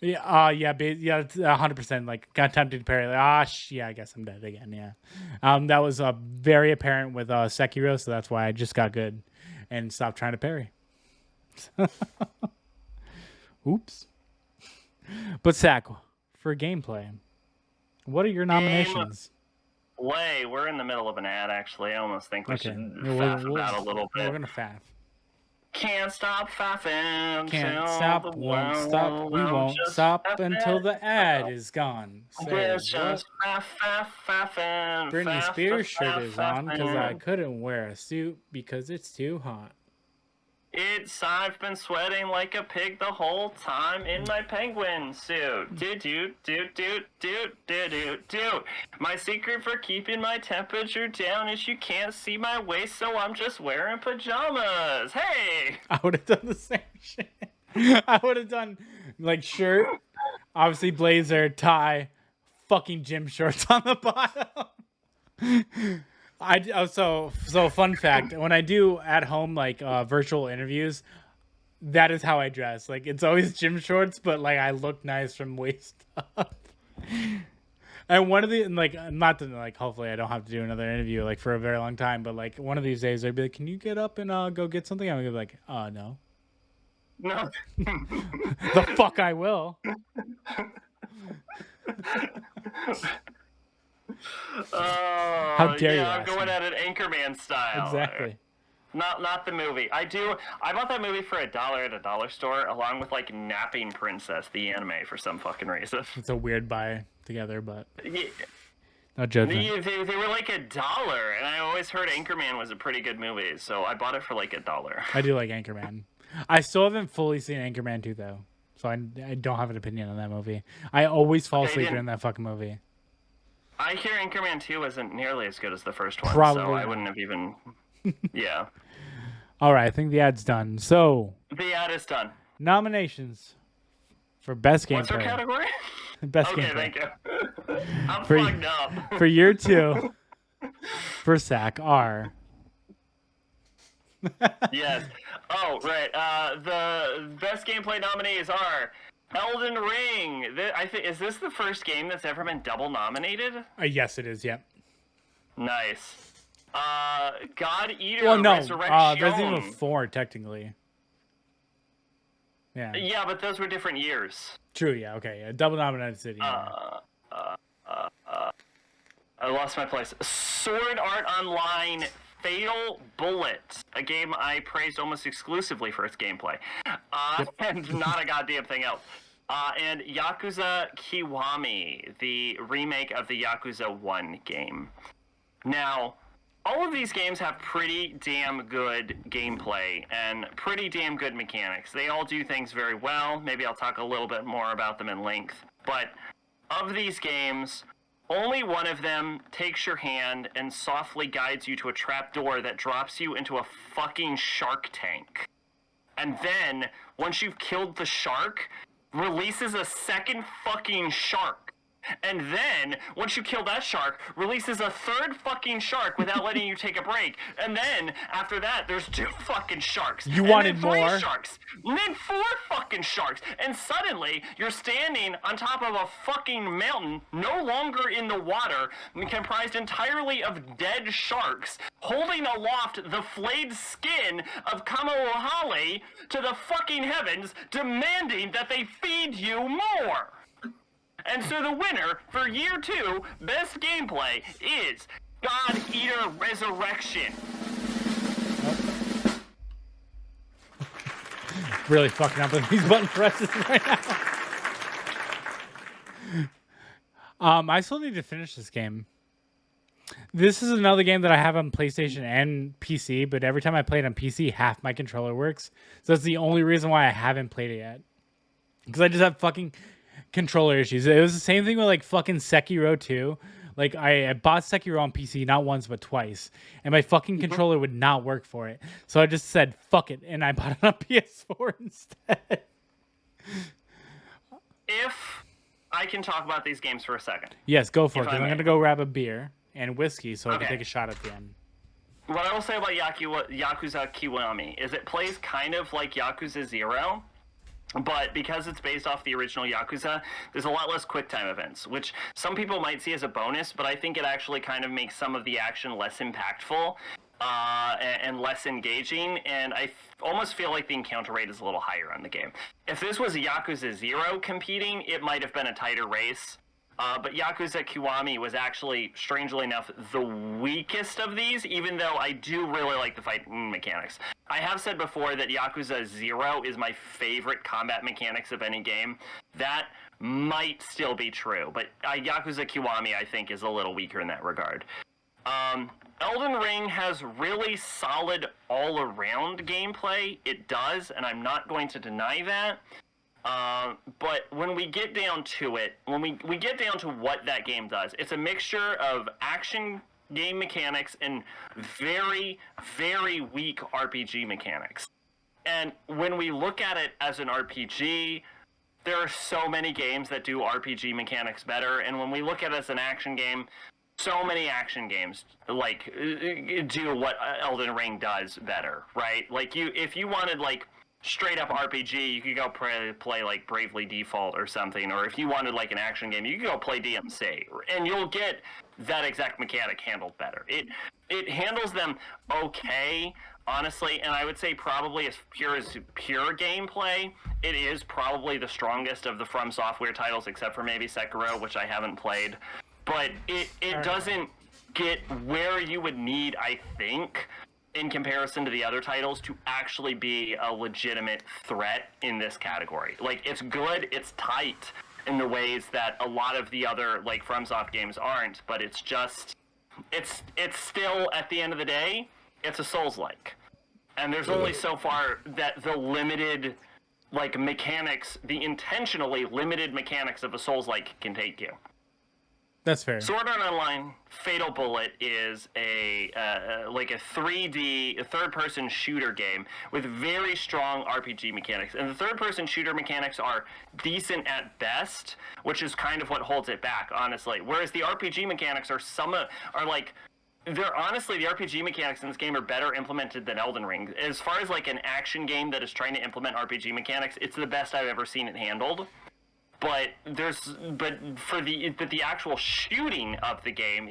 S1: Yeah, yeah, it's 100%. Like, got tempted to parry. Like, yeah, I guess I'm dead again. Yeah, that was very apparent with Sekiro, so that's why I just got good and stopped trying to parry. Oops. But Sack, for gameplay, what are your nominations?
S2: We're in the middle of an ad. Actually, I almost think we should faff about a little bit.
S1: We're gonna faff.
S2: Can't stop faffing.
S1: Can't stop, won't stop. We won't stop until the ad is gone.
S2: Just faffing.
S1: Britney Spears shirt is on because I couldn't wear a suit because it's too hot.
S2: I've been sweating like a pig the whole time in my penguin suit. Do. My secret for keeping my temperature down is you can't see my waist, so I'm just wearing pajamas. Hey!
S1: I would have done the same shit. I would have done, like, shirt, obviously blazer, tie, fucking gym shorts on the bottom. So fun fact, when I do at home like virtual interviews, that is how I dress. Like, it's always gym shorts, but like I look nice from waist up. And one of the, like, not to, like, hopefully I don't have to do another interview like for a very long time, but like one of these days I'd be like, can you get up and go get something? I'm gonna be like, no. The fuck I will. How dare you?
S2: I'm going at it Anchorman style.
S1: Exactly.
S2: Not the movie. I bought that movie for $1 at a dollar store, along with like Napping Princess, the anime, for some fucking reason.
S1: It's a weird buy together, but
S2: yeah.
S1: No judgment.
S2: They were like $1, and I always heard Anchorman was a pretty good movie, so I bought it for like $1.
S1: I do like Anchorman. I still haven't fully seen Anchorman 2 though, so I don't have an opinion on that movie. I always fall asleep during that fucking movie.
S2: I hear Anchorman 2 isn't nearly as good as the first one,
S1: Probably
S2: so I
S1: not.
S2: wouldn't have even... Yeah.
S1: All right, I think the ad's done. So...
S2: The ad is done.
S1: Nominations for Best Gameplay.
S2: What's our category?
S1: Best
S2: Gameplay.
S1: Okay,
S2: thank you. I'm fucked up.
S1: For year 2, for Sack, are...
S2: Yes. Oh, right. The Best Gameplay nominees are... Elden Ring. Is this the first game that's ever been double nominated?
S1: Yes, it is. Yep.
S2: Nice. God Eater.
S1: Well, no.
S2: Resurrection.
S1: Resident Evil 4, technically. Yeah.
S2: Yeah, but those were different years.
S1: True. Yeah. Okay. Yeah. Double nominated city.
S2: I lost my place. Sword Art Online. Fatal Bullet, a game I praised almost exclusively for its gameplay, and not a goddamn thing else. And Yakuza Kiwami, the remake of the Yakuza 1 game. Now, all of these games have pretty damn good gameplay and pretty damn good mechanics. They all do things very well. Maybe I'll talk a little bit more about them in length. But of these games... only one of them takes your hand and softly guides you to a trapdoor that drops you into a fucking shark tank. And then, once you've killed the shark, releases a second fucking shark. And then, once you kill that shark, releases a third fucking shark without letting you take a break. And then, after that, there's 2 fucking sharks.
S1: You wanted more?
S2: 3 sharks. And then 4 fucking sharks. And suddenly, you're standing on top of a fucking mountain, no longer in the water, comprised entirely of dead sharks, holding aloft the flayed skin of Kamohale to the fucking heavens, demanding that they feed you more. And so the winner for year 2, best gameplay, is God Eater Resurrection.
S1: Really fucking up with these button presses right now. I still need to finish this game. This is another game that I have on PlayStation and PC, but every time I play it on PC, half my controller works. So that's the only reason why I haven't played it yet. Because I just have fucking... controller issues. It was the same thing with like fucking Sekiro 2. Like I bought Sekiro on PC not once but twice, and my fucking controller would not work for it. So I just said fuck it, and I bought it on PS4 instead.
S2: If I can talk about these games for a second.
S1: Yes, go for it. I'm gonna go grab a beer and whiskey so I can take a shot at the end.
S2: What I will say about Yakuza Kiwami is it plays kind of like Yakuza 0. But because it's based off the original Yakuza, there's a lot less QuickTime events, which some people might see as a bonus, but I think it actually kind of makes some of the action less impactful and less engaging, and I almost feel like the encounter rate is a little higher on the game. If this was Yakuza 0 competing, it might have been a tighter race. But Yakuza Kiwami was actually, strangely enough, the weakest of these, even though I do really like the fight mechanics. I have said before that Yakuza 0 is my favorite combat mechanics of any game. That might still be true, but Yakuza Kiwami, I think, is a little weaker in that regard. Elden Ring has really solid all-around gameplay. It does, and I'm not going to deny that. But when we get down to it, when we get down to what that game does, it's a mixture of action game mechanics and very, very weak RPG mechanics. And when we look at it as an RPG, there are so many games that do RPG mechanics better. And when we look at it as an action game, so many action games like do what Elden Ring does better, right? Like if you wanted like straight up RPG, you could go play like Bravely Default or something, or if you wanted like an action game, you could go play DMC, and you'll get that exact mechanic handled better. It handles them okay, honestly, and I would say probably as pure gameplay, it is probably the strongest of the From Software titles, except for maybe Sekiro, which I haven't played. But it doesn't get where you would need, I think, in comparison to the other titles, to actually be a legitimate threat in this category. Like, it's good, it's tight in the ways that a lot of the other, like, FromSoft games aren't, but it's just, it's still, at the end of the day, it's a Souls-like. And there's only so far that the limited, like, mechanics, the intentionally limited mechanics of a Souls-like can take you.
S1: That's fair.
S2: Sword Art Online Fatal Bullet is a 3D third-person shooter game with very strong RPG mechanics, and the third-person shooter mechanics are decent at best, which is kind of what holds it back, honestly. Whereas the RPG mechanics the RPG mechanics in this game are better implemented than Elden Ring. As far as like an action game that is trying to implement RPG mechanics, it's the best I've ever seen it handled. But the actual shooting of the game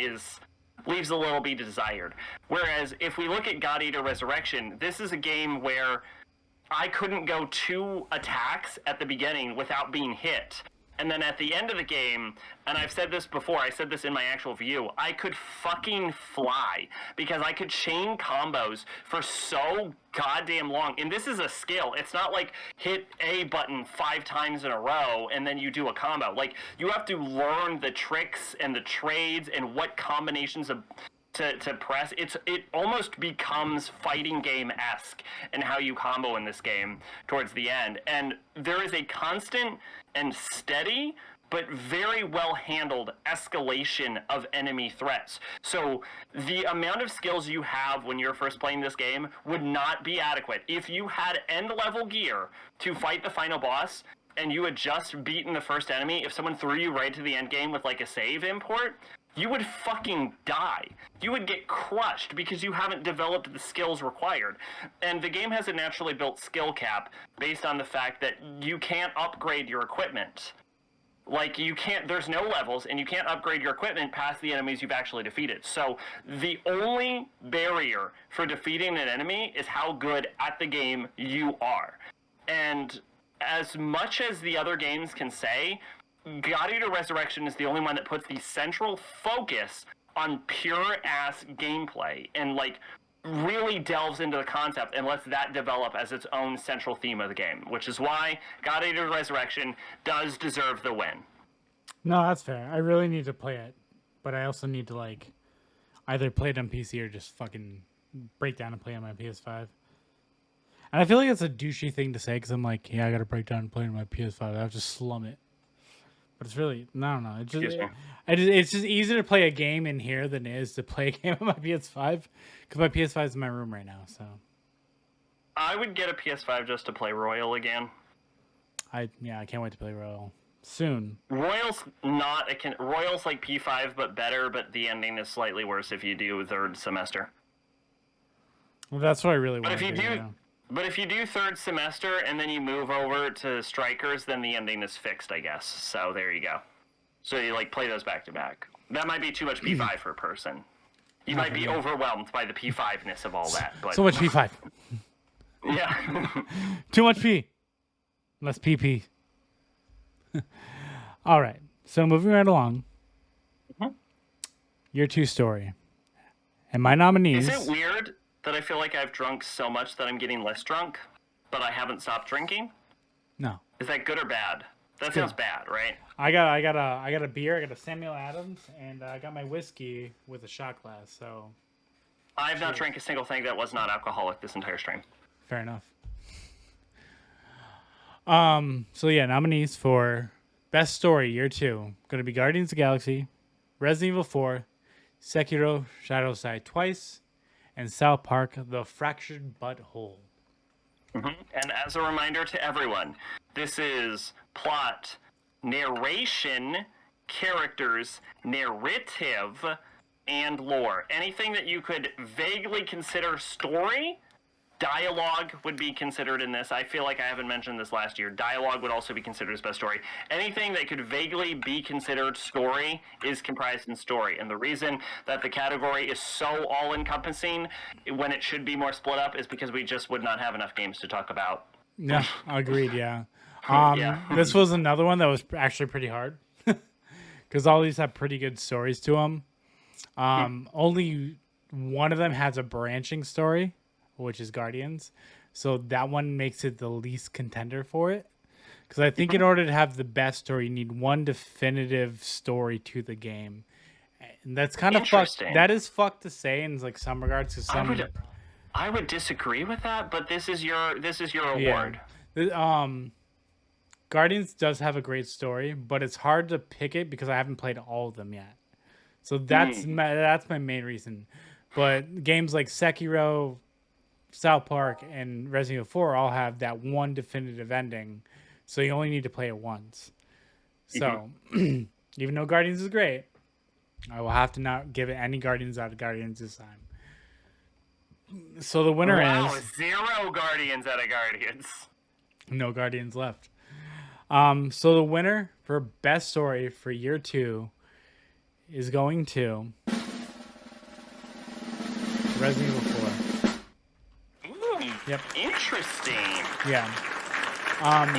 S2: leaves a little bit desired. Whereas if we look at God Eater Resurrection, this is a game where I couldn't go 2 attacks at the beginning without being hit. And then at the end of the game, and I've said this before, I said this in my actual view, I could fucking fly because I could chain combos for so goddamn long. And this is a skill. It's not like hit A button 5 times in a row and then you do a combo. Like, you have to learn the tricks and the trades and what combinations to press. It almost becomes fighting game-esque in how you combo in this game towards the end. And there is a constant and steady but very well handled escalation of enemy threats. So the amount of skills you have when you're first playing this game would not be adequate. If you had end level gear to fight the final boss and you had just beaten the first enemy, if someone threw you right to the end game with like a save import, you would fucking die. You would get crushed because you haven't developed the skills required. And the game has a naturally built skill cap based on the fact that you can't upgrade your equipment. Like, there's no levels, and you can't upgrade your equipment past the enemies you've actually defeated. So the only barrier for defeating an enemy is how good at the game you are. And as much as the other games can say, God Eater Resurrection is the only one that puts the central focus on pure-ass gameplay and, like, really delves into the concept and lets that develop as its own central theme of the game, which is why God Eater Resurrection does deserve the win.
S1: No, that's fair. I really need to play it, but I also need to, like, either play it on PC or just fucking break down and play on my PS5. And I feel like it's a douchey thing to say because I'm like, yeah, I got to break down and play on my PS5. I have to slum it. But it's really, I don't know. It's just easier to play a game in here than it is to play a game on my PS5 because my PS5 is in my room right now. So
S2: I would get a PS5 just to play Royal again.
S1: I can't wait to play Royal soon.
S2: Royal's like P5 but better, but the ending is slightly worse if you do third semester.
S1: Well, that's what I really want to do.
S2: But if you do third semester and then you move over to Strikers, then the ending is fixed, I guess. So there you go. So you like play those back to back. That might be too much P5 for a person. You might be overwhelmed by the P5-ness of all that. But
S1: so much P5.
S2: Yeah.
S1: Too much P. Less PP. All right. So moving right along. Year 2 story. And my nominees...
S2: Is it weird that I feel like I've drunk so much that I'm getting less drunk, but I haven't stopped drinking?
S1: No.
S2: Is that good or bad? That sounds bad, right?
S1: I got a beer, I got a Samuel Adams, and I got my whiskey with a shot glass, so...
S2: I've not drank a single thing that was not alcoholic this entire stream.
S1: Fair enough. So yeah, nominees for Best Story Year 2. Going to be Guardians of the Galaxy, Resident Evil 4, Sekiro Shadows Die Twice, and South Park The Fractured Butthole.
S2: And as a reminder to everyone, this is plot, narration, characters, narrative, and lore. Anything that you could vaguely consider story, dialogue would be considered in this. I feel like I haven't mentioned this last year. Dialogue would also be considered as best story. Anything that could vaguely be considered story is comprised in story. And the reason that the category is so all-encompassing when it should be more split up is because we just would not have enough games to talk about.
S1: Yeah, agreed, yeah.
S2: Yeah.
S1: This was another one that was actually pretty hard. Because all these have pretty good stories to them. Only one of them has a branching story, which is Guardians. So that one makes it the least contender for it. Because I think in order to have the best story, you need one definitive story to the game. And that's kind of fucked. That is fucked to say in like some regards. Cause
S2: I would disagree with that, but this is your award.
S1: Guardians does have a great story, but it's hard to pick it because I haven't played all of them yet. So that's my main reason. But games like Sekiro, South Park, and Resident Evil 4 all have that one definitive ending, so you only need to play it once. So, even though Guardians is great, I will have to not give it any Guardians out of Guardians this time. So the winner is...
S2: 0 Guardians out of Guardians.
S1: No Guardians left. So the winner for Best Story for Year 2 is going to Resident Evil 4. Yep.
S2: Interesting.
S1: Yeah.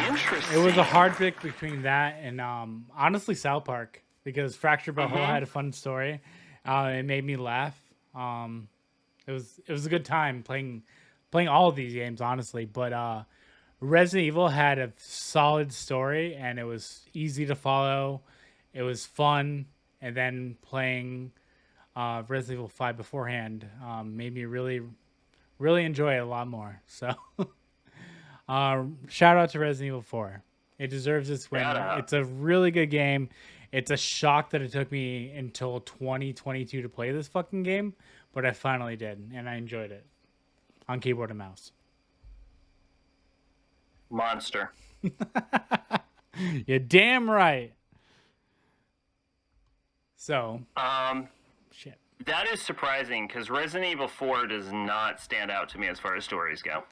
S2: Interesting.
S1: It was a hard pick between that and honestly South Park because Fractured Butthole had a fun story. It made me laugh. It was a good time playing all of these games honestly, but Resident Evil had a solid story and it was easy to follow. It was fun, and then playing Resident Evil 5 beforehand made me really enjoy it a lot more. So, shout out to Resident Evil 4. It deserves its win. It's a really good game. It's a shock that it took me until 2022 to play this fucking game, but I finally did, and I enjoyed it on keyboard and mouse.
S2: Monster.
S1: You're damn right. So, shit.
S2: That is surprising because Resident Evil 4 does not stand out to me as far as stories go.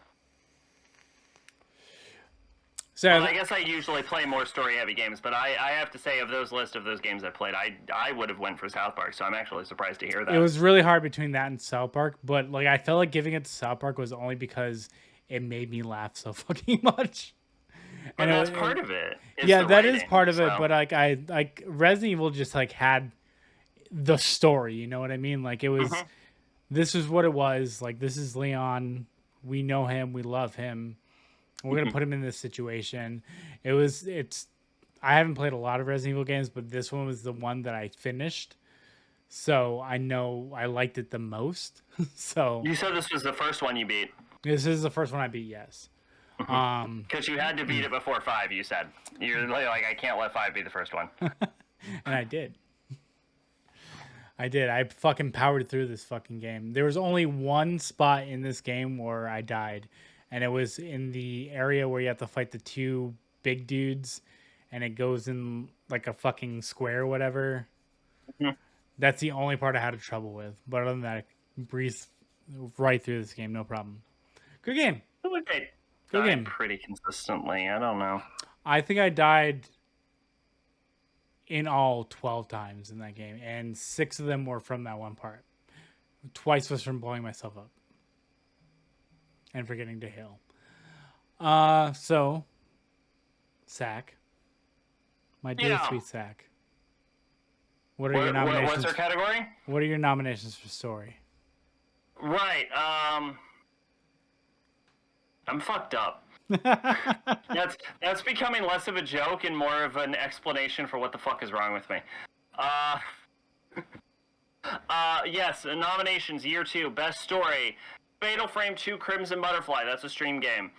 S2: So I guess I usually play more story-heavy games, but I have to say, of those list of those games I played, I would have went for South Park, so I'm actually surprised to hear that.
S1: It was really hard between that and South Park, but like I felt like giving it to South Park was only because it made me laugh so fucking much.
S2: But that's part of it.
S1: Yeah, that is part of it, but like Resident Evil just like had the story, you know what I mean? Like it was, this is what it was. Like this is Leon. We know him. We love him. We're gonna put him in this situation. I haven't played a lot of Resident Evil games, but this one was the one that I finished. So I know I liked it the most. So
S2: you said this was the first one you beat.
S1: This is the first one I beat, yes.
S2: Because you had to beat it before 5, you said. You're like, I can't let 5 be the first one.
S1: And I did. I fucking powered through this fucking game. There was only one spot in this game where I died. And it was in the area where you have to fight the 2 big dudes. And it goes in like a fucking square or whatever. That's the only part I had trouble with. But other than that, I breezed right through this game, no problem. Good game.
S2: feel like I
S1: Good
S2: died
S1: game.
S2: pretty consistently. I don't know.
S1: I think I died in all 12 times in that game, and 6 of them were from that one part. Twice was from blowing myself up and forgetting to heal. So, Sack. My dear sweet Sack. What are your nominations?
S2: What's our category?
S1: What are your nominations for story?
S2: Right. I'm fucked up. That's becoming less of a joke and more of an explanation for what the fuck is wrong with me. Yes, nominations, year 2, best story, Fatal Frame 2 Crimson Butterfly, that's a stream game.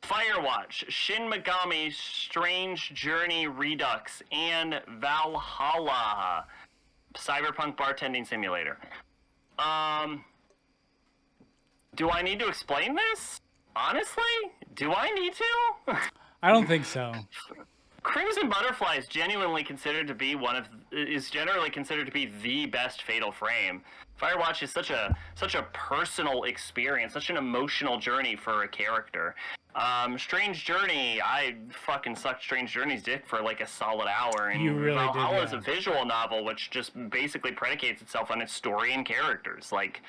S2: Firewatch, Shin Megami Strange Journey Redux, and Valhalla, Cyberpunk Bartending Simulator. Do I need to explain this? Honestly? Do I need to?
S1: I don't think so.
S2: Crimson Butterfly is generally considered to be the best Fatal Frame. Firewatch is such a personal experience, such an emotional journey for a character. Strange Journey, I fucking sucked Strange Journey's dick for like a solid hour, and
S1: you really
S2: Valhalla
S1: did,
S2: is a visual novel which just basically predicates itself on its story and characters. Like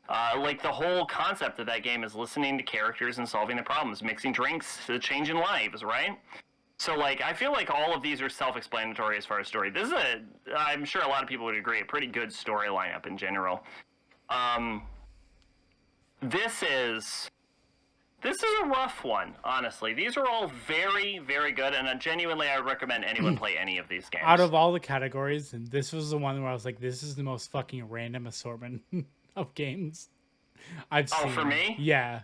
S2: the whole concept of that game is listening to characters and solving the problems, mixing drinks, changing lives, right? So, like, I feel like all of these are self-explanatory as far as story. This is I'm sure a lot of people would agree, a pretty good story lineup in general. This is a rough one, honestly. These are all very, very good, and genuinely, I would recommend anyone play any of these games.
S1: Out of all the categories, and this was the one where I was like, this is the most fucking random assortment of games I've seen.
S2: Oh, for me?
S1: Yeah.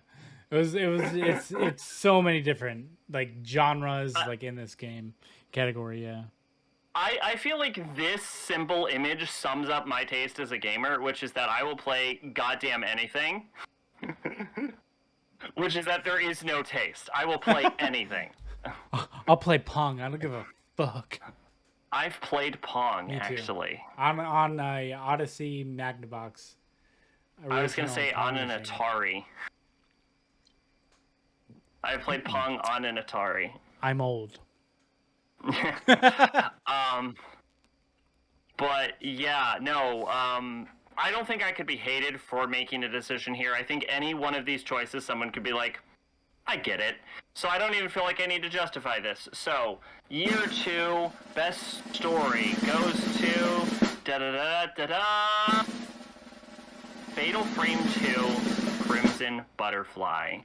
S1: It's so many different like genres like in this game category, yeah.
S2: I feel like this simple image sums up my taste as a gamer, which is that I will play goddamn anything. Which is that there is no taste. I will play anything.
S1: I'll play Pong. I don't give a fuck.
S2: I've played Pong, actually.
S1: On a Odyssey Magnavox.
S2: I was going to say on an Atari. I played Pong on an Atari.
S1: I'm old.
S2: But yeah, no, I don't think I could be hated for making a decision here. I think any one of these choices, someone could be like, I get it. So I don't even feel like I need to justify this. So, year 2, best story goes to da-da-da-da-da-da, Fatal Frame 2, Crimson Butterfly.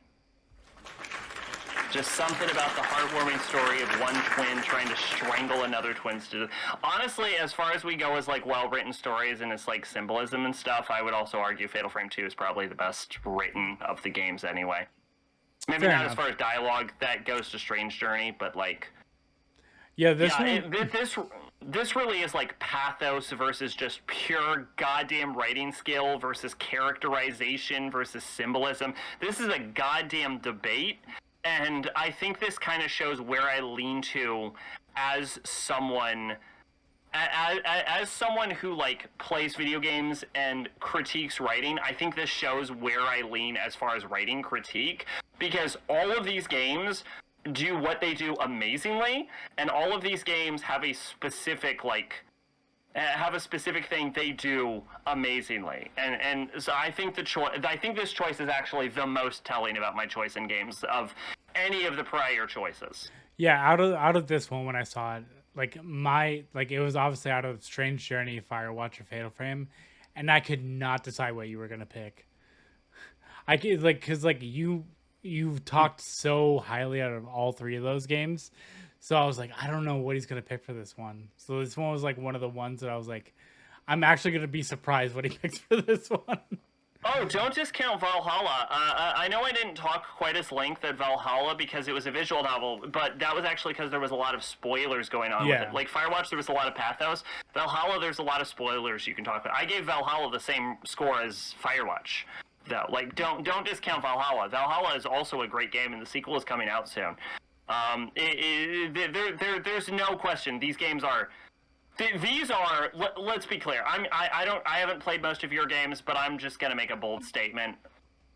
S2: Just something about the heartwarming story of one twin trying to strangle another twin. Honestly, as far as we go as like well-written stories and its like symbolism and stuff, I would also argue Fatal Frame 2 is probably the best written of the games anyway. Maybe
S1: Fair
S2: not
S1: enough.
S2: as far as dialogue, that goes to Strange Journey, but like...
S1: Yeah,
S2: this really is like pathos versus just pure goddamn writing skill versus characterization versus symbolism. This is a goddamn debate. And I think this kind of shows where I lean to as someone who like plays video games and critiques writing. I think this shows where I lean as far as writing critique, because all of these games do what they do amazingly, and all of these games have a specific thing they do amazingly, and so I think this choice is actually the most telling about my choice in games of any of the prior choices.
S1: Yeah, out of this one, when I saw it, it was obviously out of Strange Journey, Firewatch, or Fatal Frame, and I could not decide what you were gonna pick. I could because you've talked so highly out of all 3 of those games. So I was like, I don't know what he's going to pick for this one. So this one was like one of the ones that I was like, I'm actually going to be surprised what he picks for this one.
S2: Oh, don't discount Valhalla. I know I didn't talk quite as length at Valhalla because it was a visual novel, but that was actually because there was a lot of spoilers going on with it. Like Firewatch, there was a lot of pathos. Valhalla, there's a lot of spoilers you can talk about. I gave Valhalla the same score as Firewatch, though. Like, don't discount Valhalla. Valhalla is also a great game, and the sequel is coming out soon. There's no question. These games are. These are. Let's be clear. I haven't played most of your games, but I'm just gonna make a bold statement.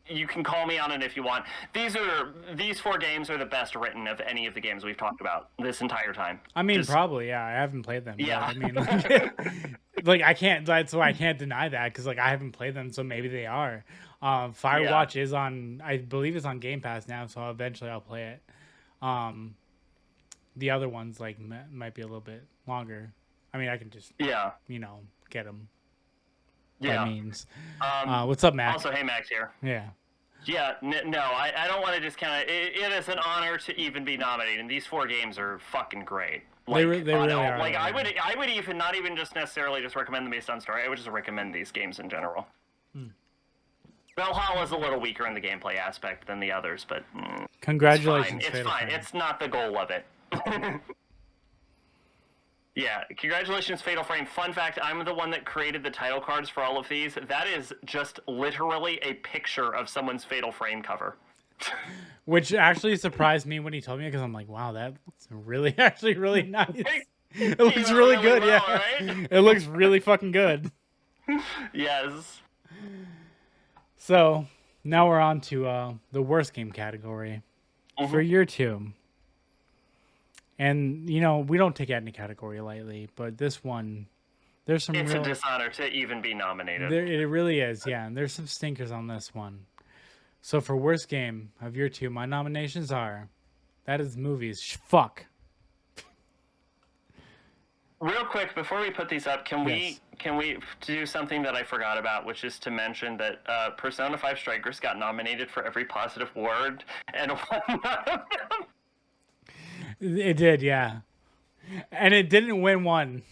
S2: you can call me on it if you want. These 4 games are the best written of any of the games we've talked about this entire time.
S1: I mean, probably, yeah. I haven't played them.
S2: Yeah.
S1: But, I mean, like I can't. That's why I can't deny that because like I haven't played them, so maybe they are. Firewatch is on. I believe it's on Game Pass now, so eventually I'll play it. The other ones like might be a little bit longer. I mean, I can just get them.
S2: Yeah.
S1: Means. What's up, Max?
S2: Also, hey, Max here.
S1: Yeah.
S2: Yeah, no, I don't want to just kind of... It is an honor to even be nominated, and these 4 games are fucking great. Like, they really are. Like, I would even not even just necessarily just recommend them based on story. I would just recommend these games in general. Valhalla is a little weaker in the gameplay aspect than the others, but...
S1: Congratulations,
S2: It's fine. It's not the goal of it. Yeah, congratulations, Fatal Frame. Fun fact, I'm the one that created the title cards for all of these. That is just literally a picture of someone's Fatal Frame cover.
S1: Which actually surprised me when he told me, because I'm like, wow, that looks actually really nice. It looks really good, well, yeah. Right? It looks really fucking good.
S2: Yes.
S1: So, now we're on to the worst game category for year 2. And, you know, we don't take any category lightly, but this one, there's some
S2: It's a dishonor to even be nominated.
S1: It really is, yeah. And there's some stinkers on this one. So for worst game of year 2, my nominations are, that is movies. Fuck.
S2: Real quick, before we put these up, can we do something that I forgot about, which is to mention that Persona 5 Strikers got nominated for every positive word, and won none of them.
S1: It did, yeah. And it didn't win one.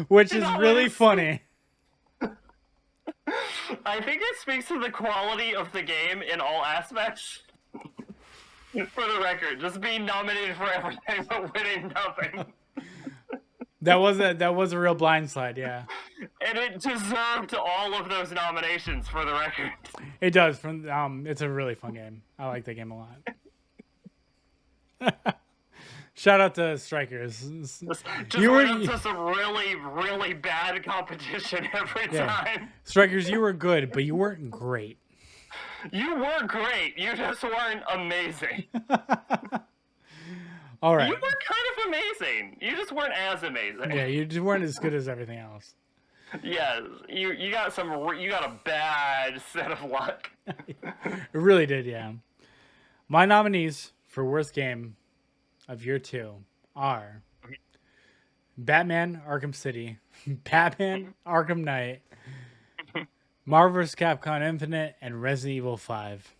S1: Which is really funny.
S2: I think it speaks to the quality of the game in all aspects. For the record, just being nominated for everything but winning nothing.
S1: That was a real blindside, yeah.
S2: And it deserved all of those nominations, for the record.
S1: It does. It's a really fun game. I like the game a lot. Shout out to Strikers.
S2: You were into some really, really bad competition every time.
S1: Strikers, you were good, but you weren't great.
S2: You were great. You just weren't amazing.
S1: All right.
S2: You were kind of amazing. You just weren't as amazing.
S1: Yeah, you just weren't as good as everything else.
S2: Yeah, you got a bad set of luck.
S1: It really did, yeah. My nominees for worst game of year 2 are Batman Arkham City, Batman Arkham Knight, Marvel vs. Capcom Infinite, and Resident Evil 5.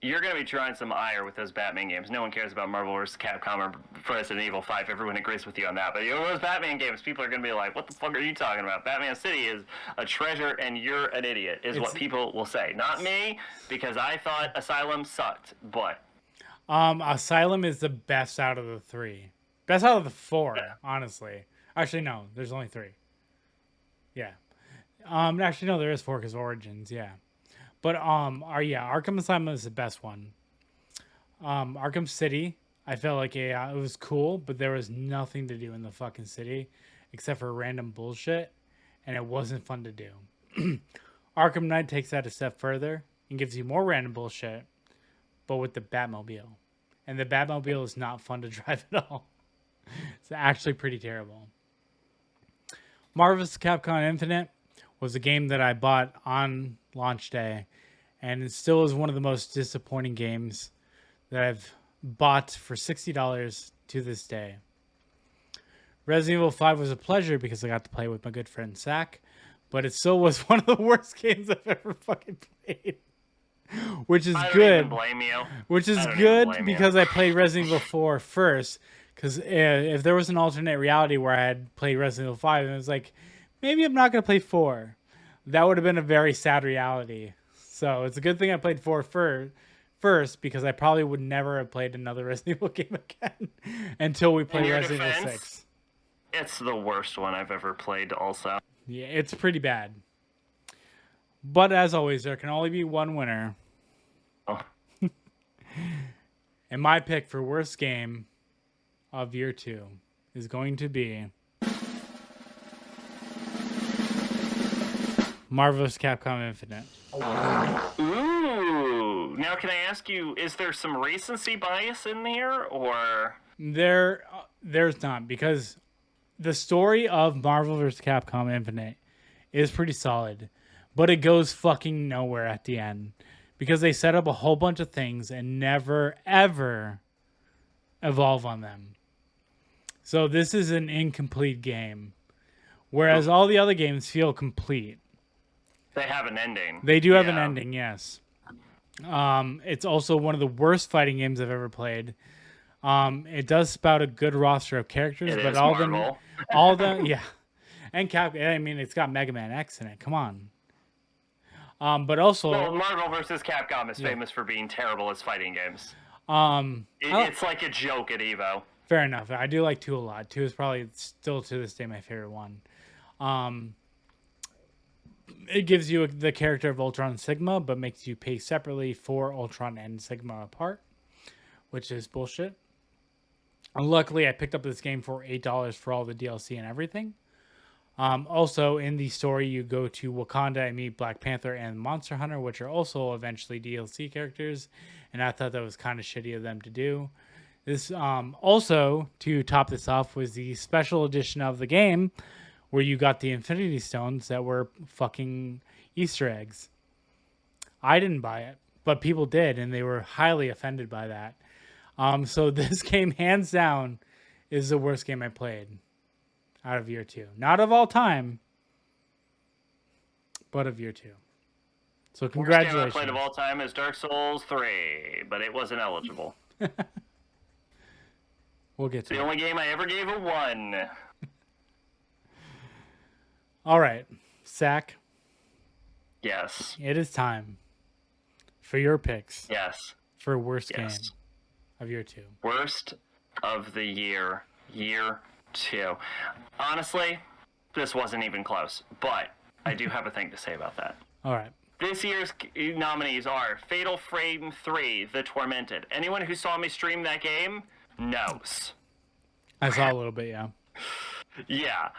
S2: You're going to be drawing some ire with those Batman games. No one cares about Marvel vs. Capcom or Resident Evil 5. Everyone agrees with you on that. But those Batman games, people are going to be like, what the fuck are you talking about? Batman City is a treasure and you're an idiot, is what people will say. Not me, because I thought Asylum sucked, but...
S1: Asylum is the best out of the 3. Best out of the 4, honestly. Actually, no. There's only 3. Yeah. Actually, no. There is 4 because Origins, yeah. But, Arkham Asylum is the best one. Arkham City, I felt like it was cool, but there was nothing to do in the fucking city except for random bullshit, and it wasn't fun to do. Arkham Knight takes that a step further and gives you more random bullshit, but with the Batmobile. And the Batmobile is not fun to drive at all. It's actually pretty terrible. Marvel vs. Capcom Infinite was a game that I bought on launch day, and it still is one of the most disappointing games that I've bought for $60 to this day. Resident Evil 5 was a pleasure because I got to play with my good friend Zach, but it still was one of the worst games I've ever fucking played. Which is good.
S2: Even blame you.
S1: Which is good because I played Resident Evil 4 first. Because if there was an alternate reality where I had played Resident Evil 5 and it was like, maybe I'm not going to play 4, that would have been a very sad reality. So it's a good thing I played 4 first because I probably would never have played another Resident Evil game again until we played Resident Evil 6.
S2: It's the worst one I've ever played also.
S1: Yeah, it's pretty bad. But as always, there can only be one winner.
S2: Oh.
S1: And my pick for worst game of year 2 is going to be Marvel vs. Capcom Infinite.
S2: Ooh. Now, can I ask you, is there some recency bias in there, or?
S1: There's not, because the story of Marvel vs. Capcom Infinite is pretty solid, but it goes fucking nowhere at the end because they set up a whole bunch of things and never, ever evolve on them. So this is an incomplete game, whereas all the other games feel complete.
S2: They have an ending.
S1: They do have an ending, yes. It's also one of the worst fighting games I've ever played. It does spout a good roster of characters, but all the yeah, and I mean, it's got Mega Man X in it. Come on. But also,
S2: well, Marvel vs. Capcom is famous for being terrible as fighting games. It's like a joke at Evo.
S1: Fair enough. I do like 2 a lot. 2 is probably still to this day my favorite one. It gives you the character of Ultron and Sigma, but makes you pay separately for Ultron and Sigma apart, which is bullshit. Luckily, I picked up this game for $8 for all the DLC and everything. Also, in the story, you go to Wakanda and meet Black Panther and Monster Hunter, which are also eventually DLC characters, and I thought that was kind of shitty of them to do. This also, to top this off, was the special edition of the game where you got the Infinity Stones that were fucking Easter eggs. I didn't buy it, but people did, and they were highly offended by that. So this game, hands down, is the worst game I played out of year 2. Not of all time, but of year 2. So congratulations.
S2: Worst game I played of all time is Dark Souls 3, but it wasn't eligible.
S1: We'll get to
S2: the only game I ever gave a 1.
S1: All right, Sack.
S2: Yes.
S1: It is time for your picks.
S2: Yes.
S1: For worst game of year 2.
S2: Worst of the year 2. Honestly, this wasn't even close, but I do have a thing to say about that.
S1: All right.
S2: This year's nominees are Fatal Frame 3, The Tormented. Anyone who saw me stream that game knows.
S1: I saw a little bit, yeah.
S2: Yeah,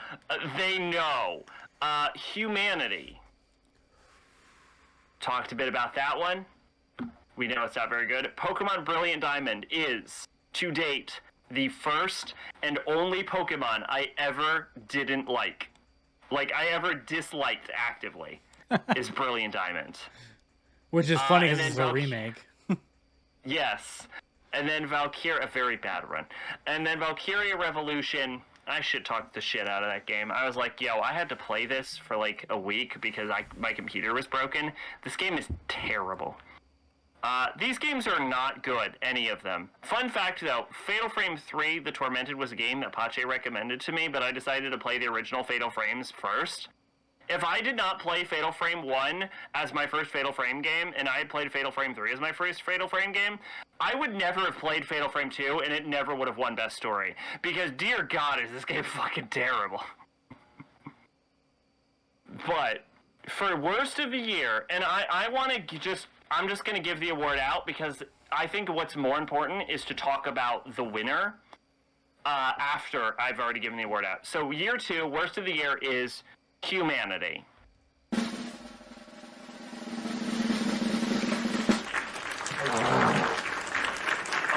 S2: they know. Humanity. Talked a bit about that one. We know it's not very good. Pokemon Brilliant Diamond is, to date, the first and only Pokemon I ever didn't like. Like, I ever disliked actively, is Brilliant Diamond.
S1: Which is funny because it's a remake.
S2: Yes. And then Valkyria, a very bad run. And then Valkyria Revolution, I should talk the shit out of that game. I was like, yo, I had to play this for like a week because my computer was broken. This game is terrible. These games are not good, any of them. Fun fact, though, Fatal Frame 3, The Tormented, was a game that Pache recommended to me, but I decided to play the original Fatal Frames first. If I did not play Fatal Frame 1 as my first Fatal Frame game, and I had played Fatal Frame 3 as my first Fatal Frame game, I would never have played Fatal Frame 2, and it never would have won Best Story. Because, dear God, is this game fucking terrible. But, for Worst of the Year, and I want to I'm just going to give the award out, because I think what's more important is to talk about the winner after I've already given the award out. So, year 2, Worst of the Year is Humanity.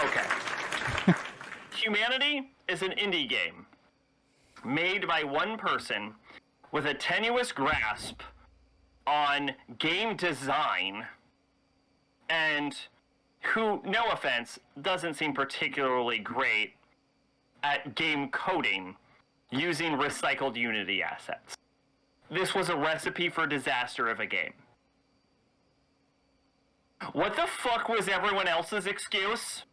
S2: Okay. Humanity is an indie game made by one person with a tenuous grasp on game design and who, no offense, doesn't seem particularly great at game coding using recycled Unity assets. This was a recipe for disaster of a game. What the fuck was everyone else's excuse?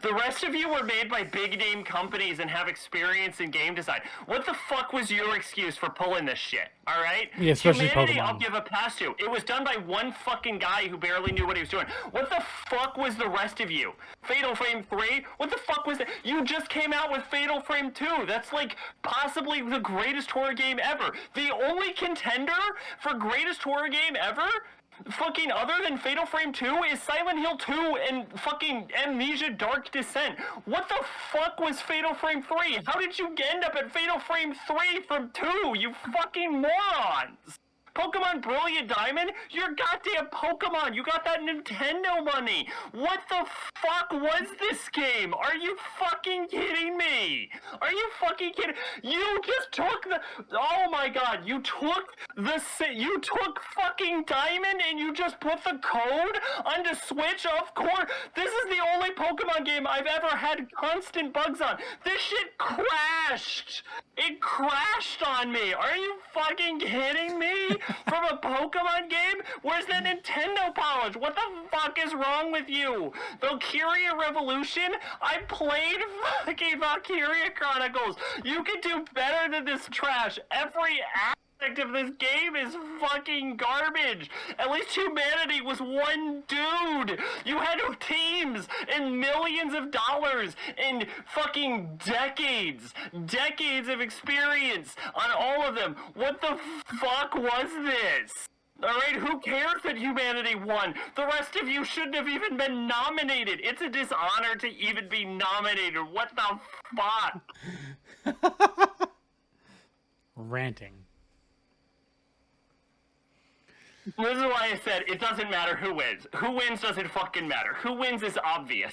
S2: The rest of you were made by big name companies and have experience in game design. What the fuck was your excuse for pulling this shit? All right?
S1: Yeah, especially
S2: Humanity,
S1: Pokemon.
S2: I'll give a pass to. It was done by one fucking guy who barely knew what he was doing. What the fuck was the rest of you? Fatal Frame 3? What the fuck was that? You just came out with Fatal Frame 2. That's like possibly the greatest horror game ever. The only contender for greatest horror game ever? Fucking other than Fatal Frame 2 is Silent Hill 2 and fucking Amnesia Dark Descent. What the fuck was Fatal Frame 3? How did you end up at Fatal Frame 3 from 2, you fucking morons? Pokemon Brilliant Diamond? You're goddamn Pokemon! You got that Nintendo money! What the fuck was this game? Are you fucking kidding me? Are you fucking kidding? You just took the... Oh my god, you took fucking Diamond and you just put the code onto Switch? Of course! This is the only Pokemon game I've ever had constant bugs on. This shit crashed! It crashed on me! Are you fucking kidding me? From a Pokemon game? Where's that Nintendo polish? What the fuck is wrong with you? Valkyria Revolution? I played fucking Valkyria Chronicles. You can do better than this trash. Every aspect of this game is fucking garbage. At least humanity was one dude. You had teams and millions of dollars and fucking decades of experience on all of them. What the fuck was this? Alright, who cares that humanity won? The rest of you shouldn't have even been nominated. It's a dishonor to even be nominated. What the fuck?
S1: Ranting.
S2: This is why I said it doesn't matter who wins. Who wins doesn't fucking matter. Who wins is obvious.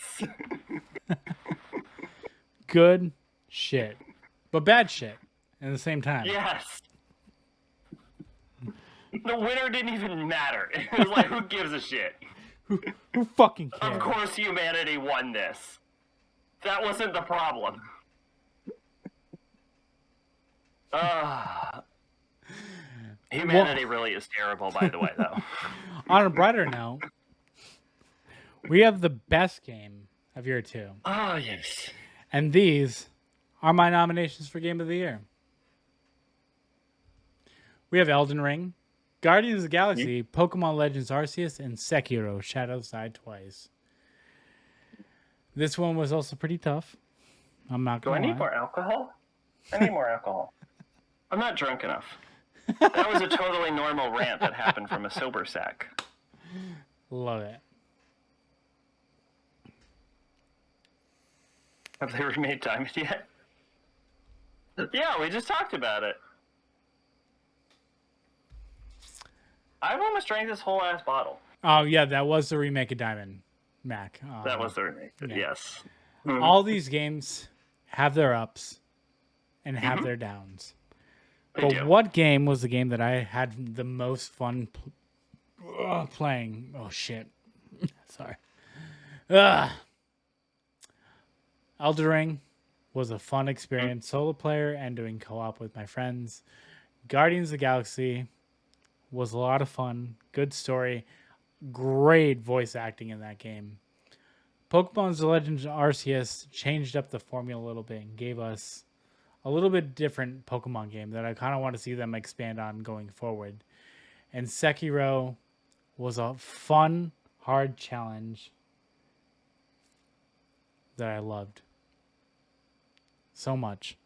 S1: Good shit. But bad shit at the same time.
S2: Yes. The winner didn't even matter. It was like, who gives a shit?
S1: Who fucking cares?
S2: Of course humanity won this. That wasn't the problem. Humanity really is terrible, by the way, though.
S1: On a brighter note, we have the best game of year 2.
S2: Oh, yes.
S1: And these are my nominations for Game of the Year. We have Elden Ring, Guardians of the Galaxy, Pokemon Legends Arceus, and Sekiro Shadows Die Twice. This one was also pretty tough. I'm not going to lie.
S2: Do I need more alcohol? I need more alcohol. I'm not drunk enough. That was a totally normal rant that happened from a sober sack.
S1: Love it.
S2: Have they remade Diamond yet? Yeah, we just talked about it. I've almost drank this whole ass bottle.
S1: Oh, yeah, that was the remake of Diamond, Mac.
S2: That was the remake,
S1: yeah.
S2: Yes.
S1: All these games have their ups and have their downs. But what game was the game that I had the most fun playing? Oh, shit. Sorry. Elden Ring was a fun experience, solo player and doing co-op with my friends. Guardians of the Galaxy was a lot of fun. Good story. Great voice acting in that game. Pokemon's The Legends of Arceus changed up the formula a little bit and gave us a little bit different Pokemon game that I kind of want to see them expand on going forward. And Sekiro was a fun, hard challenge that I loved so much.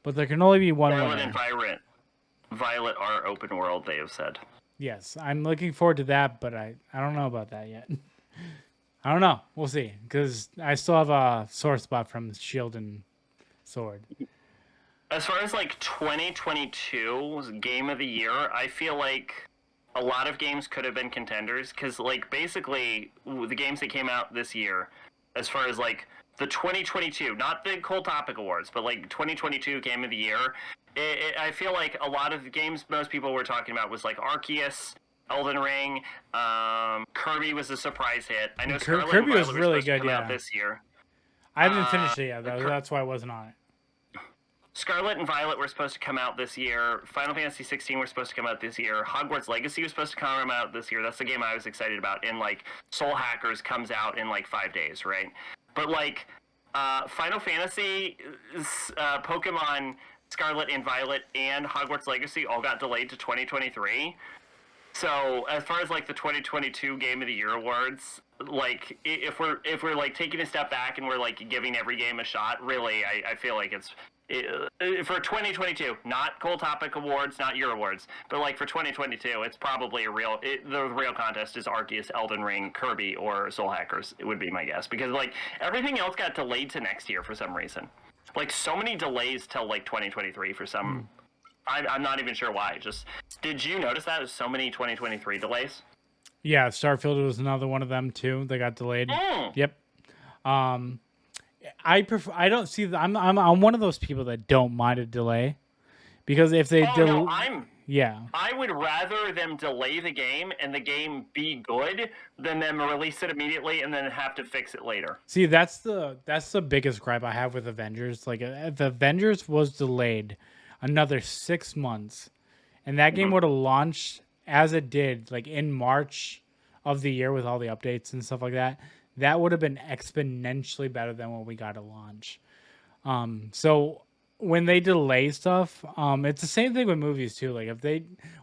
S1: But there can only be one winner.
S2: and Violet are open world, they have said.
S1: Yes, I'm looking forward to that, but I don't know about that yet. I don't know. We'll see. Because I still have a sore spot from Shield and Sword.
S2: As far as like 2022's Game of the Year, I feel like a lot of games could have been contenders. Because like basically the games that came out this year, as far as like the 2022, not the Cold Topic Awards, but like 2022 Game of the Year, I feel like a lot of the games most people were talking about was like Arceus, Elden Ring, Kirby was a surprise hit. I know
S1: Kirby was really good,
S2: come out this year.
S1: I haven't finished it yet, though. That's why I wasn't on it.
S2: Scarlet and Violet were supposed to come out this year. Final Fantasy 16 were supposed to come out this year. Hogwarts Legacy was supposed to come out this year. That's the game I was excited about. And like Soul Hackers comes out in like 5 days, right? But like Final Fantasy, Pokemon Scarlet and Violet, and Hogwarts Legacy all got delayed to 2023. So as far as like the 2022 Game of the Year awards, like if we're like taking a step back and we're like giving every game a shot, really, I feel like it's For 2022, not Cool Topic Awards, not your awards, but like for 2022, it's probably the real contest is Arceus, Elden Ring, Kirby, or Soul Hackers. It would be my guess, because like everything else got delayed to next year for some reason. Like so many delays till like 2023 for some. I'm not even sure why. Just did you notice that there's so many 2023 delays?
S1: Yeah, Starfield was another one of them too. They got delayed. Yep. I prefer. I don't see. I'm one of those people that don't mind a delay, because if they
S2: I would rather them delay the game and the game be good than them release it immediately and then have to fix it later.
S1: See, that's the biggest gripe I have with Avengers. Like, if Avengers was delayed another 6 months, and that game would have launched as it did, like in March of the year with all the updates and stuff like that, that would have been exponentially better than what we got at launch. So when they delay stuff, it's the same thing with movies too. Like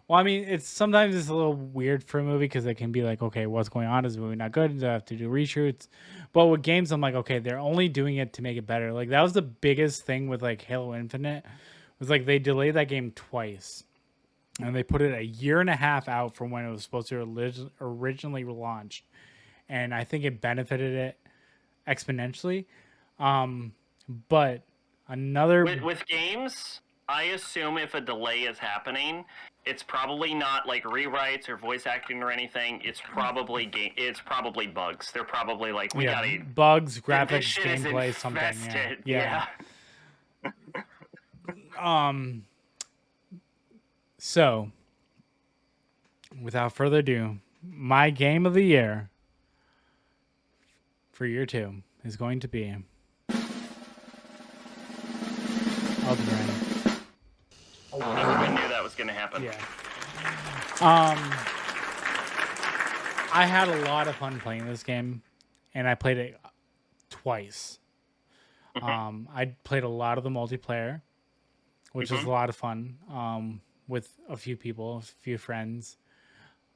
S1: it's sometimes it's a little weird for a movie because it can be like, okay, what's going on? Is the movie not good? Do I have to do reshoots? But with games, I'm like, okay, they're only doing it to make it better. Like that was the biggest thing with like Halo Infinite, was like they delayed that game twice, and they put it a year and a half out from when it was supposed to originally launch. And I think it benefited it exponentially. But another
S2: with games, I assume if a delay is happening, it's probably not like rewrites or voice acting or anything. It's probably bugs. They're probably like gotta
S1: bugs, graphics, gameplay, something. Yeah. So without further ado, my game of the year for year 2 is going to be Elden Ring.
S2: Everyone knew that was going to happen.
S1: Yeah. I had a lot of fun playing this game, and I played it twice. I played a lot of the multiplayer, which was a lot of fun, with a few people, a few friends.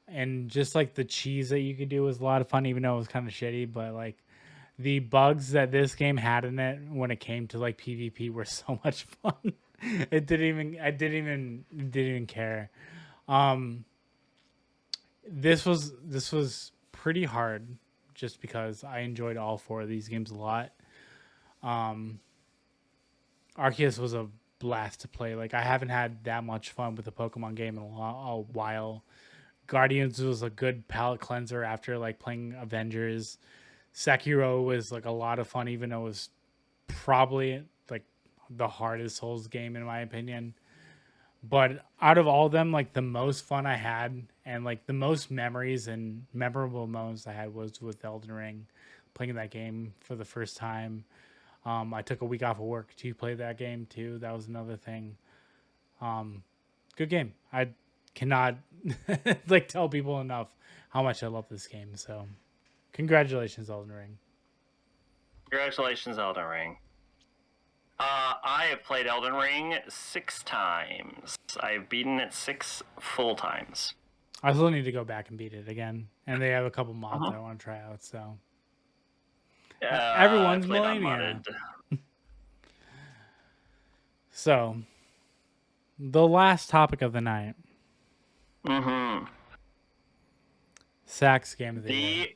S1: And just like the cheese that you could do was a lot of fun, even though it was kind of shitty. But like the bugs that this game had in it when it came to like PvP were so much fun. I didn't even care. This was pretty hard just because I enjoyed all 4 of these games a lot. Arceus was a blast to play. Like I haven't had that much fun with a Pokemon game in a while. Guardians was a good palate cleanser after like playing Avengers. Sekiro was like a lot of fun, even though it was probably like the hardest Souls game in my opinion. But out of all of them, like the most fun I had and like the most memories and memorable moments I had was with Elden Ring, playing that game for the first time. I took a week off of work to play that game too. That was another thing. Good game. I cannot like tell people enough how much I love this game. So congratulations, Elden Ring.
S2: Congratulations, Elden Ring. I have played Elden Ring 6 times. I've beaten it 6 full times.
S1: I still need to go back and beat it again. And they have a couple mods I want to try out, so everyone's Millennia. So the last topic of the night. Sachs Game of the Year.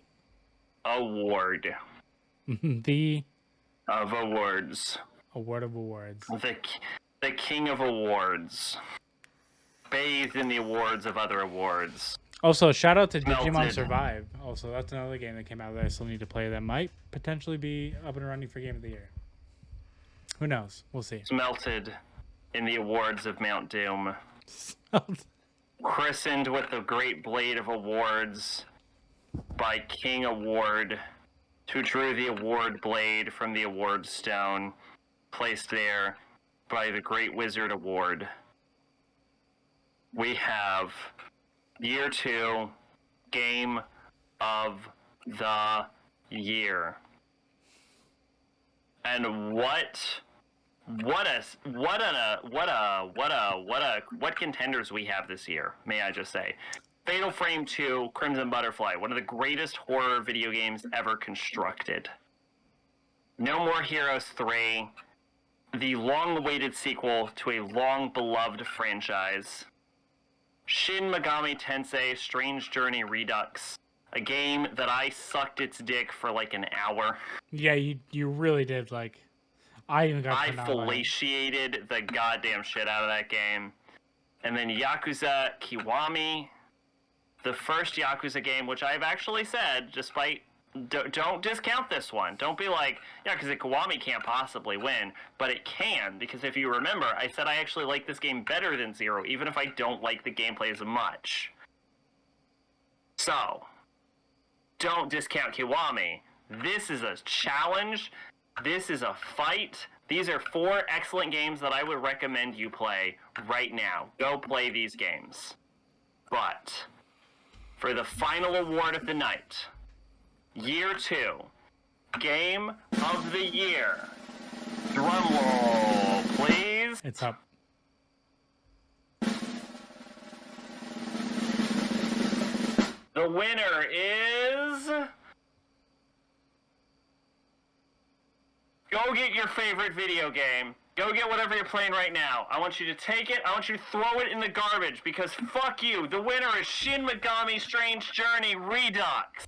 S2: Award.
S1: The
S2: of awards.
S1: Award of awards.
S2: The king of awards. Bathed in the awards of other awards.
S1: Also, shout out to Digimon Survive. Also, that's another game that came out that I still need to play that might potentially be up and running for Game of the Year. Who knows? We'll see.
S2: Melted in the awards of Mount Doom. Christened with the great blade of awards by King Award, who drew the award blade from the award stone, placed there by the Great Wizard Award. We have Year 2 Game of the Year. And what contenders we have this year, may I just say. Fatal Frame 2, Crimson Butterfly, one of the greatest horror video games ever constructed. No More Heroes 3, the long-awaited sequel to a long-beloved franchise, Shin Megami Tensei Strange Journey Redux, a game that I sucked its dick for like an hour.
S1: Yeah, you really did. Like, I even got
S2: I fellatiated the goddamn shit out of that game. And then Yakuza Kiwami, the first Yakuza game, which I've actually said, despite... Don't discount this one. Don't be like, Yakuza Kiwami can't possibly win. But it can, because if you remember, I said I actually like this game better than Zero, even if I don't like the gameplay as much. So, don't discount Kiwami. This is a challenge. This is a fight. These are 4 excellent games that I would recommend you play right now. Go play these games. But for the final award of the night, Year 2, Game of the Year. Drum roll, please.
S1: It's up.
S2: The winner is... Go get your favorite video game. Go get whatever you're playing right now. I want you to take it. I want you to throw it in the garbage because fuck you. The winner is Shin Megami Strange Journey Redux.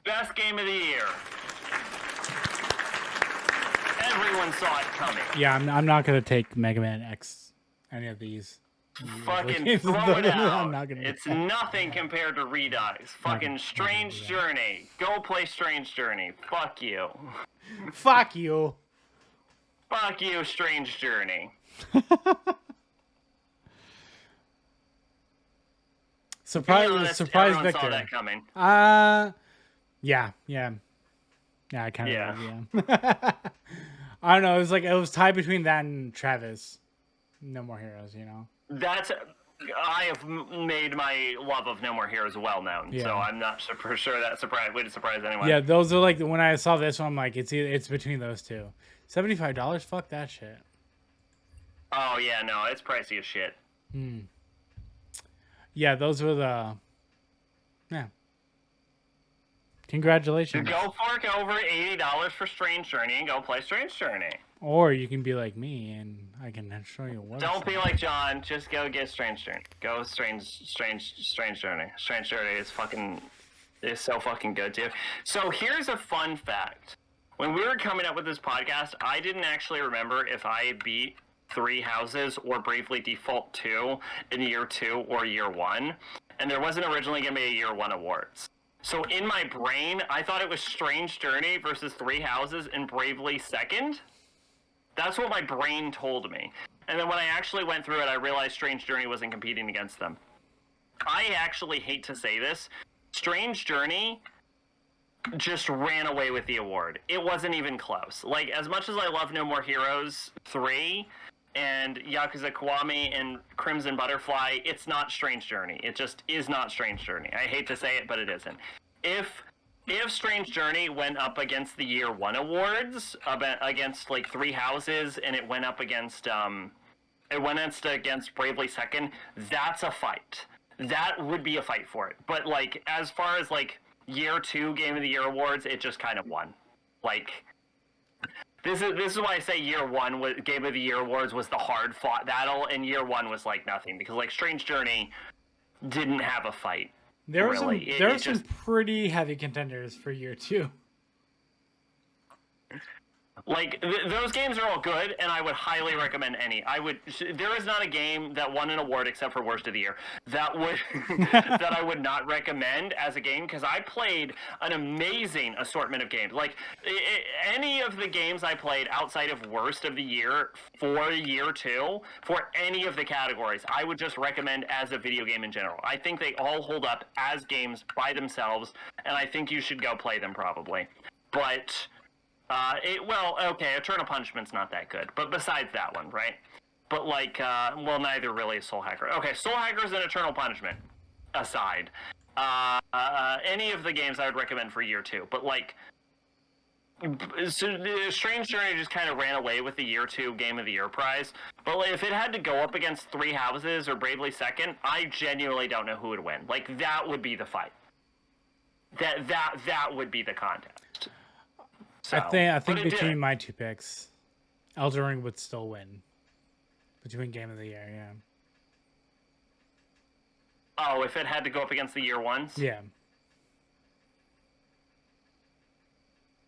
S2: Best game of the year. Everyone saw it coming.
S1: Yeah, I'm not gonna take Mega Man X, any of these.
S2: Fucking throw it out. I'm not gonna it's nothing compared to Redux. Fucking Strange Journey. Go play Strange Journey. Fuck you.
S1: Fuck you.
S2: Fuck you, Strange Journey.
S1: Surprise victor.
S2: Saw that coming.
S1: Yeah, I kind of yeah. I don't know. It was tied between that and Travis. No More Heroes, you know.
S2: I have made my love of No More Heroes well known, so I'm not for sure that would surprise anyone.
S1: Yeah, those are like when I saw this one, I'm like, it's between those two. $75? Fuck that shit.
S2: Oh yeah, no, it's pricey as shit.
S1: Yeah, those were the. Yeah. Congratulations.
S2: Go fork over $80 for Strange Journey and go play Strange Journey.
S1: Or you can be like me and I can show you what.
S2: Don't be like John. Just go get Strange Journey. Go Strange Journey. Strange Journey is so fucking good too. So here's a fun fact. When we were coming up with this podcast, I didn't actually remember if I beat 3 Houses or Bravely Default 2 in Year 2 or Year 1. And there wasn't originally going to be a Year 1 awards. So in my brain, I thought it was Strange Journey versus 3 Houses and Bravely second. That's what my brain told me. And then when I actually went through it, I realized Strange Journey wasn't competing against them. I actually hate to say this. Strange Journey just ran away with the award. It wasn't even close. Like, as much as I love No More Heroes 3 and Yakuza Kiwami and Crimson Butterfly, it's not Strange Journey. It just is not Strange Journey. I hate to say it, but it isn't. If Strange Journey went up against the Year 1 awards, against like 3 Houses, and it went up against Bravely Second, that's a fight. That would be a fight for it. But like, as far as like Year 2 Game of the Year awards, it just kind of won. Like, this is why I say Year 1 Game of the Year awards was the hard fought battle, and Year 1 was like nothing because like Strange Journey didn't have a fight.
S1: There were some pretty heavy contenders for Year 2.
S2: Like, those games are all good, and I would highly recommend any. There is not a game that won an award except for Worst of the Year that I would not recommend as a game, because I played an amazing assortment of games. Like, any of the games I played outside of Worst of the Year for Year 2, for any of the categories, I would just recommend as a video game in general. I think they all hold up as games by themselves, and I think you should go play them probably. But... Eternal Punishment's not that good, but besides that one, right? But like, neither really is Soul Hacker. Okay, Soul Hackers and Eternal Punishment aside, any of the games I would recommend for Year 2, but like, so Strange Journey just kind of ran away with the Year 2 Game of the Year prize, but like, if it had to go up against 3 Houses or Bravely Second, I genuinely don't know who would win. Like, that would be the fight. That would be the contest. So,
S1: I think between my 2 picks, Elden Ring would still win between Game of the Year. Yeah.
S2: Oh, if it had to go up against the year ones?
S1: Yeah.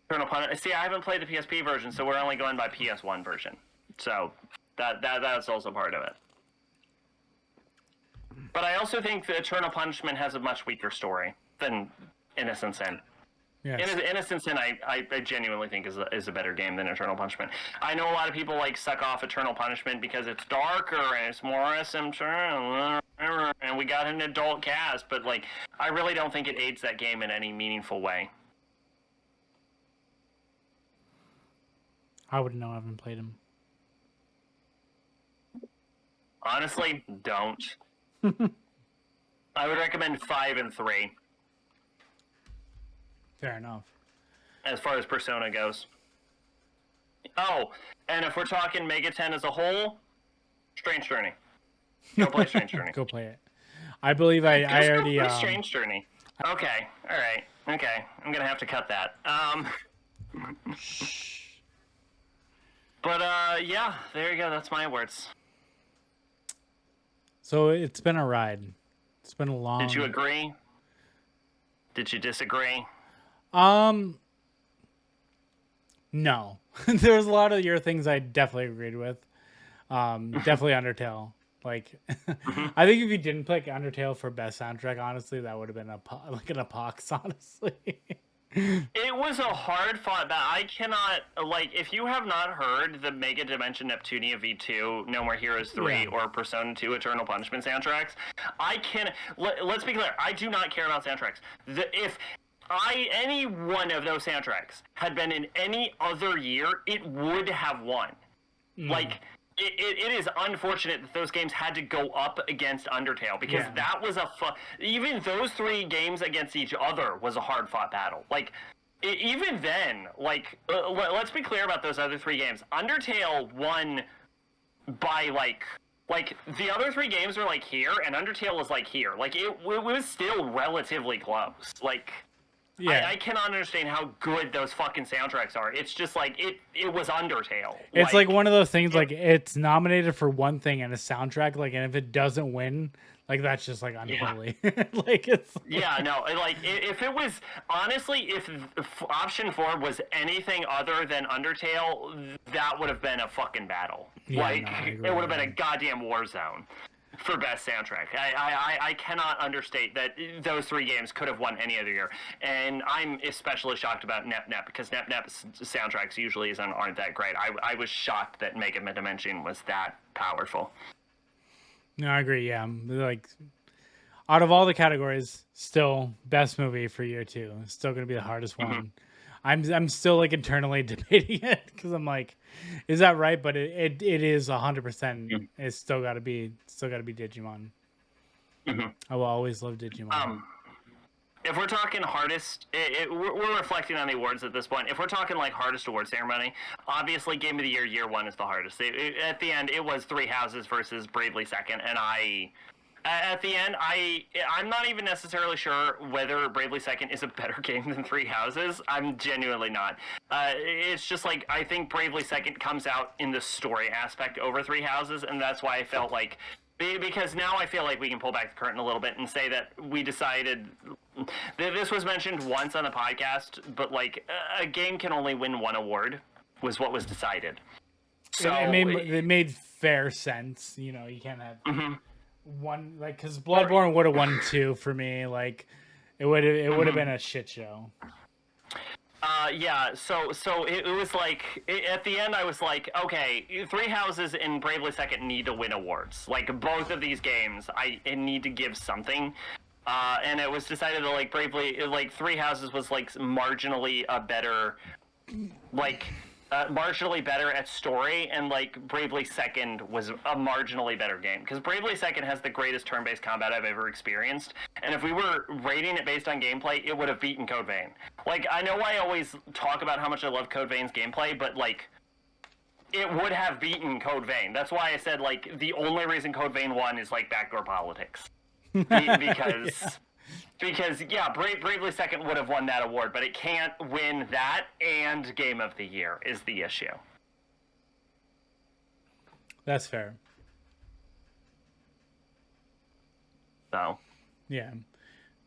S2: Eternal Punishment. See, I haven't played the PSP version, so we're only going by PS1 version. So that's also part of it. But I also think that Eternal Punishment has a much weaker story than Innocent Sin. Yes. Innocent Sin, I genuinely think is a better game than Eternal Punishment. I know a lot of people like suck off Eternal Punishment because it's darker and it's more SM, and we got an adult cast, but like I really don't think it aids that game in any meaningful way.
S1: I wouldn't know. I haven't played him.
S2: Honestly, don't. I would recommend 5 and 3.
S1: Fair enough.
S2: As far as Persona goes. Oh, and if we're talking Mega 10 as a whole, Strange Journey. Go play Strange Journey.
S1: Go play it. I believe I already...
S2: Go play Strange Journey. Okay, alright. Okay, I'm gonna have to cut that. But, yeah, there you go. That's my words.
S1: So it's been a ride. It's been a long...
S2: Did you agree? Did you disagree?
S1: No. There was a lot of your things I definitely agreed with. Definitely Undertale. Like, I think if you didn't pick Undertale for best soundtrack, honestly, that would have been like an epoch, honestly.
S2: It was a hard fought battle. I cannot, like, if you have not heard the Mega Dimension Neptunia V2, No More Heroes 3, or Persona 2 Eternal Punishment soundtracks, let's be clear, I do not care about soundtracks. If any one of those soundtracks had been in any other year, it would have won. Like, it is unfortunate that those games had to go up against Undertale, because that was even those 3 games against each other was a hard fought battle. Like, even then, like, let's be clear about those other 3 games. Undertale won by like the other 3 games are like here, and Undertale is like here. Like, it was still relatively close. Like, I cannot understand how good those fucking soundtracks are. It's just like it was Undertale.
S1: It's like one of those things, like, it's nominated for one thing and a soundtrack, like, and if it doesn't win, like, that's just like unholy. Like, it's like...
S2: if it was honestly, if option 4 was anything other than Undertale, that would have been a fucking battle. It would have been a goddamn war zone for best soundtrack. I cannot understate that those 3 games could have won any other year. And I'm especially shocked about Nep because Nep's soundtracks usually aren't that great. I was shocked that Mega Dimension was that powerful.
S1: No, I agree. Yeah, like, out of all the categories, still best movie for year 2. It's still going to be the hardest one. I'm still like internally debating it because I'm like, is that right? But it is 100%. It's still got to be Digimon. I will always love Digimon.
S2: If we're talking hardest, we're reflecting on the awards at this point. If we're talking like hardest award ceremony, obviously Game of the Year, year 1 is the hardest. At the end, it was Three Houses versus Bravely Second, and at the end, I'm not even necessarily sure whether Bravely Second is a better game than Three Houses. I'm genuinely not. It's just like, I think Bravely Second comes out in the story aspect over Three Houses, and that's why I felt like, because now I feel like we can pull back the curtain a little bit and say that we decided, this was mentioned once on the podcast, but like, a game can only win 1 award, was what was decided. So
S1: it made fair sense. You know, you can't have... one, like, because Bloodborne would have won 2 for me. Like, it would have been a shit show.
S2: So it was like, at the end I was like, okay, Three Houses and Bravely Second need to win awards. Like, both of these games, I need to give something. And it was decided that Three Houses was like marginally a better, marginally better at story, and like Bravely Second was a marginally better game, because Bravely Second has the greatest turn-based combat I've ever experienced, and if we were rating it based on gameplay, it would have beaten Code Vein. Like, I know I always talk about how much I love Code Vein's gameplay, but like, it would have beaten Code Vein. That's why I said, like, the only reason Code Vein won is like backdoor politics. Because Bravely Second would have won that award, but it can't win that and Game of the Year is the issue.
S1: That's fair.
S2: So.
S1: Yeah.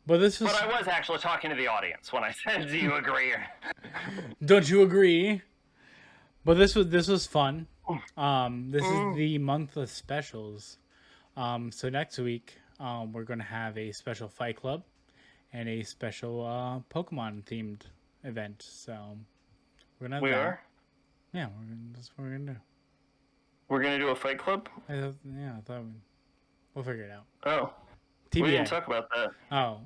S1: But this was.
S2: But I was actually talking to the audience when I said, "Do you agree?"
S1: Don't you agree? But this was fun. This is the month of specials. So next week, we're gonna have a special Fight Club and a special Pokemon themed event. So we're gonna.
S2: We are.
S1: Yeah, that's what we're gonna do.
S2: We're gonna do a Fight Club.
S1: I thought we'll figure it out.
S2: Oh.
S1: TBA.
S2: We didn't talk about that.
S1: Oh,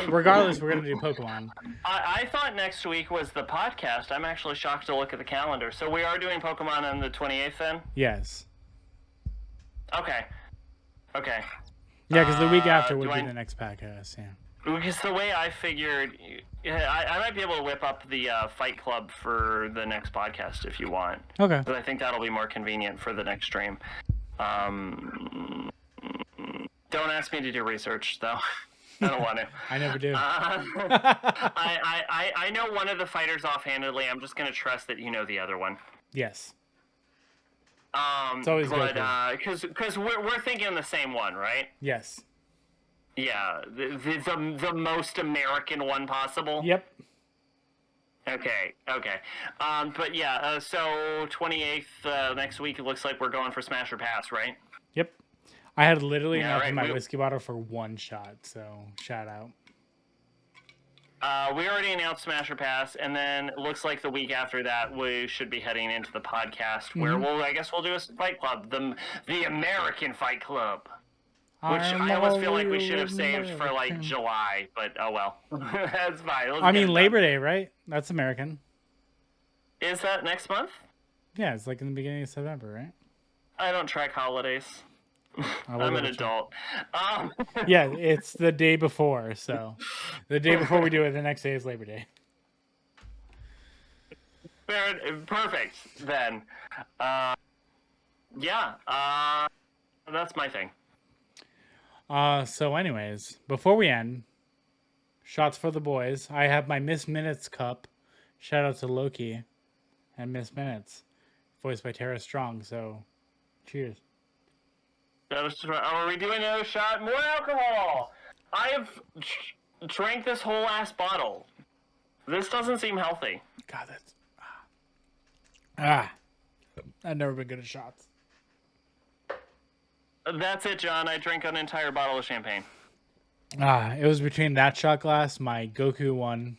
S1: regardless, we're gonna do Pokemon.
S2: I thought next week was the podcast. I'm actually shocked to look at the calendar. So we are doing Pokemon on the 28th then?
S1: Yes.
S2: Okay.
S1: Yeah, because the week after would be the next podcast. Yeah.
S2: Because the way I figured, I might be able to whip up the Fight Club for the next podcast if you want.
S1: Okay.
S2: But I think that'll be more convenient for the next stream. Don't ask me to do research, though. I don't want to.
S1: I never do.
S2: I know one of the fighters offhandedly. I'm just going to trust that you know the other one.
S1: Yes. It's always good.
S2: Because we're thinking the same one, right?
S1: Yes.
S2: Yeah, the most American one possible.
S1: Yep.
S2: Okay. But yeah, so 28th next week. It looks like we're going for Smash or Pass, right?
S1: Yep. I had literally enough in my
S2: right.
S1: whiskey bottle for one shot, so shout out.
S2: We already announced Smash or Pass, and then it looks like the week after that we should be heading into the podcast where I guess we'll do a Fight Club, the American Fight Club, which I almost feel like we should have saved for like July, but oh well, that's fine.
S1: I mean Labor Day, right? That's American.
S2: Is that next month?
S1: Yeah, it's like in the beginning of September, right?
S2: I don't track holidays. I'm an adult.
S1: Yeah, it's the day before, so the day before we do it, the next day is Labor Day.
S2: Perfect, then. Yeah, that's my thing.
S1: So anyways, before we end, shots for the boys. I have my Miss Minutes cup. Shout out to Loki and Miss Minutes, voiced by Tara Strong, so cheers.
S2: Are we doing another shot? More alcohol! I've drank this whole ass bottle. This doesn't seem healthy.
S1: God, I've never been good at shots.
S2: That's it, John. I drank an entire bottle of champagne.
S1: It was between that shot glass, my Goku one,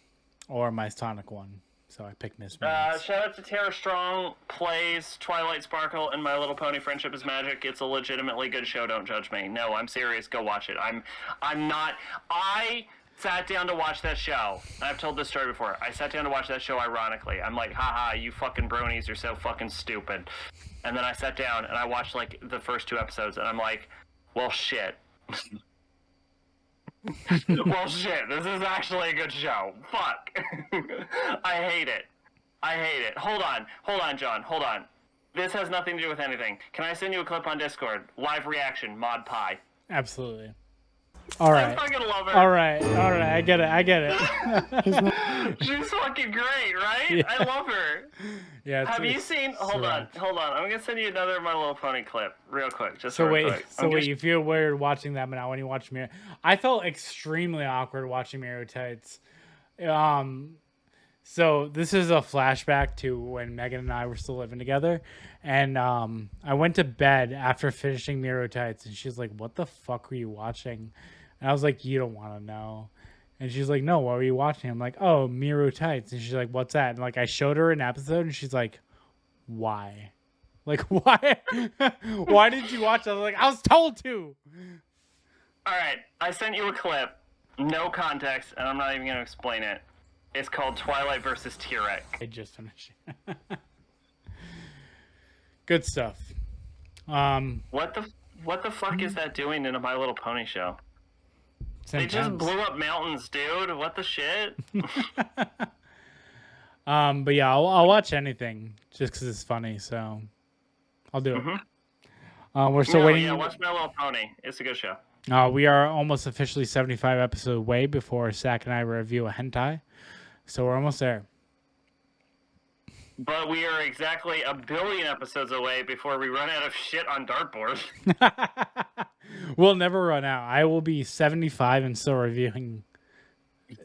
S1: or my Sonic one. So I picked Miss Minutes.
S2: Shout out to Tara Strong, plays Twilight Sparkle and My Little Pony Friendship is Magic. It's a legitimately good show, don't judge me. No, I'm serious, go watch it. I sat down to watch that show. I've told this story before. I sat down to watch that show ironically. I'm like, haha, you fucking bronies are so fucking stupid. And then I sat down and I watched like the first 2 episodes and I'm like, well shit. Well, shit, this is actually a good show. Fuck. I hate it. Hold on, John. Hold on. This has nothing to do with anything. Can I send you a clip on Discord? Live reaction, Mod Pie.
S1: Absolutely. All right.
S2: I fucking love her.
S1: All right. I get it.
S2: She's fucking great, right?
S1: Yeah.
S2: I love her.
S1: Yeah.
S2: Have you seen? Hold on. I'm gonna send you another My Little Pony clip, real quick.
S1: Wait, you feel weird watching that, but now when you watch Mirror, I felt extremely awkward watching Mirror Tights. So this is a flashback to when Megan and I were still living together, and I went to bed after finishing Mirror Tights, and she's like, "What the fuck were you watching?" And I was like, "You don't want to know." And she's like, "No, what were you watching?" I'm like, "Oh, Mirror Tights." And she's like, "What's that?" And like I showed her an episode, and she's like, "Why? Like why? Why did you watch it?" I was like, "I was told to."
S2: All right, I sent you a clip, no context, and I'm not even gonna explain it. It's called Twilight versus T-Rex.
S1: I just finished. Good stuff.
S2: What the fuck is that doing in a My Little Pony show? They just blew up mountains, dude. What the shit?
S1: But yeah, I'll watch anything just because it's funny. So I'll do it. We're still waiting.
S2: Yeah, watch My Little Pony. It's a good show.
S1: We are almost officially 75 episodes away before Zach and I review a hentai. So we're almost there.
S2: But we are exactly 1 billion episodes away before we run out of shit on dartboard.
S1: We'll never run out. I will be 75 and still reviewing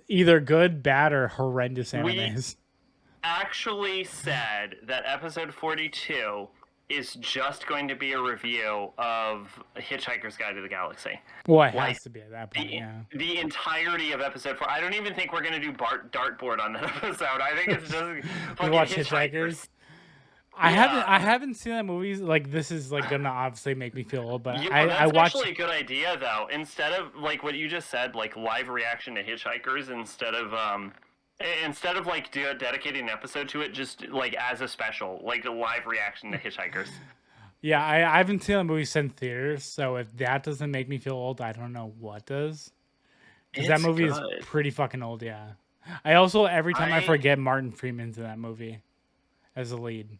S1: either good, bad, or horrendous animes.
S2: We actually said that episode 42 is just going to be a review of Hitchhiker's Guide to the Galaxy.
S1: Well, it has to be at that point,
S2: The entirety of episode 4. I don't even think we're going to do dartboard on that episode. I think it's just fucking
S1: watch
S2: Hitchhikers.
S1: I haven't seen that movie. Like, this is like gonna obviously make me feel old, but
S2: that's
S1: I watched.
S2: Actually a good idea though. Instead of like what you just said, like live reaction to Hitchhikers, instead of like dedicating an episode to it, just like as a special, like a live reaction to Hitchhikers.
S1: Yeah, I haven't seen the movie since theaters, so if that doesn't make me feel old, I don't know what does. Because that movie is pretty fucking old. Yeah. I also every time I forget Martin Freeman's in that movie as the lead.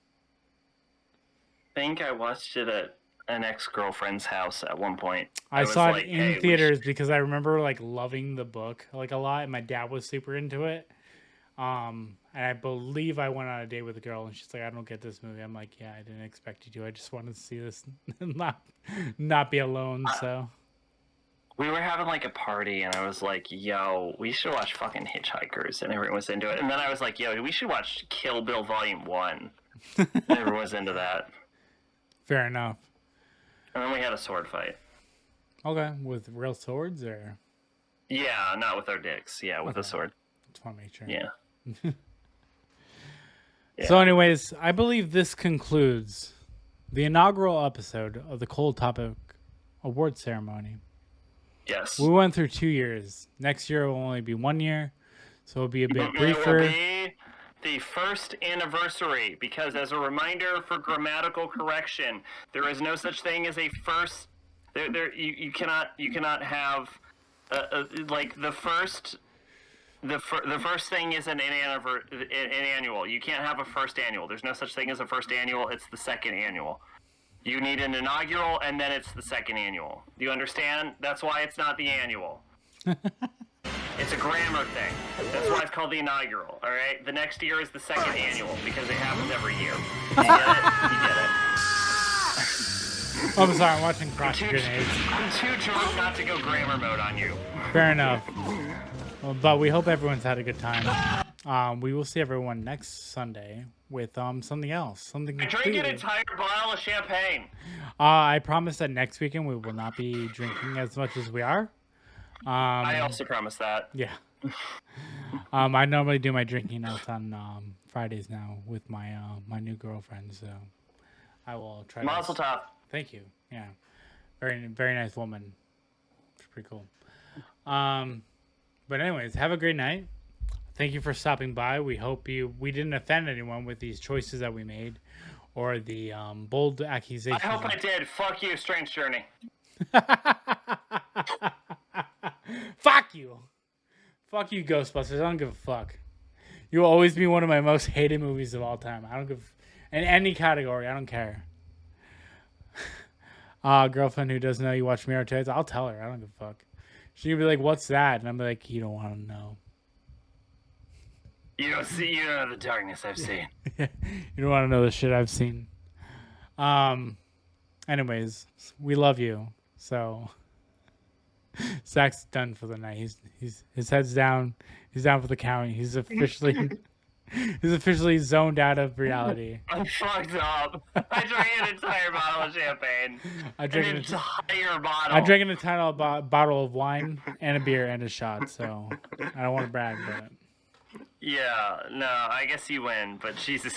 S2: I think I watched it at an ex-girlfriend's house at one point.
S1: I saw it in theaters because I remember like loving the book like a lot, and my dad was super into it. And I believe I went on a date with a girl, and she's like, "I don't get this movie." I'm like, "Yeah, I didn't expect you to. I just wanted to see this and not be alone." So
S2: we were having like a party, and I was like, "Yo, we should watch fucking Hitchhikers," and everyone was into it. And then I was like, "Yo, we should watch Kill Bill Volume 1." Everyone was into that.
S1: Fair enough.
S2: And then we had a sword fight.
S1: Okay, with real swords or?
S2: Yeah, not with our dicks. Yeah, with a sword.
S1: Just want to make sure.
S2: Yeah.
S1: So anyways, I believe this concludes the inaugural episode of the Cold Topic Award Ceremony.
S2: Yes.
S1: We went through 2 years. Next year will only be 1 year, so it'll be a bit briefer.
S2: It will be the first anniversary, because as a reminder for grammatical correction, there is no such thing as a first. You cannot have like the first. The first thing is an annual. You can't have a first annual. There's no such thing as a first annual. It's the second annual. You need an inaugural, and then it's the second annual. Do you understand? That's why it's not the annual. It's a grammar thing. That's why it's called the inaugural, all right? The next year is the second annual, because it happens every year. You get it? You get it.
S1: I'm sorry, I'm watching Cross Grenades.
S2: I'm too drunk not to go grammar mode on you.
S1: Fair enough. Well, but we hope everyone's had a good time. We will see everyone next Sunday with something else. Something completely...
S2: Drink an entire bottle of champagne.
S1: I promise that next weekend we will not be drinking as much as we are.
S2: I also promise that.
S1: Yeah. I normally do my drinking out on Fridays now with my my new girlfriend, so I will try.
S2: Mazel tov.
S1: Thank you. Yeah, very nice woman. It's pretty cool. But anyways, have a great night. Thank you for stopping by. We hope we didn't offend anyone with these choices that we made, or the bold accusations.
S2: I hope I did. Fuck you, Strange Journey.
S1: Fuck you. Fuck you, Ghostbusters. I don't give a fuck. You will always be one of my most hated movies of all time. I don't give... In any category, I don't care. Girlfriend who doesn't know you watch Mirror Tales, I'll tell her. I don't give a fuck. She'll be like, what's that? And I'm like, you don't want to know.
S2: You don't know the darkness I've seen.
S1: You don't want to know the shit I've seen. Anyways, we love you. So... Zach's done for the night. He's his head's down. He's down for the count. He's officially zoned out of reality.
S2: I'm fucked up. I drank an entire bottle of champagne. I drank an entire bottle.
S1: I drank an entire bottle of wine and a beer and a shot. So I don't want to brag, but
S2: yeah, no, I guess you win. But Jesus,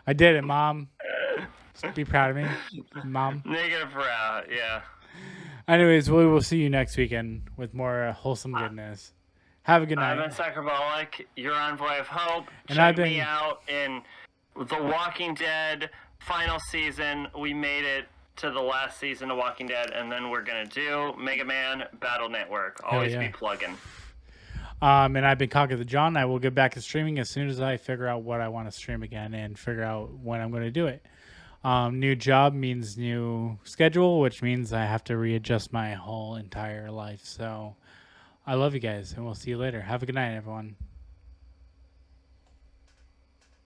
S1: I did it, Mom. Just be proud of me, Mom.
S2: Negative proud, yeah.
S1: Anyways, we will see you next weekend with more wholesome goodness. Have a good night.
S2: I've been Sacrabalic, your Envoy of Hope.
S1: And
S2: Check me out in The Walking Dead final season. We made it to the last season of Walking Dead, and then we're going to do Mega Man Battle Network. Always be plugging.
S1: And I've been ConquertheJohn. I will get back to streaming as soon as I figure out what I want to stream again and figure out when I'm going to do it. New job means new schedule, which means I have to readjust my whole entire life. So I love you guys, and we'll see you later. Have a good night, everyone.